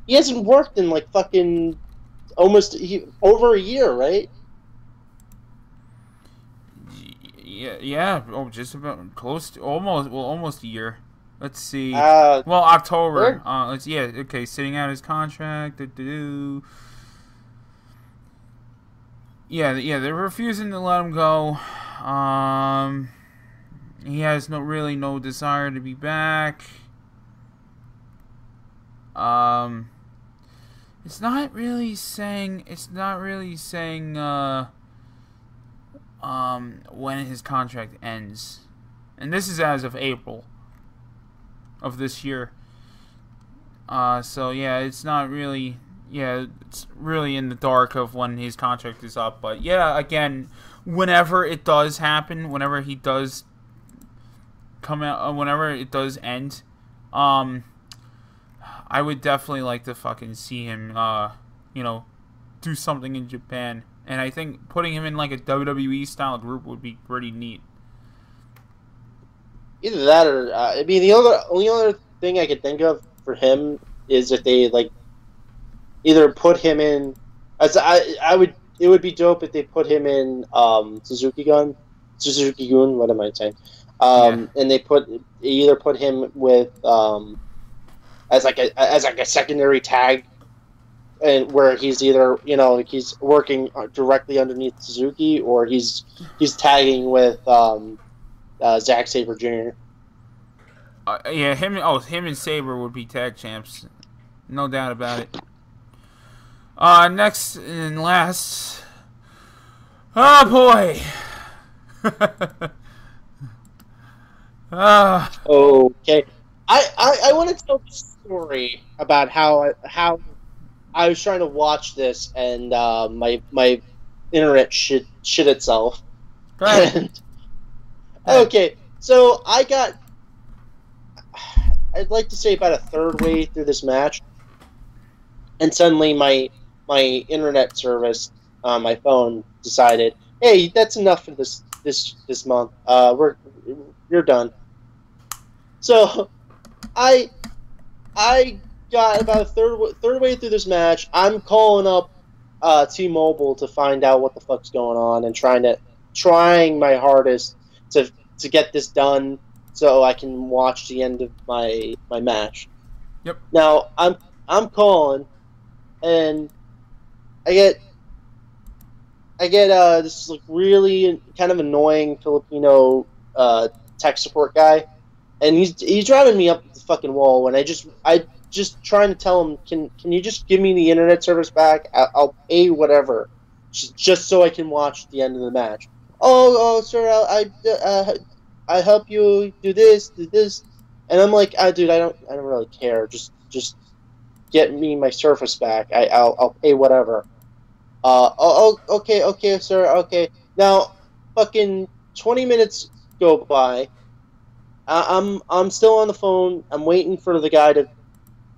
hasn't worked in like fucking over a year, right? Yeah. Oh, just about close to almost a year. Let's see. Uh, Well, October. Good. Okay, sitting out his contract. Yeah, they're refusing to let him go. He has no desire to be back. Um, it's not really saying when his contract ends, and this is as of April of this year. So yeah, it's not really. Yeah, it's really in the dark of when his contract is up. But yeah, again, whenever it does happen, whenever he does come out, whenever it does end, I would definitely like to fucking see him, do something in Japan. And I think putting him in like a WWE style group would be pretty neat. Either that, or I mean, the only other thing I could think of for him is if they like either put him in as I would it would be dope if they put him in Suzuki Gun, what am I saying? Yeah. And they either put him with as like a secondary tag, and where he's either like he's working directly underneath Suzuki, or he's tagging with Zack Sabre Jr. Yeah, him and Sabre would be tag champs, no doubt about it. Next and last. Oh boy. Okay, I want to tell the story about how I was trying to watch this, and my internet shit itself. Go ahead. And, okay, so I'd like to say about a third way through this match, and suddenly my internet service on my phone decided, hey, that's enough for this month. You're done. So I got about a third way through this match. I'm calling up T-Mobile to find out what the fuck's going on, and trying my hardest to get this done so I can watch the end of my match. Yep. Now I'm calling, and I get this like really kind of annoying Filipino tech support guy, and he's driving me up the fucking wall. And I just trying to tell him, can you just give me the internet service back? I'll pay whatever, just so I can watch the end of the match. Oh, sir, I help you do this, and I'm like, dude, I don't really care. Just get me my service back. I'll pay whatever. Okay, sir. Okay. Now, fucking 20 minutes go by. I'm still on the phone. I'm waiting for the guy to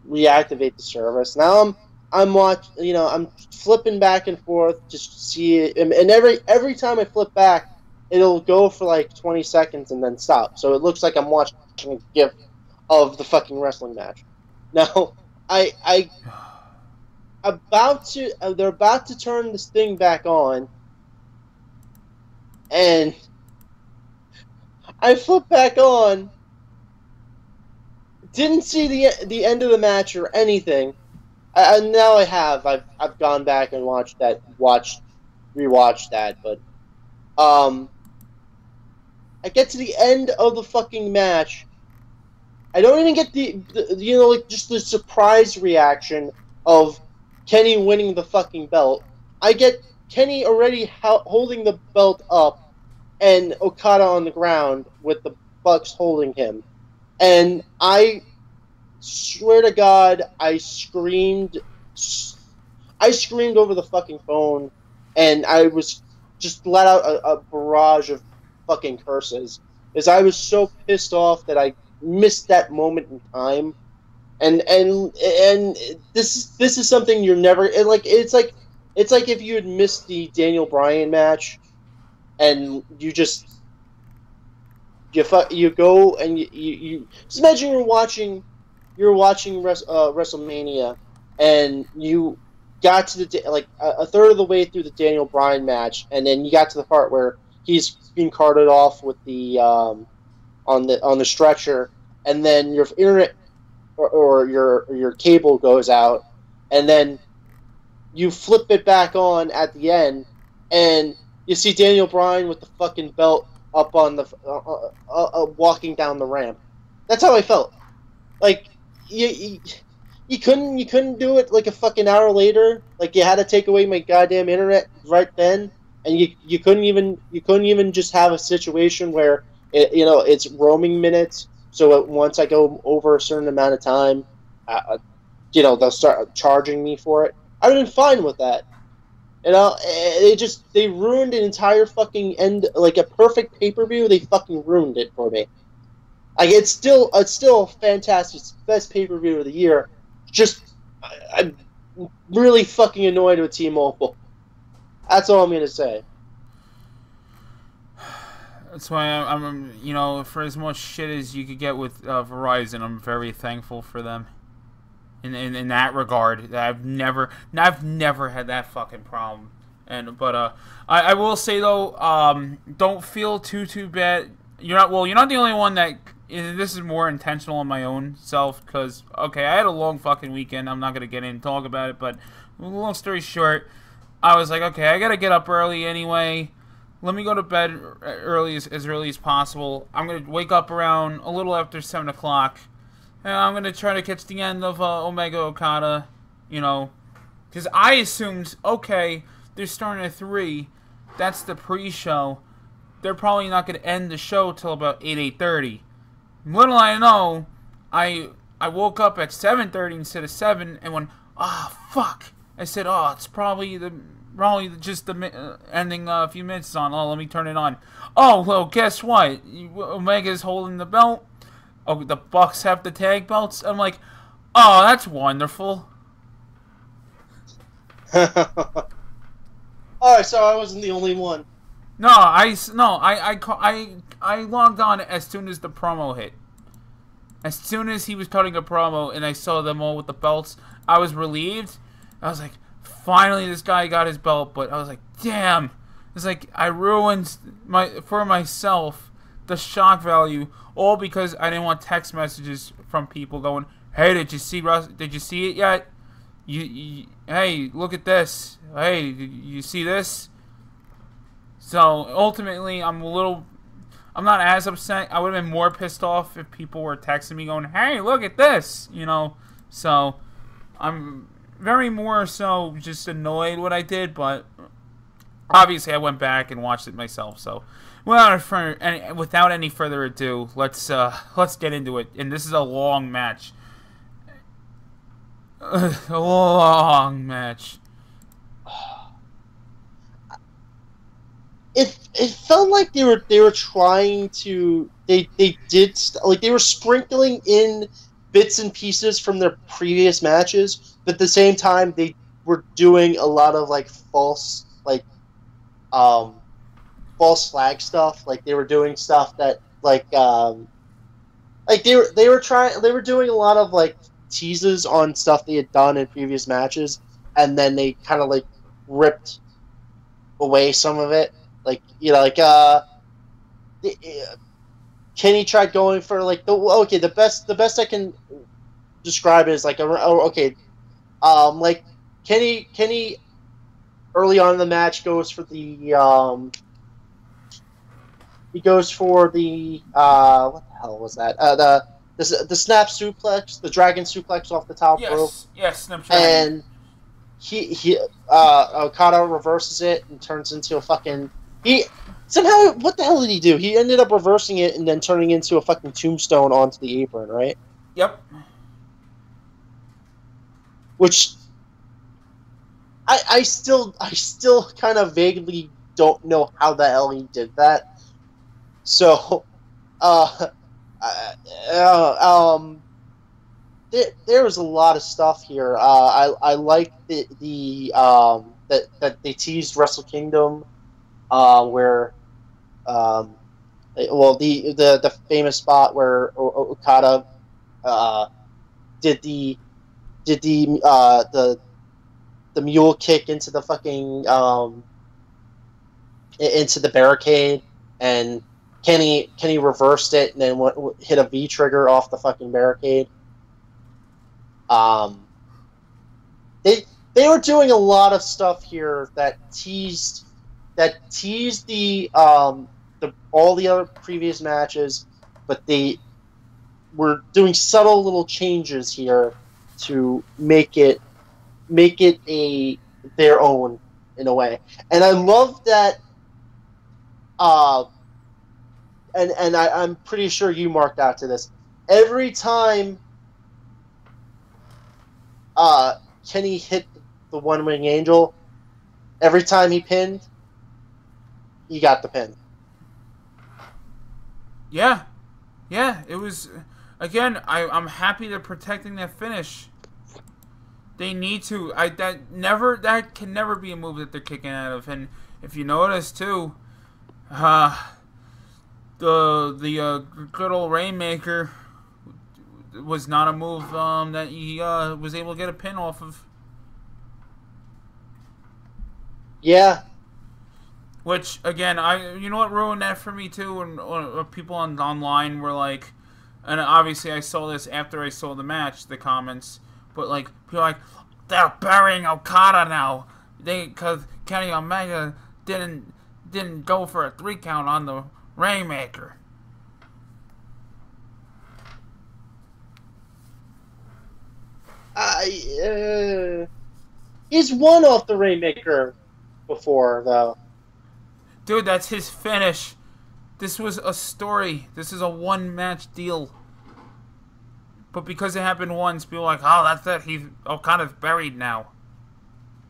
reactivate the service. Now I'm flipping back and forth just to see it, and every time I flip back, it'll go for like 20 seconds and then stop. So it looks like I'm watching a GIF of the fucking wrestling match. Now, they're about to turn this thing back on, and I flip back on, didn't see the end of the match or anything. Now I've gone back and rewatched that, but I get to the end of the fucking match. I don't even get the just the surprise reaction of Kenny winning the fucking belt. I get Kenny already holding the belt up, and Okada on the ground with the Bucks holding him. And I swear to God, I screamed over the fucking phone, and I was just let out a barrage of fucking curses, as I was so pissed off that I missed that moment in time. And this is something you're never it's like if you had missed the Daniel Bryan match, and you go and you just imagine you're watching WrestleMania, and you got to the like a third of the way through the Daniel Bryan match, and then you got to the part where he's being carted off with the on the stretcher, and then your internet or your cable goes out, and then you flip it back on at the end, and you see Daniel Bryan with the fucking belt up on the walking down the ramp. That's how I felt. Like you couldn't do it like a fucking hour later. Like you had to take away my goddamn internet right then, and you couldn't even just have a situation where it's roaming minutes. So once I go over a certain amount of time, they'll start charging me for it. I'd have been fine with that. They ruined an entire fucking end, like a perfect pay per view. They fucking ruined it for me. Like it's still fantastic. It's the best pay per view of the year. Just I'm really fucking annoyed with T-Mobile. That's all I'm gonna say. That's why I'm for as much shit as you could get with Verizon, I'm very thankful for them. In that regard, I've never had that fucking problem. But I will say though, don't feel too bad. You're not the only one that. This is more intentional on my own self because okay, I had a long fucking weekend. I'm not gonna get in and talk about it, but long story short, I was like, okay, I gotta get up early anyway. Let me go to bed as early as possible. I'm gonna wake up around a little after 7 o'clock. And I'm going to try to catch the end of Omega Okada, because I assumed, okay, they're starting at 3. That's the pre-show. They're probably not going to end the show till about 8:30. Little I know, I woke up at 7:30 instead of 7 and went, fuck. I said, it's probably just the ending a few minutes on. Oh, let me turn it on. Oh, well, guess what? Omega's holding the belt. Oh, the Bucks have the tag belts? I'm like, oh, that's wonderful. Alright, so I wasn't the only one. No, I logged on as soon as the promo hit. As soon as he was cutting a promo and I saw them all with the belts, I was relieved. I was like, finally this guy got his belt, but I was like, damn. It's like I ruined for myself the shock value, all because I didn't want text messages from people going, "Hey, did you see it yet? Hey, look at this. Hey, you see this?" So ultimately, I'm not as upset. I would have been more pissed off if people were texting me going, "Hey, look at this," So I'm very more so just annoyed what I did, but obviously I went back and watched it myself. So without any further ado, let's get into it. And this is a long match. A long match. It felt like they were trying to they were sprinkling in bits and pieces from their previous matches, but at the same time they were doing a lot of false flag stuff. Like they were doing stuff that they were doing a lot of teases on stuff they had done in previous matches, and then they kind of ripped away some of it. Kenny tried going for the best I can describe it is Kenny early on in the match goes for the what the hell was that the snap suplex, the dragon suplex off the top rope. Yes, snap dragon. And Okada reverses it and turns into a fucking what the hell did he do? He ended up reversing it and then turning into a fucking tombstone onto the apron, right? Yep. Which I still kind of vaguely don't know how the hell he did that. So, there was a lot of stuff here. I like that they teased Wrestle Kingdom, where the famous spot where Okada did the the mule kick into the fucking into the barricade, and Kenny reversed it and then hit a V trigger off the fucking barricade. They were doing a lot of stuff here that teased the all the other previous matches, but they were doing subtle little changes here to make it their own in a way. And I love that. And I'm pretty sure you marked out to this. Every time Kenny hit the One Wing Angel, every time he pinned, he got the pin. Yeah. Yeah, it was... Again, I'm happy they're protecting that finish. They need to. That can never be a move that they're kicking out of. And if you notice, too, the good old Rainmaker was not a move that he was able to get a pin off of. Yeah. Which, again, you know what ruined that for me, too? And people online were like... And obviously I saw this after I saw the match, the comments. But, like, people are like, they're burying Okada now. Because Kenny Omega didn't go for a 3 count on the Rainmaker. He's won off the Rainmaker before, though. Dude, that's his finish. This was a story. This is a one-match deal. But because it happened once, people are like, oh, that's it. Okada's buried now.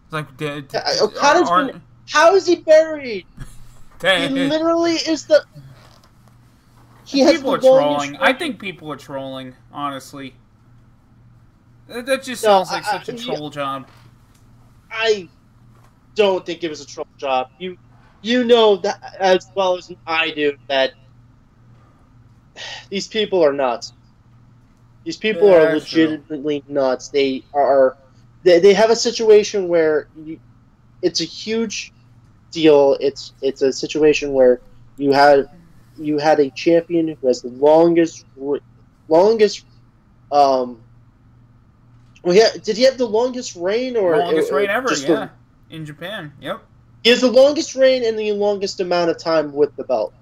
It's like, how is he buried? He literally is the... People are trolling. I think people are trolling, honestly. That just sounds like such a troll job. I don't think it was a troll job. You know that as well as I do that these people are nuts. These people are legitimately nuts. They have a situation where it's a huge deal. It's a situation where you had a champion who has the longest. Did he have the longest reign or longest reign ever? Yeah, in Japan. Yep. He has the longest reign and the longest amount of time with the belt.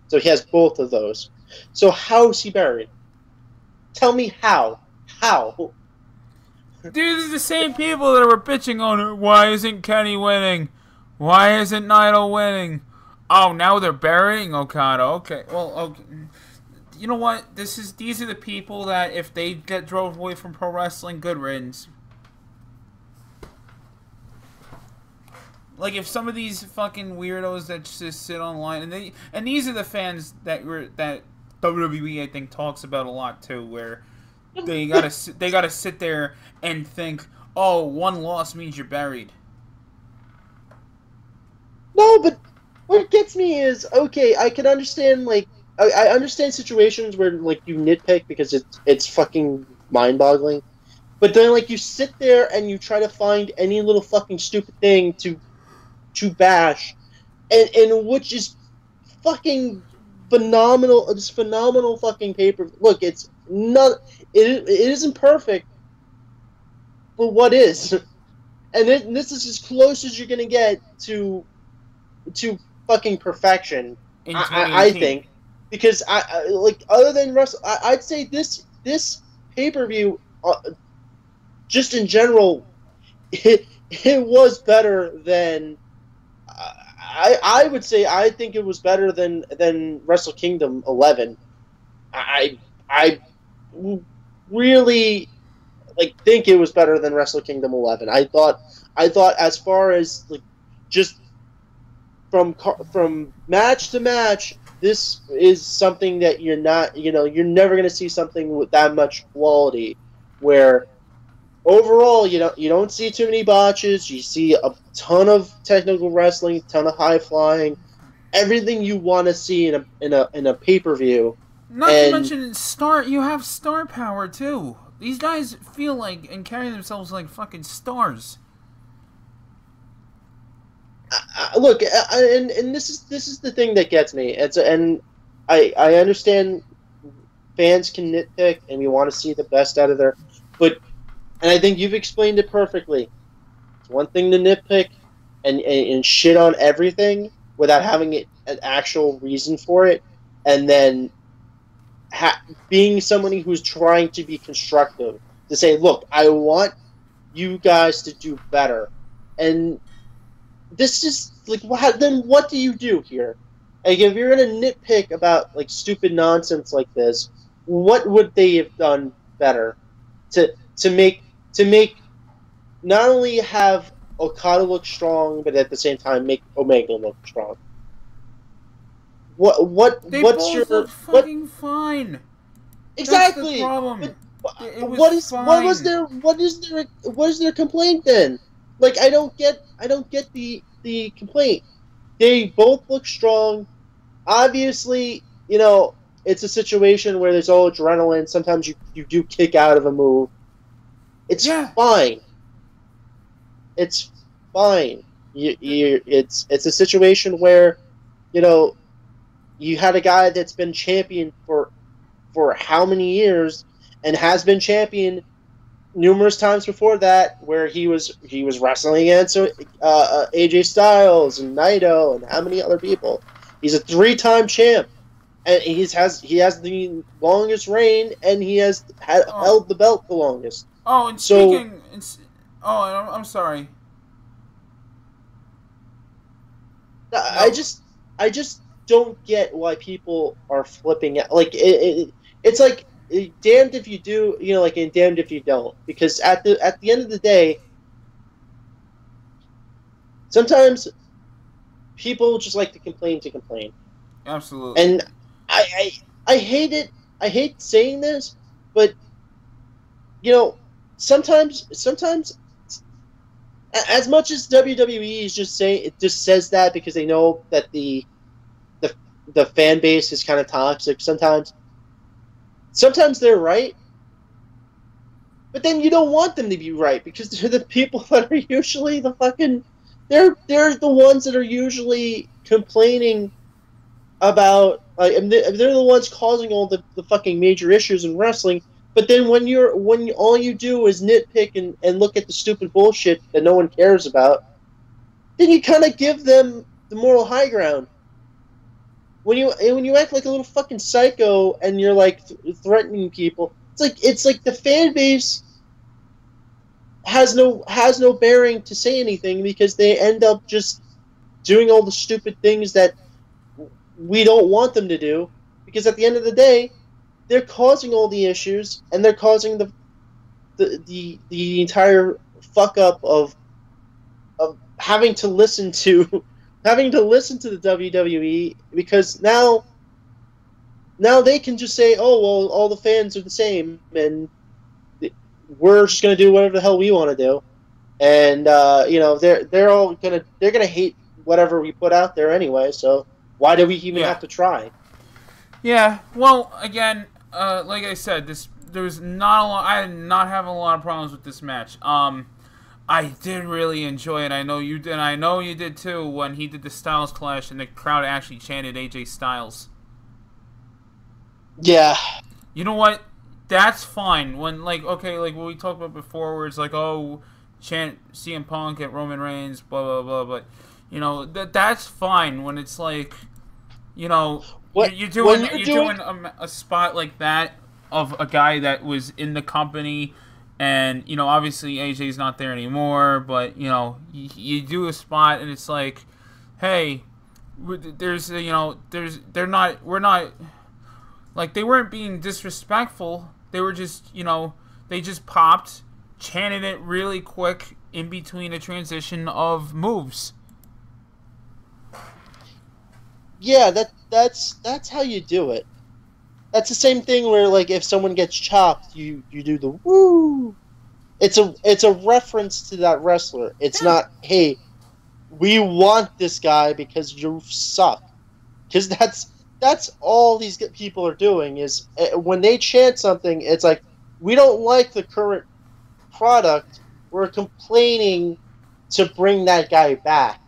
So he has both of those. So how is he buried? Tell me how. How? Dude, these are the same people that were bitching on it. Why isn't Kenny winning? Why isn't Naito winning? Oh, now they're burying Okada. Okay, well, okay. You know what? These are the people that if they get drove away from pro wrestling, good riddance. Like, if some of these fucking weirdos that just sit online, and these are the fans that WWE, I think, talks about a lot too, where they gotta sit there and think, oh, one loss means you're buried. No, but what gets me is, okay, I can understand, like, I understand situations where, like, you nitpick because it's fucking mind-boggling, but then, like, you sit there and you try to find any little fucking stupid thing to bash, and which is fucking phenomenal. It's phenomenal fucking paper. Look, it isn't perfect, but what is? And this is as close as you're gonna get to fucking perfection. I think, because I like, other than Russell, I'd say this pay-per-view, just in general, it was better than. I would say I think it was better than Wrestle Kingdom 11. I really think it was better than Wrestle Kingdom 11. I thought as far as like just from match to match, this is something that you're never going to see something with that much quality, where overall, you don't see too many botches. You see a ton of technical wrestling, ton of high flying, everything you want to see in a pay-per-view. Not to mention you have star power too. These guys feel like and carry themselves like fucking stars. look, and this is the thing that gets me. And I understand fans can nitpick and we want to see the best out of their, but and I think you've explained it perfectly. It's one thing to nitpick and shit on everything without having an actual reason for it, and then being somebody who's trying to be constructive to say, look, I want you guys to do better, and this is like, then what do you do here? Like, if you're gonna nitpick about like stupid nonsense like this, what would they have done better to to make to make not only have Okada look strong, but at the same time make Omega look strong? They What's both your look fucking fine. exactly? That's the problem. It was fine. What is their complaint then? Like, I don't get the complaint. They both look strong. Obviously, it's a situation where there's all adrenaline. Sometimes you do kick out of a move. It's fine. It's fine. It's a situation where, you had a guy that's been champion for how many years and has been champion numerous times before that, where he was wrestling against AJ Styles and Naito and how many other people. He's a 3-time champ, and he has the longest reign, and he has held the belt the longest. Oh, and speaking, I'm sorry. No. I just don't get why people are flipping out. Like it's like damned if you do, and damned if you don't. Because at the end of the day, sometimes people just like to complain to complain. Absolutely. And I hate it. I hate saying this, but sometimes as much as WWE is just saying, it just says that because they know that the fan base is kind of toxic. Sometimes they're right, but then you don't want them to be right because they're the people that are usually they're the ones that are usually complaining about, and they're the ones causing all the fucking major issues in wrestling. But then when all you do is nitpick and look at the stupid bullshit that no one cares about, then you kind of give them the moral high ground. When you act like a little fucking psycho and you're like threatening people, it's like the fan base has no bearing to say anything because they end up just doing all the stupid things that we don't want them to do, because at the end of the day, they're causing all the issues, and they're causing the entire fuck up of having to listen to the WWE, because now they can just say, oh well, all the fans are the same, and we're just gonna do whatever the hell we want to do, and they're gonna hate whatever we put out there anyway. So why do we even have to try? Yeah. Well, again, like I said, there was not a lot. I did not have a lot of problems with this match. I did really enjoy it. I know you did. I know you did too. When he did the Styles Clash and the crowd actually chanted AJ Styles. Yeah. You know what? That's fine. When when we talked about before, where it's like, oh, chant CM Punk at Roman Reigns, blah blah blah. But that's fine when it's like, you're doing a spot like that of a guy that was in the company, and obviously AJ's not there anymore, but you do a spot and it's like, hey, we're not, like, they weren't being disrespectful. They were just, they just popped, chanted it really quick in between a transition of moves. Yeah, that's how you do it. That's the same thing where, like, if someone gets chopped, you do the woo. It's a reference to that wrestler. It's not, hey, we want this guy because you suck. Because that's all these people are doing is when they chant something, it's like, we don't like the current product. We're complaining to bring that guy back.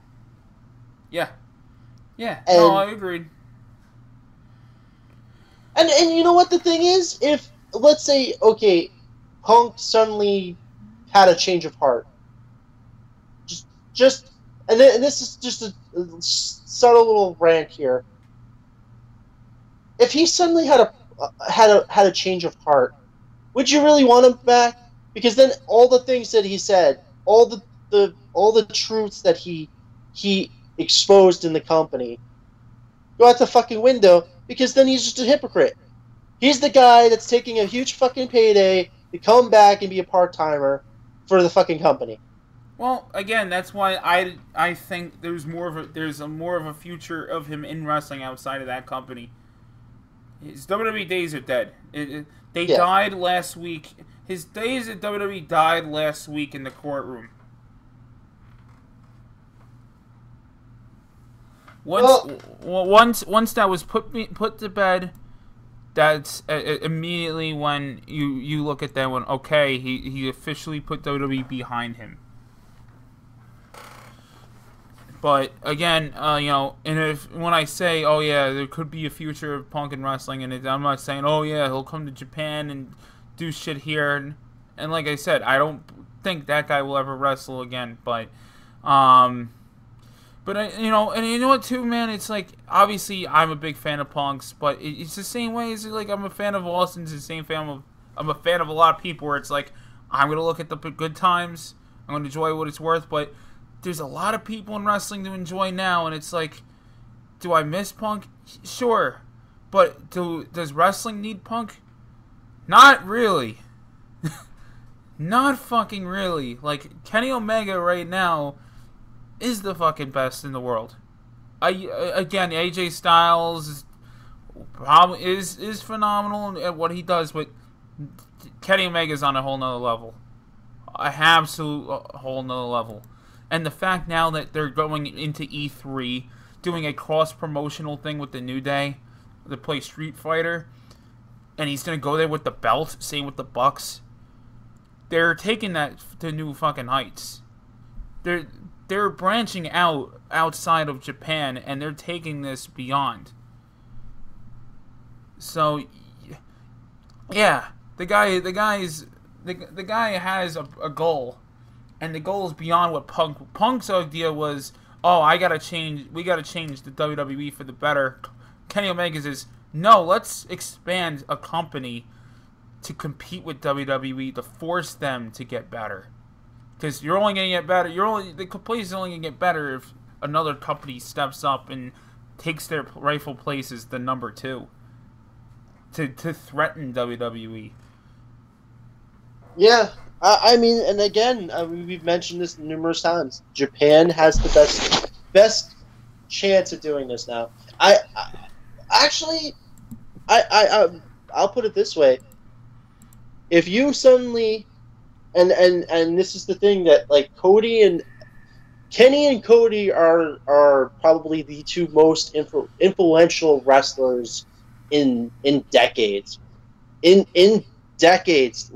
Yeah. Yeah. No, And I agreed. and you know what the thing is? If let's say okay, Punk suddenly had a change of heart, just and this is just a subtle little rant here. If he suddenly had a change of heart, would you really want him back? Because then all the things that he said, all the truths that he exposed in the company go out the fucking window because then he's just a hypocrite. He's the guy that's taking a huge fucking payday to come back and be a part timer for the fucking company. Well, again, that's why I think there's more of a future of him in wrestling outside of that company. His WWE days are dead. They Yeah. died last week. His days at WWE died last week in the courtroom. Once that was put to bed, that's immediately when you look at that one. Okay, he officially put WWE behind him. But again, and when I say, oh yeah, there could be a future of Punk in wrestling, and I'm not saying, oh yeah, he'll come to Japan and do shit here, and like I said, I don't think that guy will ever wrestle again. But and you know what too, man, it's like obviously I'm a big fan of Punk's, but it's the same way as like I'm a fan of Austin's, the same fan I'm a fan of a lot of people where it's like I'm gonna look at the good times, I'm gonna enjoy what it's worth, but there's a lot of people in wrestling to enjoy now, and it's like, do I miss Punk? Sure. But does wrestling need Punk? Not really. Not fucking really. Like, Kenny Omega right now is the fucking best in the world. Again, AJ Styles is phenomenal at what he does, but Kenny Omega's on a whole nother level. A absolute whole nother level. And the fact now that they're going into E3, doing a cross-promotional thing with the New Day, to play Street Fighter, and he's going to go there with the belt, same with the Bucks, they're taking that to new fucking heights. They're branching out outside of Japan, and they're taking this beyond. So, yeah, the guy has a goal. And the goal is beyond what Punk's idea was. Oh, we gotta change the WWE for the better. Kenny Omega's is no. Let's expand a company to compete with WWE to force them to get better. Because you're only gonna get better. The place is only gonna get better if another company steps up and takes their rightful place as the number 2 to threaten WWE. Yeah. I mean, and again, we've mentioned this numerous times. Japan has the best chance of doing this now. I'll put it this way: if you suddenly, and this is the thing that like Kenny and Cody are probably the two most influential wrestlers in decades. In decades,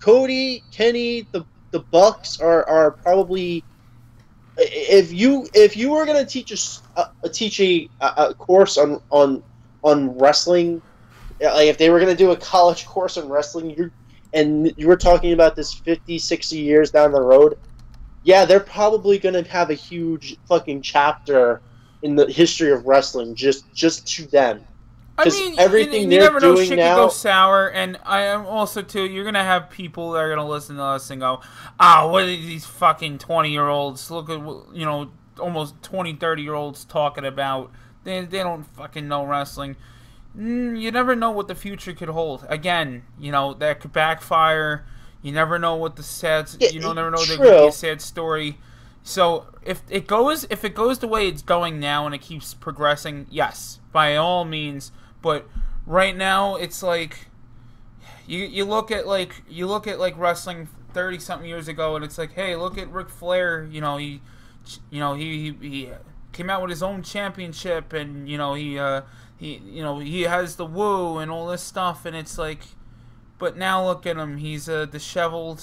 Cody, Kenny, the Bucks are probably, if you were gonna teach a course on wrestling, like if they were gonna do a college course on wrestling, you were talking about this 50, 60 years down the road, yeah, they're probably gonna have a huge fucking chapter in the history of wrestling just to them. I mean, everything you they're never know, doing shit now could go sour, and I am also too. You're gonna have people that are gonna listen to us and go, "Ah, what are these fucking 20-year-olds? Look at almost 20, 30-year-olds talking about. They don't fucking know wrestling." You never know what the future could hold. Again, that could backfire. You never know what never know there could be a sad story. So if it goes the way it's going now and it keeps progressing, yes, by all means. But right now, it's like you look at wrestling 30-something years ago, and it's like, hey, look at Ric Flair. He came out with his own championship, and he has the woo and all this stuff, and it's like, but now look at him. He's a disheveled,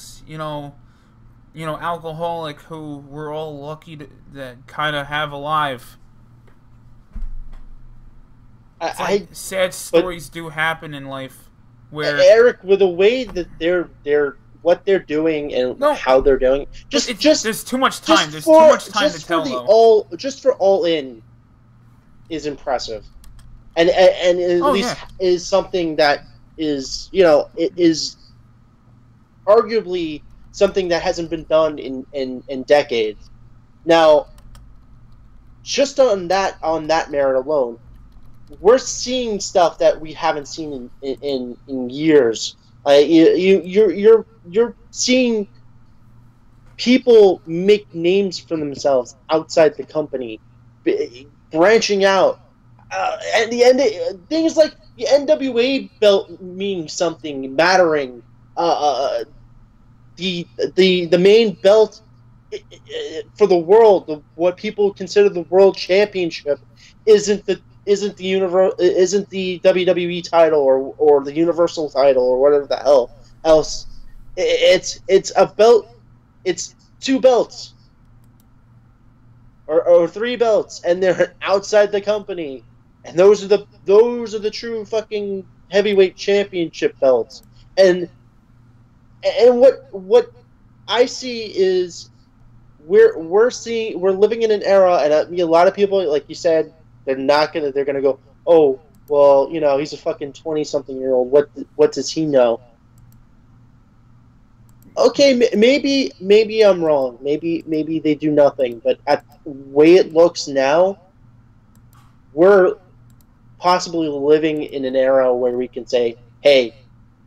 alcoholic who we're all lucky to kind of have alive. It's like sad but stories do happen in life where Eric, with the way that they're what they're doing and no, how they're doing, but there's too much time. There's too much time to tell though. Just for all in is impressive, and at Oh least yeah. is something that is it is arguably something that hasn't been done in decades. Now, just on that merit alone, we're seeing stuff that we haven't seen in years. You're seeing people make names for themselves outside the company, branching out. At the end, things like the NWA belt meaning something, mattering. The main belt for the world, what people consider the world championship, isn't the WWE title or the Universal title or whatever the hell else. It's a belt. It's two belts or three belts, and they're outside the company, and those are the true fucking heavyweight championship belts. And what I see is we're living in an era, and a lot of people, like you said, they're gonna go, oh well, he's a fucking 20-something-year-old. What does he know? Okay, maybe I'm wrong. Maybe they do nothing, but at the way it looks now, we're possibly living in an era where we can say, hey,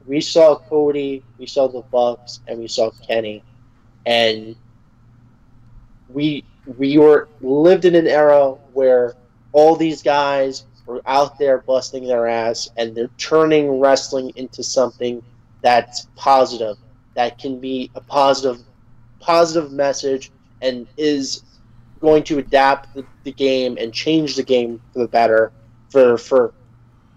we saw Cody, we saw the Bucks, and we saw Kenny, and we were lived in an era where all these guys were out there busting their ass, and they're turning wrestling into something that's positive, that can be a positive message, and is going to adapt the game and change the game for the better for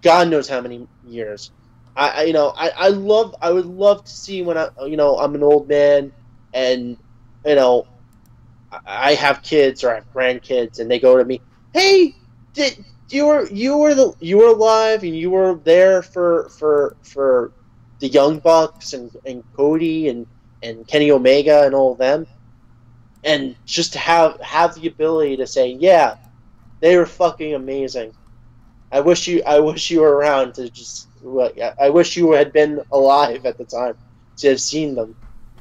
God knows how many years. I would love to see when I'm an old man, and you know I have kids or I have grandkids, and they go to me, "Hey, did you were alive and you were there for the Young Bucks and Cody and Kenny Omega and all of them," and just to have the ability to say, "Yeah, they were fucking amazing. I wish you were around to just. I wish you had been alive at the time to have seen them."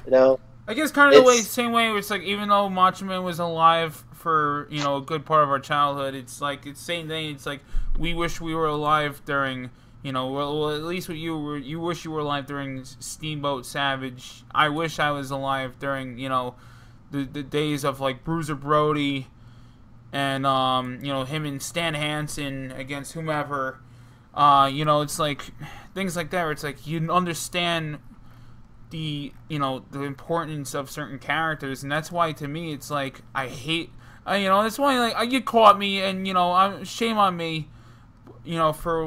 You know, I guess kind of it's same way. It's like even though Macho Man was alive for a good part of our childhood, it's like it's same thing. It's like we wish we were alive during well at least what you wish you were alive during Steamboat Savage. I wish I was alive during the days of like Bruiser Brody and him and Stan Hansen against whomever. It's like things like that where it's like you understand the importance of certain characters, and that's why to me it's like I hate that's why like you caught me, and shame on me for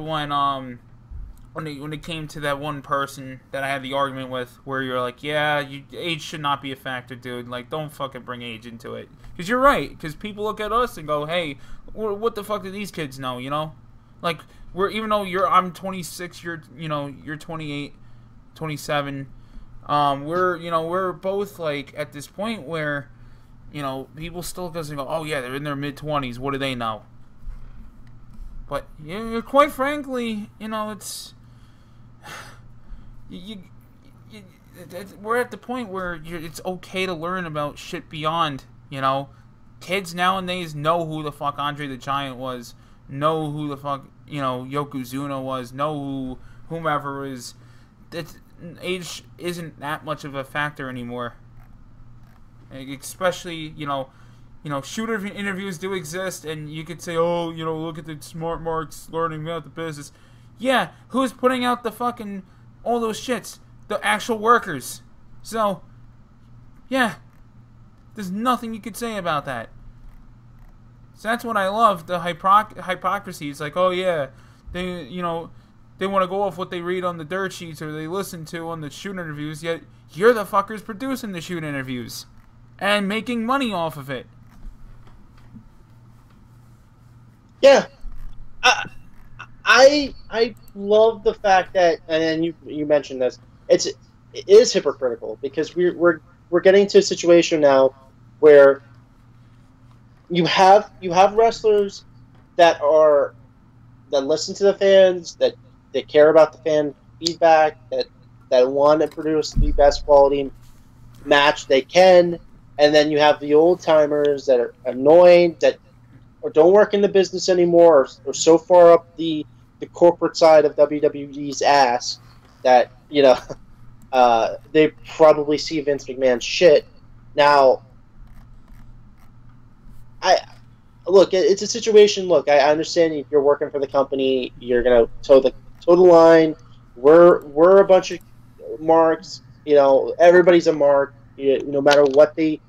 when it came to that one person that I had the argument with, where you're like, yeah, age should not be a factor, dude. Like, don't fucking bring age into it, because you're right. Because people look at us and go, hey, what the fuck do these kids know? Like, even though I'm 26, you're 28, 27. We're both like at this point where people still go, oh yeah, they're in their mid-20s, what do they know? But quite frankly, it's we're at the point where it's okay to learn about shit beyond. Kids nowadays know who the fuck Andre the Giant was, know who the fuck Yokozuna was, know who whomever is. Age isn't that much of a factor anymore. Especially, shooter interviews do exist, and you could say, oh, look at the smart marks learning about the business. Yeah, who's putting out the fucking all those shits? The actual workers. So, yeah, there's nothing you could say about that. So that's what I love, the hypocrisy. It's like, oh yeah, They want to go off what they read on the dirt sheets or they listen to on the shoot interviews, yet you're the fuckers producing the shoot interviews and making money off of it. Yeah. I love the fact that, and you mentioned this, it is hypocritical because we're getting to a situation now where you have wrestlers that listen to the fans, that care about the fan feedback, that want to produce the best quality match they can, and then you have the old timers that are annoyed, that or don't work in the business anymore, or so far up the corporate side of WWE's ass that they probably see Vince McMahon's shit. Now, it's a situation. Look, I understand if you're working for the company, you're gonna toe the line. We're a bunch of marks. Everybody's a mark. No matter what and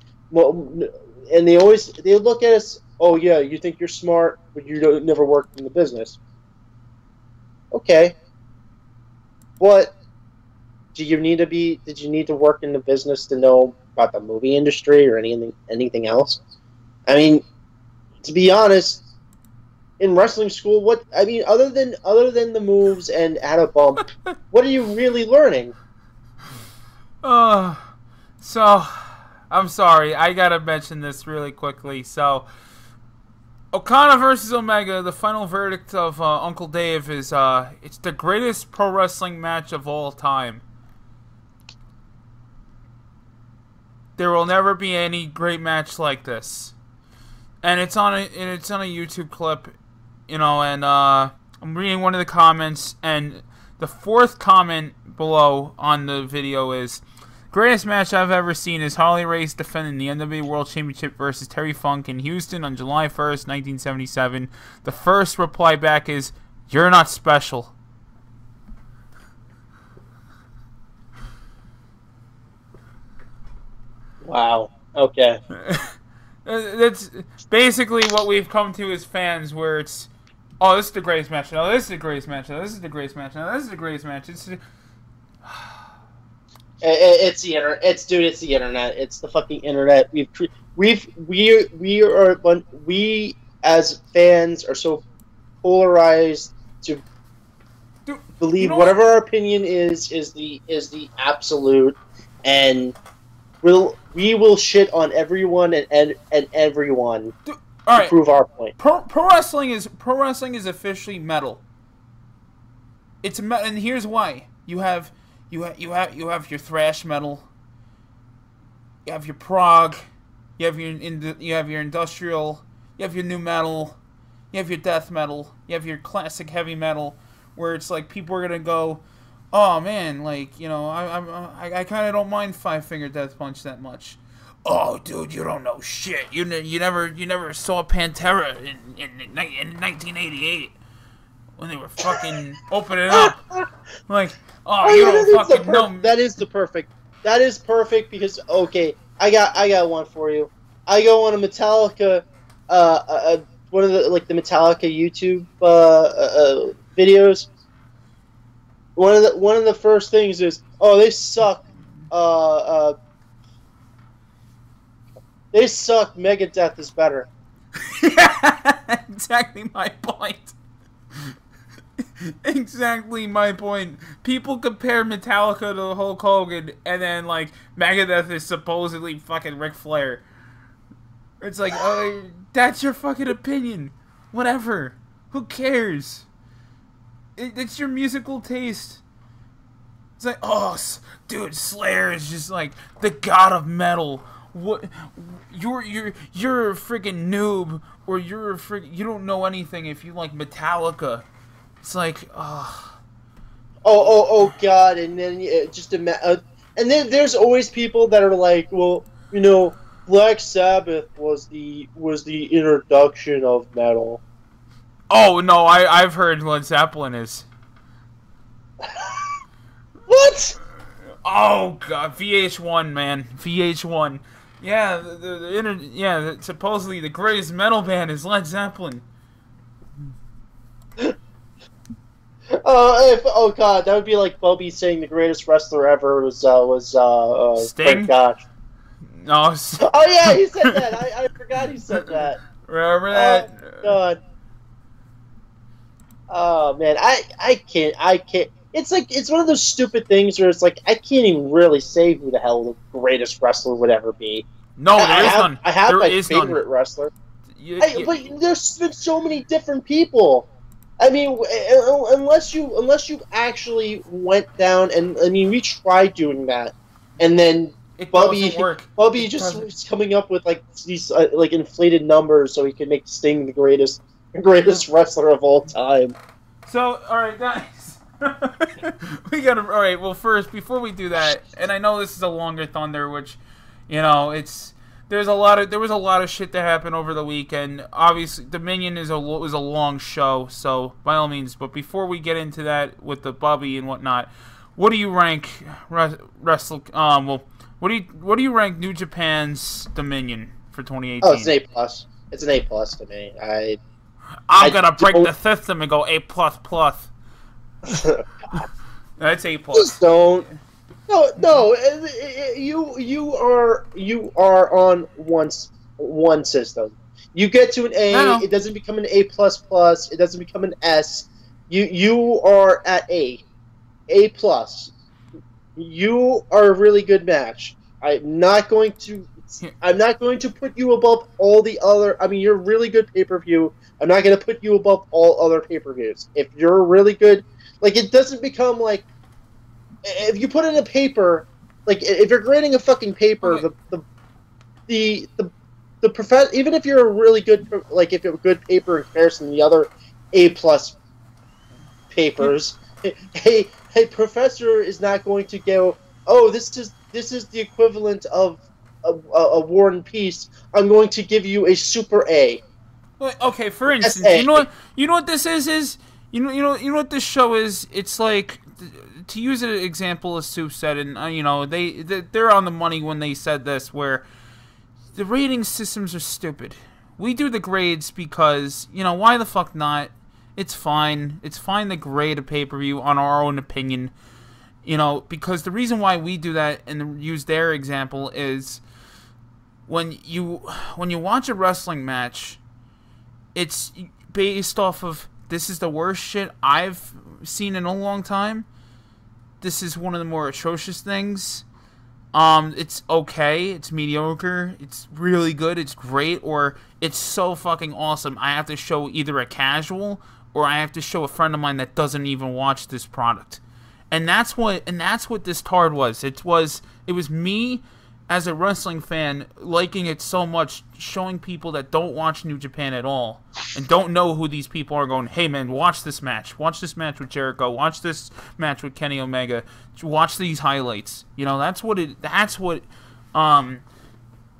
they look at us. Oh yeah, you think you're smart, but you never worked in the business. Okay, but did you need to work in the business to know about the movie industry or anything else? I mean, to be honest, in wrestling school, other than the moves and how to bump, what are you really learning? So I'm sorry, I gotta mention this really quickly. So, Okada versus Omega, the final verdict of Uncle Dave is it's the greatest pro wrestling match of all time. There will never be any great match like this. And it's on a YouTube clip, and I'm reading one of the comments, and the fourth comment below on the video is, greatest match I've ever seen is Harley Race defending the NWA World Championship versus Terry Funk in Houston on July 1st, 1977. The first reply back is, you're not special. Wow. Okay. That's basically what we've come to as fans, where it's, oh, this is the greatest match. No, this is the greatest match. No, this is the greatest match. No, this is the greatest match. It's the internet. It's the internet. It's the fucking internet. We as fans are so polarized to believe whatever our opinion is the absolute, and we will shit on everyone and everyone to prove our point. Pro wrestling is officially metal. It's and here's why. You have your thrash metal. You have your prog. You have your industrial. You have your new metal. You have your death metal. You have your classic heavy metal, where it's like people are gonna go, oh man, like, I kind of don't mind Five Finger Death Punch that much. Oh, dude, you don't know shit. You never saw Pantera in 1988 when they were fucking opening up. Like, oh, you don't fucking know. That is perfect because, okay, I got one for you. I go on a Metallica, one of the Metallica YouTube videos. One of the first things is, oh, they suck. They suck. Megadeth is better. Yeah, exactly my point. Exactly my point. People compare Metallica to Hulk Hogan, and then Megadeth is supposedly fucking Ric Flair. It's like, oh, that's your fucking opinion. Whatever. Who cares? It's your musical taste. It's like, oh, dude, Slayer is just like the god of metal. What? You're a freaking noob, or you don't know anything if you like Metallica. It's like, oh god, and then and then there's always people that are like, well, Black Sabbath was the introduction of metal. Oh no, I've heard Led Zeppelin is. What? Oh god, VH1, man, VH1. Yeah, supposedly the greatest metal band is Led Zeppelin. Oh god, that would be like Bobby saying the greatest wrestler ever was Frank Sting? Gosh. No. Oh yeah, he said that. I forgot he said that. Remember Oh that? god. Oh man, I can't. It's one of those stupid things where it's like I can't even really say who the hell the greatest wrestler would ever be. No, there is none. I have There my is none. favorite wrestler. You, But there's been so many different people. I mean, unless you actually went down and I mean we tried doing that, and then it doesn't Bubby work. Bubby It just doesn't. was coming up with like these like inflated numbers so he could make Sting the greatest wrestler of all time. So, all right, guys. We gotta. All right. Well, first, before we do that, and I know this is a longer thunder, which, it's there was a lot of shit that happened over the weekend. Obviously, Dominion was a long show, so by all means. But before we get into that with the Bubby and whatnot, what do you rank wrestle? What do you rank New Japan's Dominion for 2018? Oh, it's an A plus. It's an A plus to me. I'm gonna break the system and go A plus plus. That's A plus. Just don't. No. You are on one system. You get to an A, No. it doesn't become an A plus plus. It doesn't become an S. You are at A plus. You are a really good match. I'm not going to put you above all the other. I mean, you're a really good pay-per-view. I'm not going to put you above all other pay-per-views. If you're really good, like it doesn't become like if you put in a paper, like if you're grading a fucking paper, Okay. even if you're a really good, like if you're a good paper in comparison to the other A plus papers, a professor is not going to go, oh, this is the equivalent of a War and Peace. I'm going to give you a super A. Okay, for instance, SA. you know what this is you know what this show is. It's like, to use an example, as Sue said, and they're on the money when they said this, where the rating systems are stupid. We do the grades because why the fuck not? It's fine. It's fine to grade a pay-per-view on our own opinion. Because the reason why we do that and use their example is when you watch a wrestling match, it's based off of, this is the worst shit I've seen in a long time. This is one of the more atrocious things. It's okay, it's mediocre, it's really good, it's great, or it's so fucking awesome I have to show either a casual or I have to show a friend of mine that doesn't even watch this product. And that's what this card was. It was me as a wrestling fan liking it so much, showing people that don't watch New Japan at all and don't know who these people are, going, hey man, watch this match with Jericho, watch this match with Kenny Omega, watch these highlights. That's what it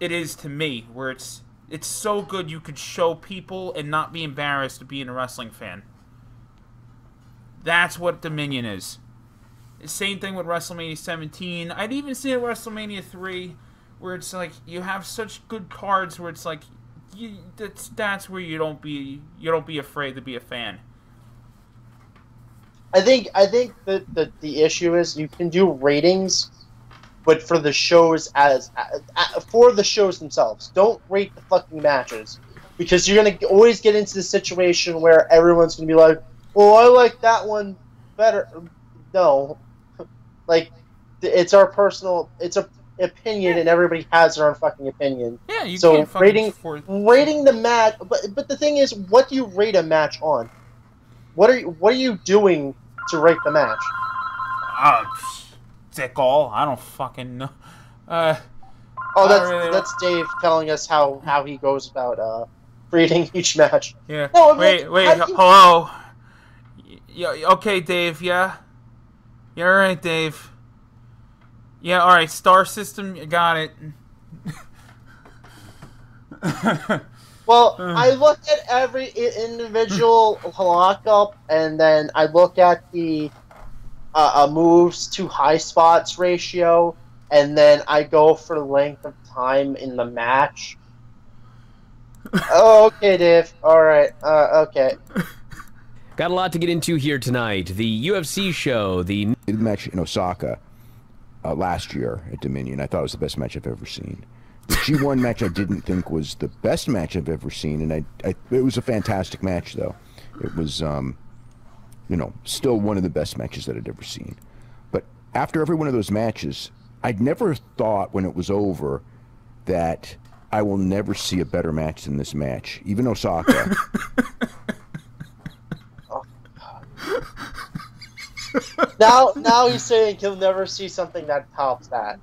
is to me, where it's so good you could show people and not be embarrassed to being a wrestling fan. That's what Dominion is. Same thing with WrestleMania 17. I'd even see at WrestleMania 3, where it's like you have such good cards where it's like that's where you don't be afraid to be a fan. I think that the issue is you can do ratings, but for the shows for the shows themselves. Don't rate the fucking matches, because you're gonna always get into the situation where everyone's gonna be like, "Well, I like that one better." No, like it's our personal, it's a opinion, and everybody has their own fucking opinion. Yeah, you so can't fucking rating the match, but the thing is, what do you rate a match on? What are you doing to rate the match? Dick all. I don't fucking know. That's Dave telling us how he goes about rating each match. Yeah. No, wait. Hello. Yeah. Okay, Dave. Yeah. Yeah. All right, Dave. Yeah. All right. Star system. You got it. Well, I look at every individual lockup, and then I look at the moves to high spots ratio, and then I go for length of time in the match. Oh, okay, Dave. All right. Okay. Got a lot to get into here tonight. The UFC show, the match in Osaka last year at Dominion. I thought it was the best match I've ever seen. The G1 match I didn't think was the best match I've ever seen, and it was a fantastic match, though. It was, you know, still one of the best matches that I'd ever seen. But after every one of those matches, I'd never thought when it was over that I will never see a better match than this match, even Osaka. Now he's saying he'll never see something that tops that.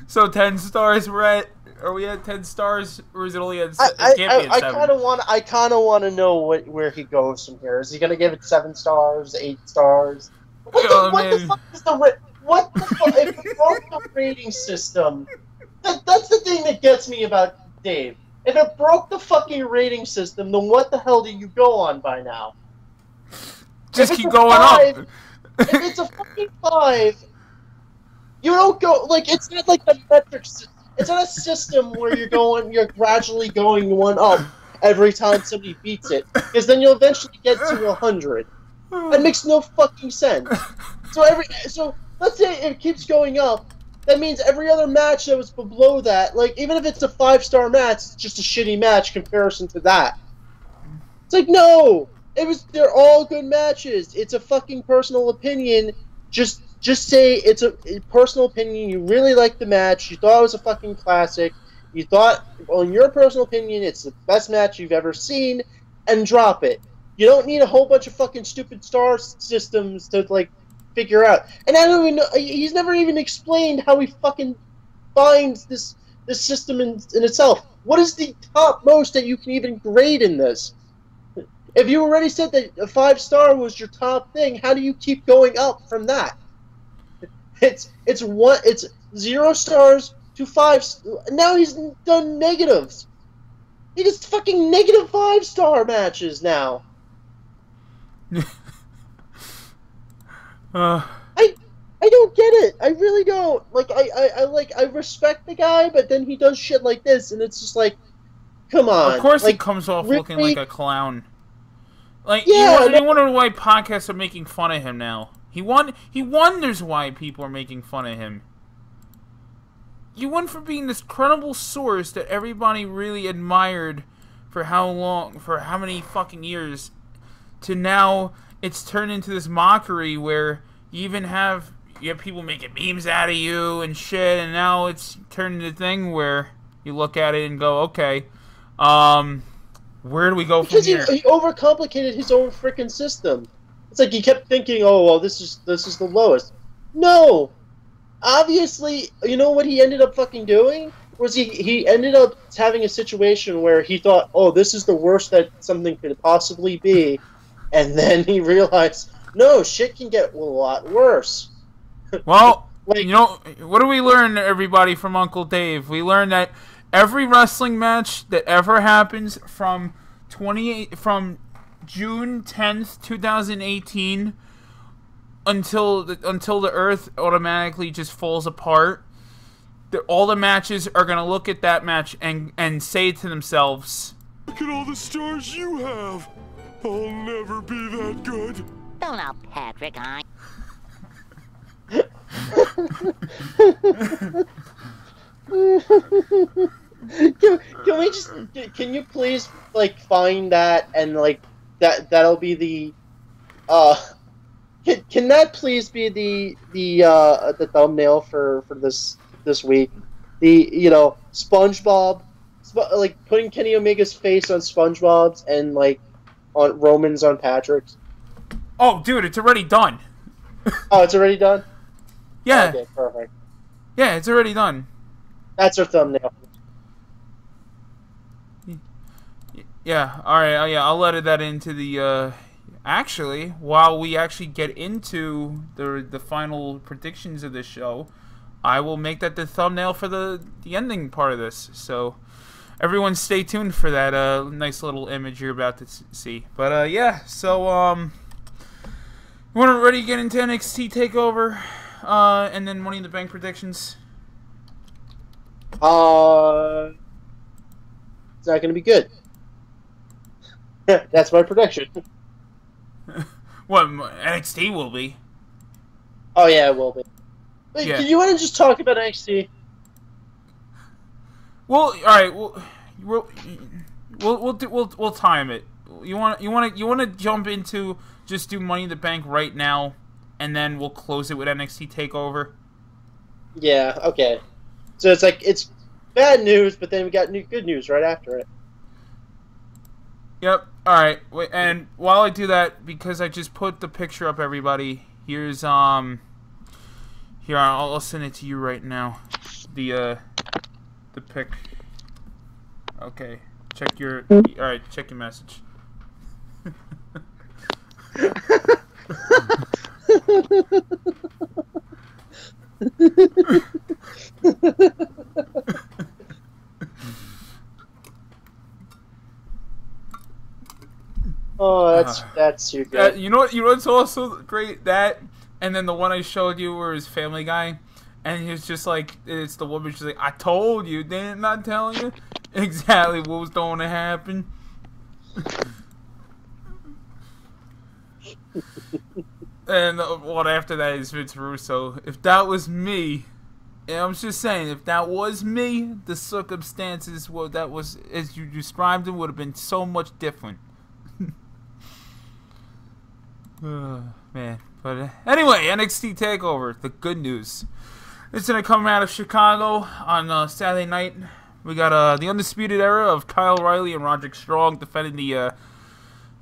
So 10 stars, we're at. Are we at 10 stars, or is it only at? I at 7. kind of want to know where he goes from here. Is he gonna give it 7 stars, 8 stars? What the fuck is the what the fuck? If it broke the rating system, that's the thing that gets me about Dave. If it broke the fucking rating system, then what the hell do you go on by now? Just keep going up. If it's a fucking 5, you don't go, like, it's not like the metric system. It's not a system where you're gradually going one up every time somebody beats it, because then you'll eventually get to 100. That makes no fucking sense. So let's say it keeps going up. That means every other match that was below that, like, even if it's a 5-star match, it's just a shitty match comparison to that. It's like, no! They're all good matches. It's a fucking personal opinion. Just say it's a personal opinion. You really liked the match. You thought it was a fucking classic. You thought, on your personal opinion, it's the best match you've ever seen, and drop it. You don't need a whole bunch of fucking stupid star systems to, like, figure out. And I don't even know, he's never even explained how he fucking finds this system in itself. What is the top most that you can even grade in this? If you already said that a 5-star was your top thing, how do you keep going up from that? It's 0 stars to 5. Now he's done negatives. He does fucking negative 5-star matches now. I don't get it. I really don't. Like, I respect the guy, but then he does shit like this, and it's just like, come on. Of course, like, he comes off really? looking like a clown. Like, Yeah, you wonder why podcasts are making fun of him now. He wonders why people are making fun of him. You went from being this credible source that everybody really admired for how many fucking years, to now it's turned into this mockery where you have people making memes out of you and shit, and now it's turned into a thing where you look at it and go, okay, where do we go from here? Because he overcomplicated his own freaking system. It's like he kept thinking, oh, well, this is the lowest. No! Obviously, you know what he ended up fucking doing? Was he ended up having a situation where he thought, oh, this is the worst that something could possibly be, and then he realized, no, shit can get a lot worse. Well, Like, you know, what do we learn, everybody, from Uncle Dave? We learned that every wrestling match that ever happens from June 10th, 2018 until the Earth automatically just falls apart, all the matches are going to look at that match and say to themselves, look at all the stars you have. I'll never be that good. Don't know, Patrick, Can you please, like, find that and, like, that'll be the can that please be the thumbnail for this week? SpongeBob, like, putting Kenny Omega's face on SpongeBob's and, like, on Roman's on Patrick's. oh, dude, it's already done. Oh, it's already done? Yeah. Okay, perfect. Yeah, it's already done. That's our thumbnail. Yeah, alright, yeah, I'll edit that into the, actually, while we actually get into the final predictions of this show, I will make that the thumbnail for the ending part of this, so everyone stay tuned for that, nice little image you're about to see. But, yeah, so, you want to ready to get into NXT TakeOver, and then Money in the Bank predictions? It's not going to be good. That's my prediction. What NXT will be? Oh yeah, it will be. Wait, Yeah. do you want to just talk about NXT? Well, all right. We'll time it. You want to jump into just do Money in the Bank right now, and then we'll close it with NXT Takeover. Yeah. Okay. So it's like it's bad news, but then we got good news right after it. Yep. All right. Wait, and while I do that, because I just put the picture up, everybody. Here's here I'll send it to you right now. The pic. Okay. Check your. All right. Check your message. Oh, that's too good. You know what's also great? That, and then the one I showed you where his Family Guy, and he's just like, it's the woman. She's like, "I told you, didn't I tell you exactly what was going to happen?" And what after that is Vince Russo. If that was me, and I'm just saying, if that was me, the circumstances, well, that was as you described them, would have been so much different. Man, but anyway, NXT Takeover, the good news. It's gonna come out of Chicago on Saturday night. We got the Undisputed Era of Kyle O'Reilly and Roderick Strong defending the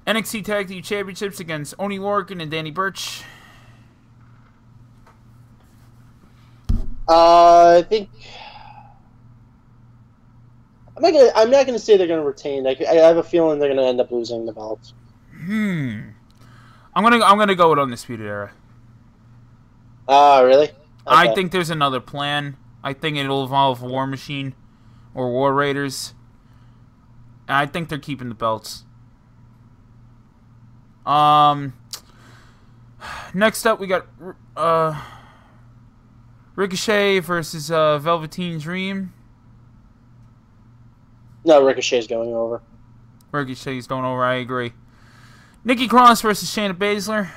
NXT Tag Team Championships against Oney Lorcan and Danny Burch. I think I'm not gonna say they're gonna retain. I have a feeling they're gonna end up losing the belts. I'm gonna go with Undisputed Era. Really? Okay. I think there's another plan. I think it'll involve War Machine or War Raiders. And I think they're keeping the belts. Next up we got Ricochet versus Velveteen Dream. No, Ricochet's going over. Ricochet's going over, I agree. Nikki Cross versus Shayna Baszler.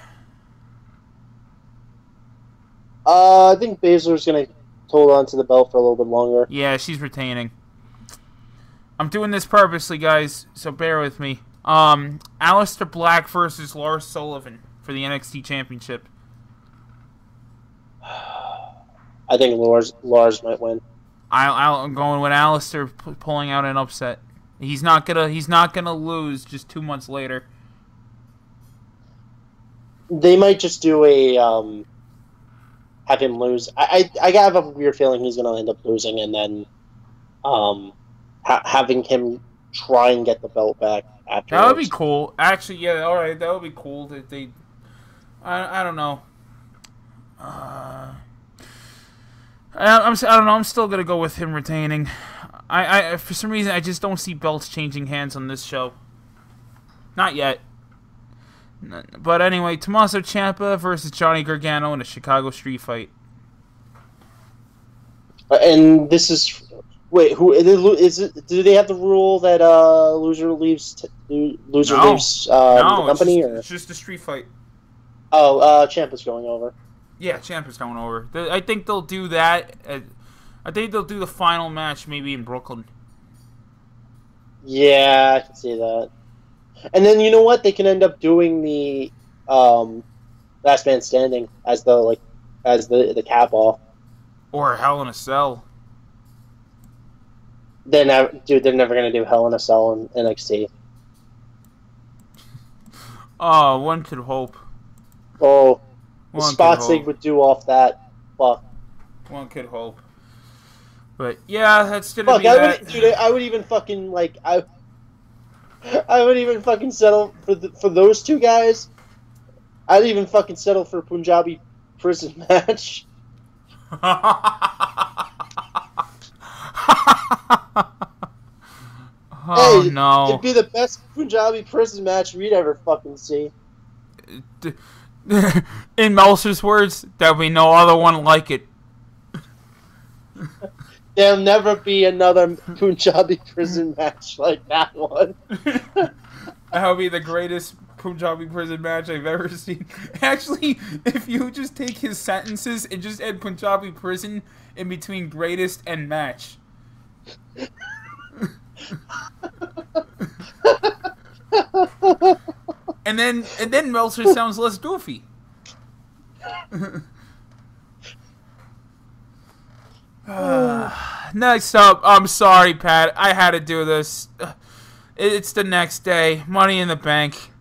I think Baszler's going to hold on to the belt for a little bit longer. Yeah, she's retaining. I'm doing this purposely, guys, so bear with me. Aleister Black versus Lars Sullivan for the NXT Championship. I think Lars might win. I'm going with Aleister pulling out an upset. He's not gonna lose just 2 months later. They might just do a have him lose. I have a weird feeling he's going to end up losing, and then having him try and get the belt back afterwards. That would be cool. Actually, yeah, all right, that would be cool. That they, I don't know. I don't know. I'm still gonna go with him retaining. I for some reason I just don't see belts changing hands on this show. Not yet. But anyway, Tommaso Ciampa versus Johnny Gargano in a Chicago street fight. And this is who is it? Do they have the rule that loser leaves the company? It's just a street fight. Oh, Ciampa's going over. Yeah, Ciampa's going over. I think they'll do that. I think they'll do the final match maybe in Brooklyn. Yeah, I can see that. And then you know what? They can end up doing the Last Man Standing as the cap off. Or Hell in a Cell. They're never going to do Hell in a Cell in NXT. Oh, one could hope. Oh, the spots they would do off that. Fuck. One could hope. But yeah, that's gonna be that. Dude, I would even fucking I would even fucking settle for those two guys. I'd even fucking settle for a Punjabi prison match. Oh hey, no! It'd be the best Punjabi prison match we'd ever fucking see. In Meltzer's words, there'll be no other one like it. There'll never be another Punjabi prison match like that one. That would be the greatest Punjabi prison match I've ever seen. Actually, if you just take his sentences and just add Punjabi prison in between greatest and match. and then Meltzer sounds less doofy. Next up, I'm sorry, Pat. I had to do this. It's the next day. Money in the Bank.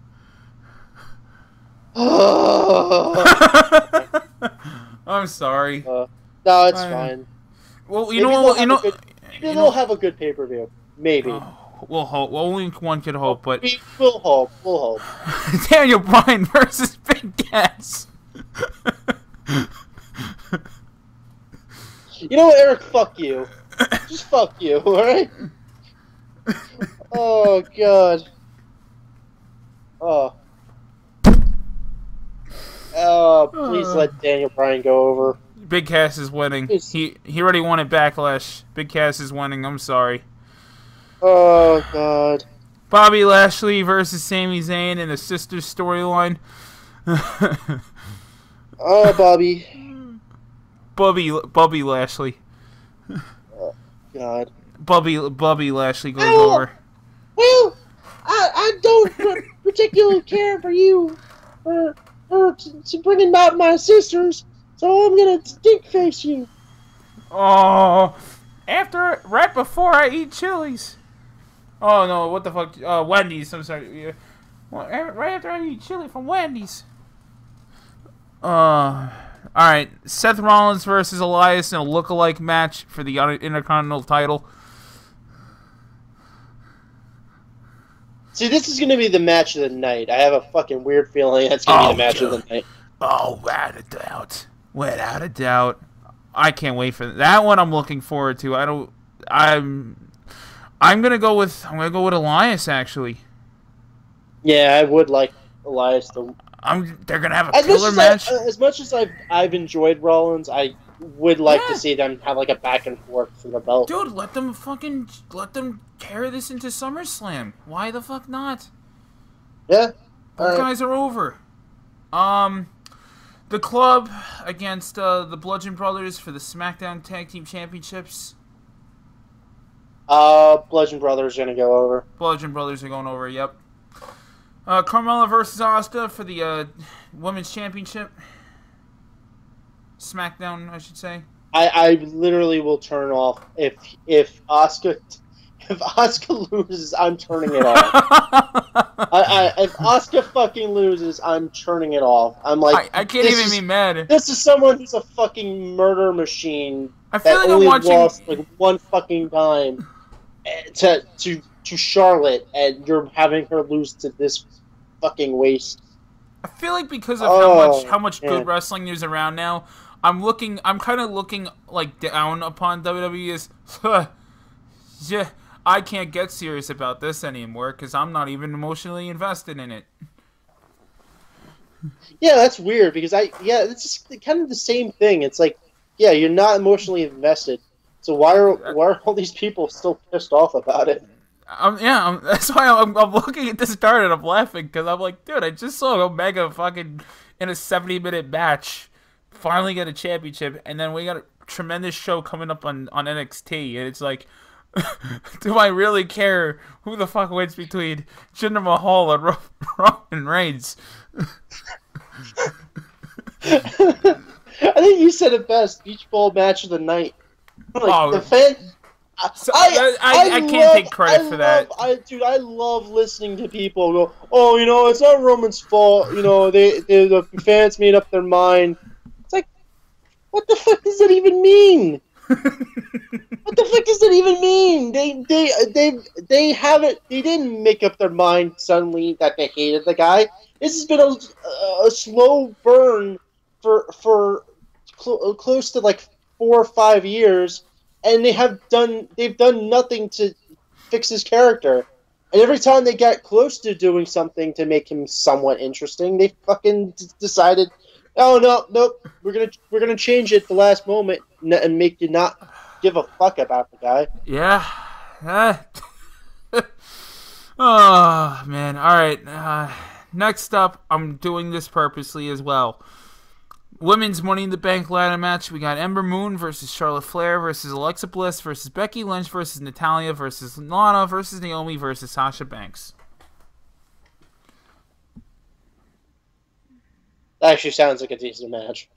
I'm sorry. No, it's fine. Well, Maybe they'll have a good pay-per-view. Maybe. We'll hope. Well, only one could hope, but We'll hope. We'll hope. Daniel Bryan versus Big Cass. You know what, Eric? Fuck you. Just fuck you, alright? Oh, God. Oh. Oh, please let Daniel Bryan go over. Big Cass is winning. He already won at Backlash. Big Cass is winning. I'm sorry. Oh, God. Bobby Lashley versus Sami Zayn in a sister storyline. Oh, Bobby. Bubby Lashley. Oh, God. Bubby Lashley goes over. Well, I don't particularly care for you to bringing out my sisters, so I'm gonna stink face you. Oh, right before I eat Chili's. Oh no, what the fuck? Wendy's. I'm sorry. Yeah. Well, right after I eat chili from Wendy's. All right. Seth Rollins versus Elias in a look-alike match for the Intercontinental title. See, this is going to be the match of the night. I have a fucking weird feeling that's going to be the match of the night. Oh, without a doubt. Without a doubt. I can't wait for that one. I'm looking forward to. I'm gonna go with Elias actually. Yeah, I would like Elias to. They're gonna have a killer match. As much as I've enjoyed Rollins, I would like to see them have like a back and forth for the belt. Dude, let them carry this into SummerSlam. Why the fuck not? Yeah, those guys are over. The Club against the Bludgeon Brothers for the SmackDown Tag Team Championships. Bludgeon Brothers are gonna go over. Bludgeon Brothers are going over. Yep. Carmella versus Asuka for the Women's Championship. SmackDown, I should say. I literally will turn off if Asuka loses. I'm turning it off. If Asuka fucking loses, I'm turning it off. I'm like, I can't even be mad. This is someone who's a fucking murder machine. I feel like only I'm watching lost like one fucking time to Charlotte, and you're having her lose to this fucking waste. I feel like because of how much good wrestling there's around now, I'm kind of looking like down upon WWE as, yeah, I can't get serious about this anymore because I'm not even emotionally invested in it. Yeah, that's weird because it's just kind of the same thing. It's like, yeah, you're not emotionally invested, so why are all these people still pissed off about it? That's why I'm looking at this start and I'm laughing because I'm like, dude, I just saw Omega fucking in a 70-minute match finally get a championship, and then we got a tremendous show coming up on NXT, and it's like, do I really care who the fuck wins between Jinder Mahal and Roman Reigns? I think you said it best. Beach Ball match of the night. Like, the fan. I can't take credit for that. I love listening to people go, oh, it's not Roman's fault. The fans made up their mind. It's like, what the fuck does that even mean? What the fuck does that even mean? They haven't. They didn't make up their mind suddenly that they hated the guy. This has been a slow burn for close to like 4 or 5 years. And they've done nothing to fix his character. And every time they get close to doing something to make him somewhat interesting, they fucking decided, oh nope, we're gonna change it at the last moment and make you not give a fuck about the guy. Yeah. Oh, man. All right. Next up, I'm doing this purposely as well. Women's Money in the Bank ladder match. We got Ember Moon versus Charlotte Flair versus Alexa Bliss versus Becky Lynch versus Natalya versus Lana versus Naomi versus Sasha Banks. That actually sounds like a decent match.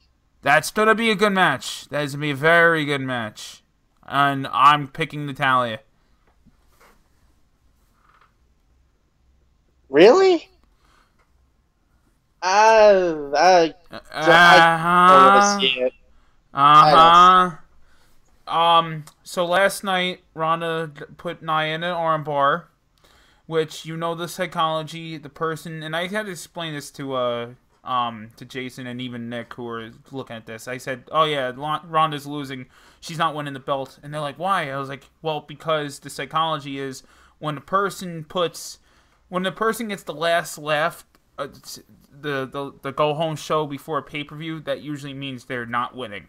That's going to be a good match. That is going to be a very good match. And I'm picking Natalya. Really? I don't want to see it. So last night, Ronda put Nia in an armbar, which, you know the psychology, the person, and I had to explain this to Jason and even Nick, who were looking at this. I said, oh yeah, Ronda's losing. She's not winning the belt. And they're like, why? I was like, well, because the psychology is when the person gets the last laugh, the go-home show before a pay-per-view, that usually means they're not winning.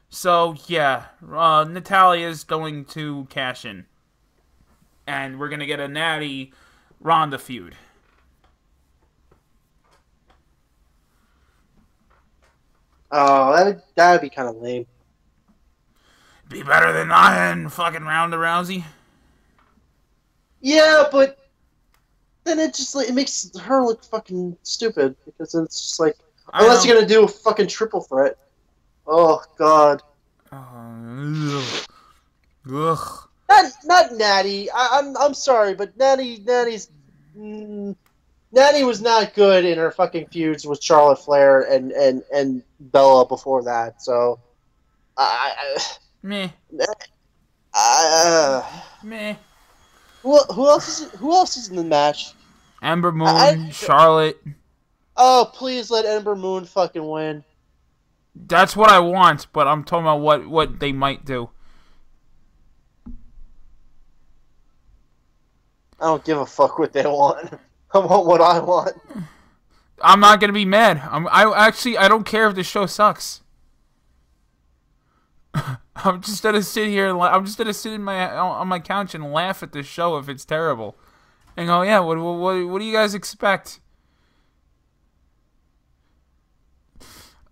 So, yeah, Natalya is going to cash in. And we're going to get a natty Ronda feud. Oh, that'd be kind of lame. Be better than Nia and fucking Ronda Rousey? Yeah, but then it makes her look fucking stupid, because it's just like, unless you're gonna do a fucking triple threat. Oh god. Ugh. Not Natty. I'm sorry, but Natty was not good in her fucking feuds with Charlotte Flair and Bella before that. So, Meh. Meh. Who else is in the match? Ember Moon, Charlotte. Oh, please let Ember Moon fucking win. That's what I want, but I'm talking about what they might do. I don't give a fuck what they want. I want what I want. I'm not gonna be mad. I don't care if the show sucks. I'm just gonna sit here. I'm just gonna sit on my couch and laugh at this show if it's terrible, and go, yeah. What do you guys expect?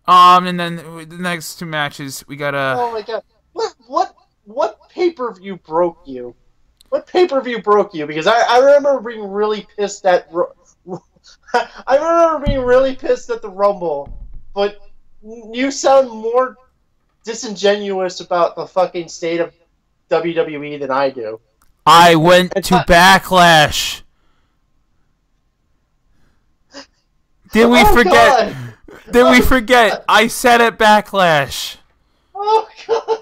And then the next two matches we got Oh my god! What pay-per-view broke you? What pay-per-view broke you? Because I remember being really pissed at. I remember being really pissed at the Rumble, but you sound more disingenuous about the fucking state of WWE than I do. I went to Backlash. Did we forget? God. Did we forget? I said at Backlash. Oh god.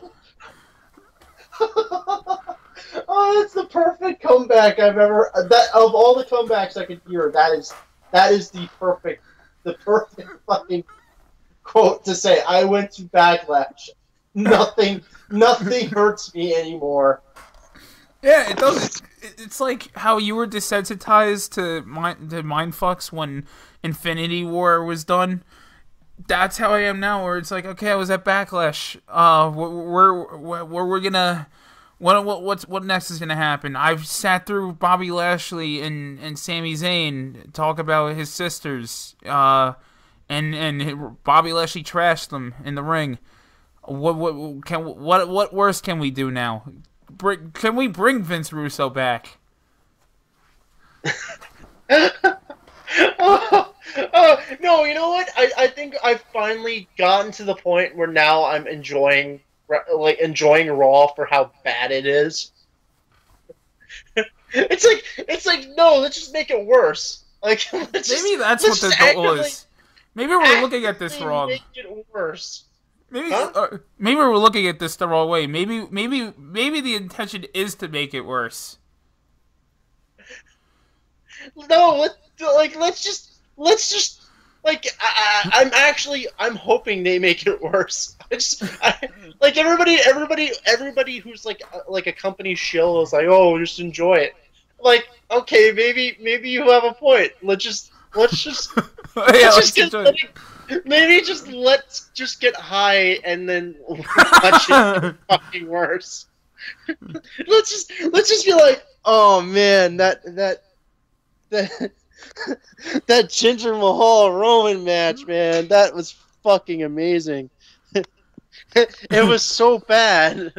Oh, that's the perfect comeback I've ever. That of all the comebacks I could hear, that is the perfect fucking quote to say. I went to Backlash. Nothing hurts me anymore. Yeah, it does. It's like how you were desensitized to mindfucks when Infinity War was done. That's how I am now. Where it's like, okay, I was at Backlash. We're gonna. What next is gonna happen? I've sat through Bobby Lashley and Sami Zayn talk about his sisters, and Bobby Lashley trashed them in the ring. What worse can we do now? Can we bring Vince Russo back? No, you know what? I think I've finally gotten to the point where now I'm enjoying Raw for how bad it is. It's like no, let's just make it worse. Like maybe that's what the goal is. Maybe we're looking at this wrong. Make it worse. Maybe maybe we're looking at this the wrong way. Maybe the intention is to make it worse. No, let's just I'm hoping they make it worse. Everybody who's like a company shill is like, oh, just enjoy it. Like, okay, maybe you have a point. Let's just let's get high and then watch it fucking worse. let's just be like, oh man, that that that Jinder Mahal Roman match, man, that was fucking amazing. It was so bad.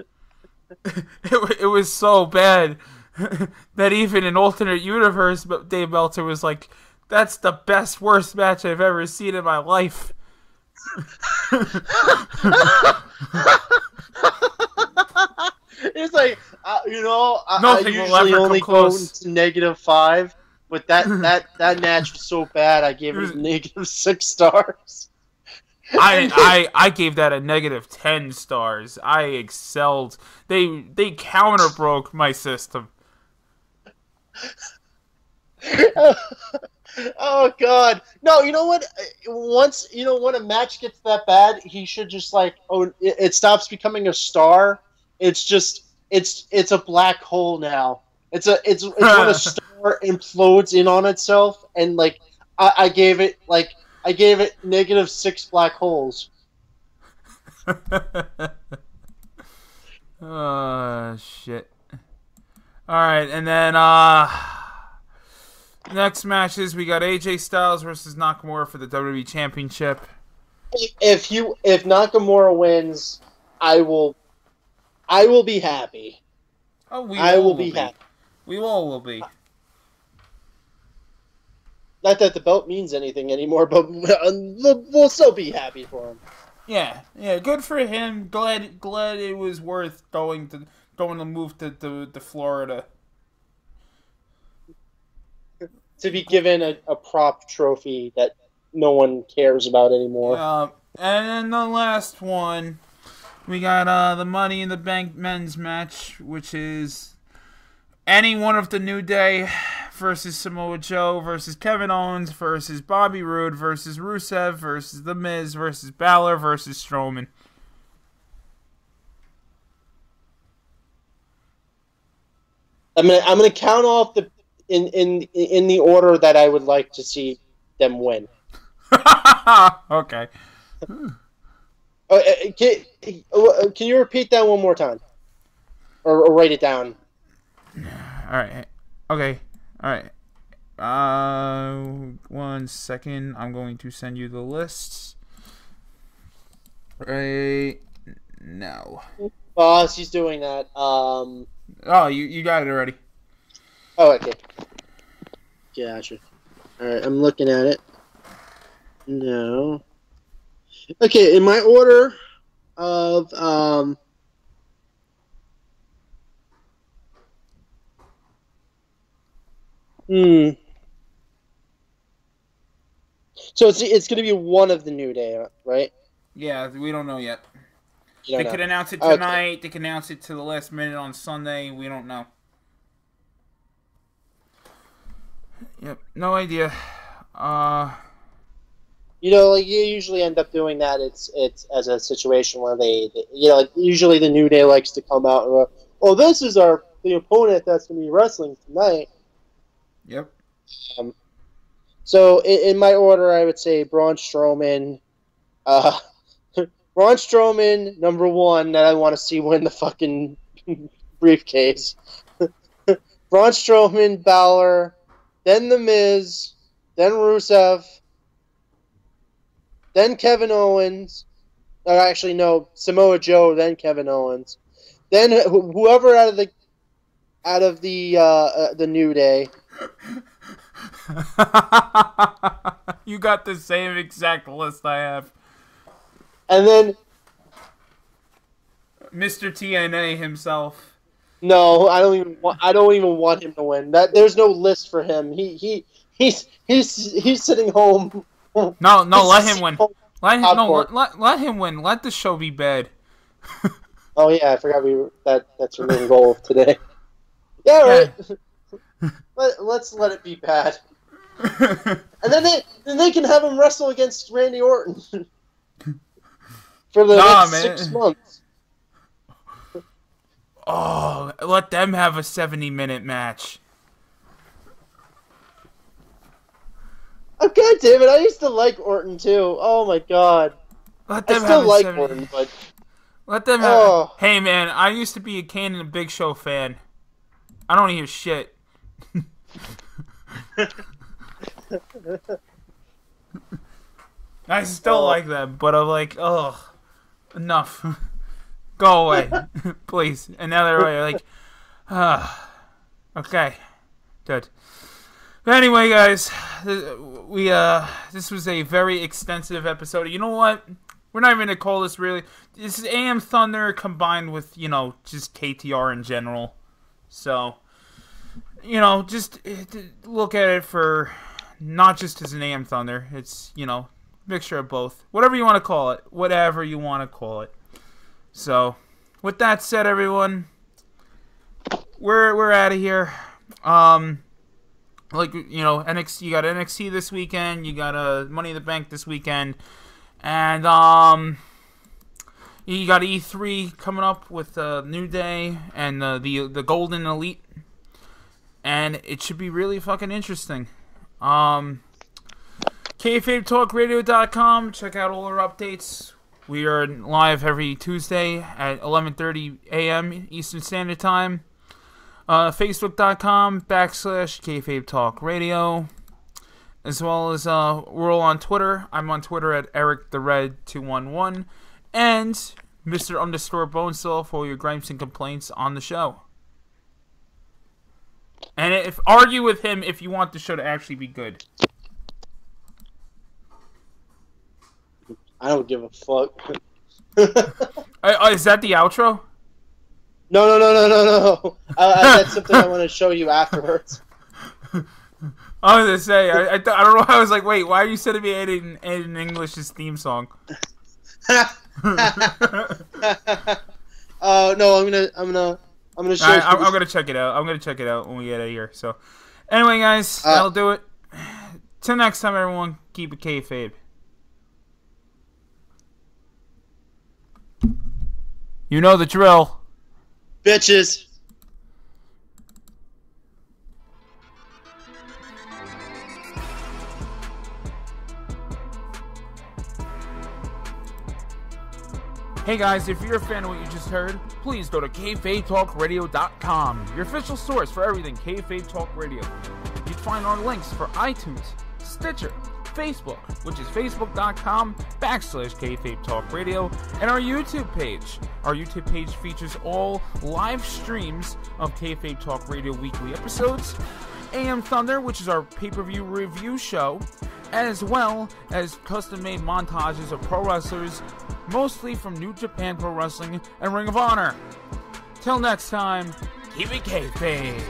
It was so bad that even in alternate universe, Dave Meltzer was like, "That's the best, worst match I've ever seen in my life." It's like, I Nothing will usually ever only come go close. to -5, but that match was so bad, I gave it -6 stars. I gave that a -10 stars. I excelled. They counter broke my system. Oh God, no! You know what? Once when a match gets that bad, he should just it stops becoming a star. It's just it's a black hole now. It's when a star implodes in on itself, and I gave it -6 black holes. Oh shit. Alright, and then next matches we got AJ Styles versus Nakamura for the WWE Championship. If Nakamura wins, I will be happy. Oh, I will be happy. We all will be. Not that the belt means anything anymore, but we'll still be happy for him. Yeah, good for him. Glad it was worth going to move to Florida. To be given a prop trophy that no one cares about anymore. And then the last one, we got the Money in the Bank men's match, which is any one of the New Day versus Samoa Joe versus Kevin Owens versus Bobby Roode versus Rusev versus The Miz versus Balor versus Strowman. I'm gonna count off in the order that I would like to see them win. Okay. Can you repeat that one more time, or write it down? All right. Okay. All right. 1 second. I'm going to send you the lists right now. Boss, he's doing that. Oh, you got it already. Oh, okay. Gotcha. All right, I'm looking at it. No. Okay, in my order of So it's going to be one of the New Day, right? Yeah, we don't know yet. They could announce it tonight. Okay. They could announce it to the last minute on Sunday. We don't know. Yep, no idea. You usually end up doing that. It's as a situation where they usually the New Day likes to come out and go, "Oh, this is the opponent that's going to be wrestling tonight." Yep. So in my order, I would say Braun Strowman. Braun Strowman, number one, that I want to see win the fucking briefcase. Braun Strowman, Balor, then The Miz, then Rusev, then Kevin Owens. Or actually, no, Samoa Joe, then Kevin Owens, then whoever out of the New Day. You got the same exact list I have. And then Mr. TNA himself. No, I don't even want him to win. There's no list for him. He's sitting home. No, let him win. Let him win. Let the show be bad. Oh yeah, I forgot that's your main goal of today. Yeah, right. Let's let it be bad. And then they can have him wrestle against Randy Orton for the next 6 months. Oh, let them have a 70-minute match. Oh god damn it! I used to like Orton too. Oh my god. Let them I still like 70... Orton, but let them have. Oh. Hey man, I used to be a Kane and a Big Show fan. I don't hear shit. I still like them, but I'm like, ugh, enough. Go away, please. And now they're like, okay, good. But anyway, guys, this was a very extensive episode. You know what? We're not even gonna call this really. This is AM Thunder combined with, you know, just KTR in general. So, you know, just look at it for not just as an AM Thunder. It's, you know, mixture of both. Whatever you want to call it. Whatever you want to call it. So, with that said, everyone, we're out of here. Like, you know, NXT, you got NXT this weekend, you got Money in the Bank this weekend, and you got E3 coming up with New Day and the Golden Elite, and it should be really fucking interesting. KFABTalkRadio.com, check out all our updates. We are live every Tuesday at 11:30 a.m. Eastern Standard Time. Facebook.com/KFABTalkRadio, as well as we're all on Twitter. I'm on Twitter at EricTheRed211 and Mr. _Bonesaw for all your gripes and complaints on the show. And argue with him if you want the show to actually be good. I don't give a fuck. Is that the outro? No. That's something I want to show you afterwards. I was gonna say, I don't know. I was like, wait, why are you sending me Aiden English's theme song? No, I'm gonna show. Right, I'm gonna check it out. I'm gonna check it out when we get out of here. So, anyway, guys, that'll do it. Till next time, everyone, keep it kayfabe. You know the drill. Bitches. Hey guys, if you're a fan of what you just heard, please go to KFABTalkRadio.com, your official source for everything Kayfabe Talk Radio. You can find our links for iTunes, Stitcher, Facebook, which is Facebook.com/Kayfabe Talk Radio, and our YouTube page. Our YouTube page features all live streams of Kayfabe Talk Radio weekly episodes, AM Thunder, which is our pay-per-view review show, as well as custom-made montages of pro wrestlers, mostly from New Japan Pro Wrestling and Ring of Honor. Till next time, keep it kayfabe.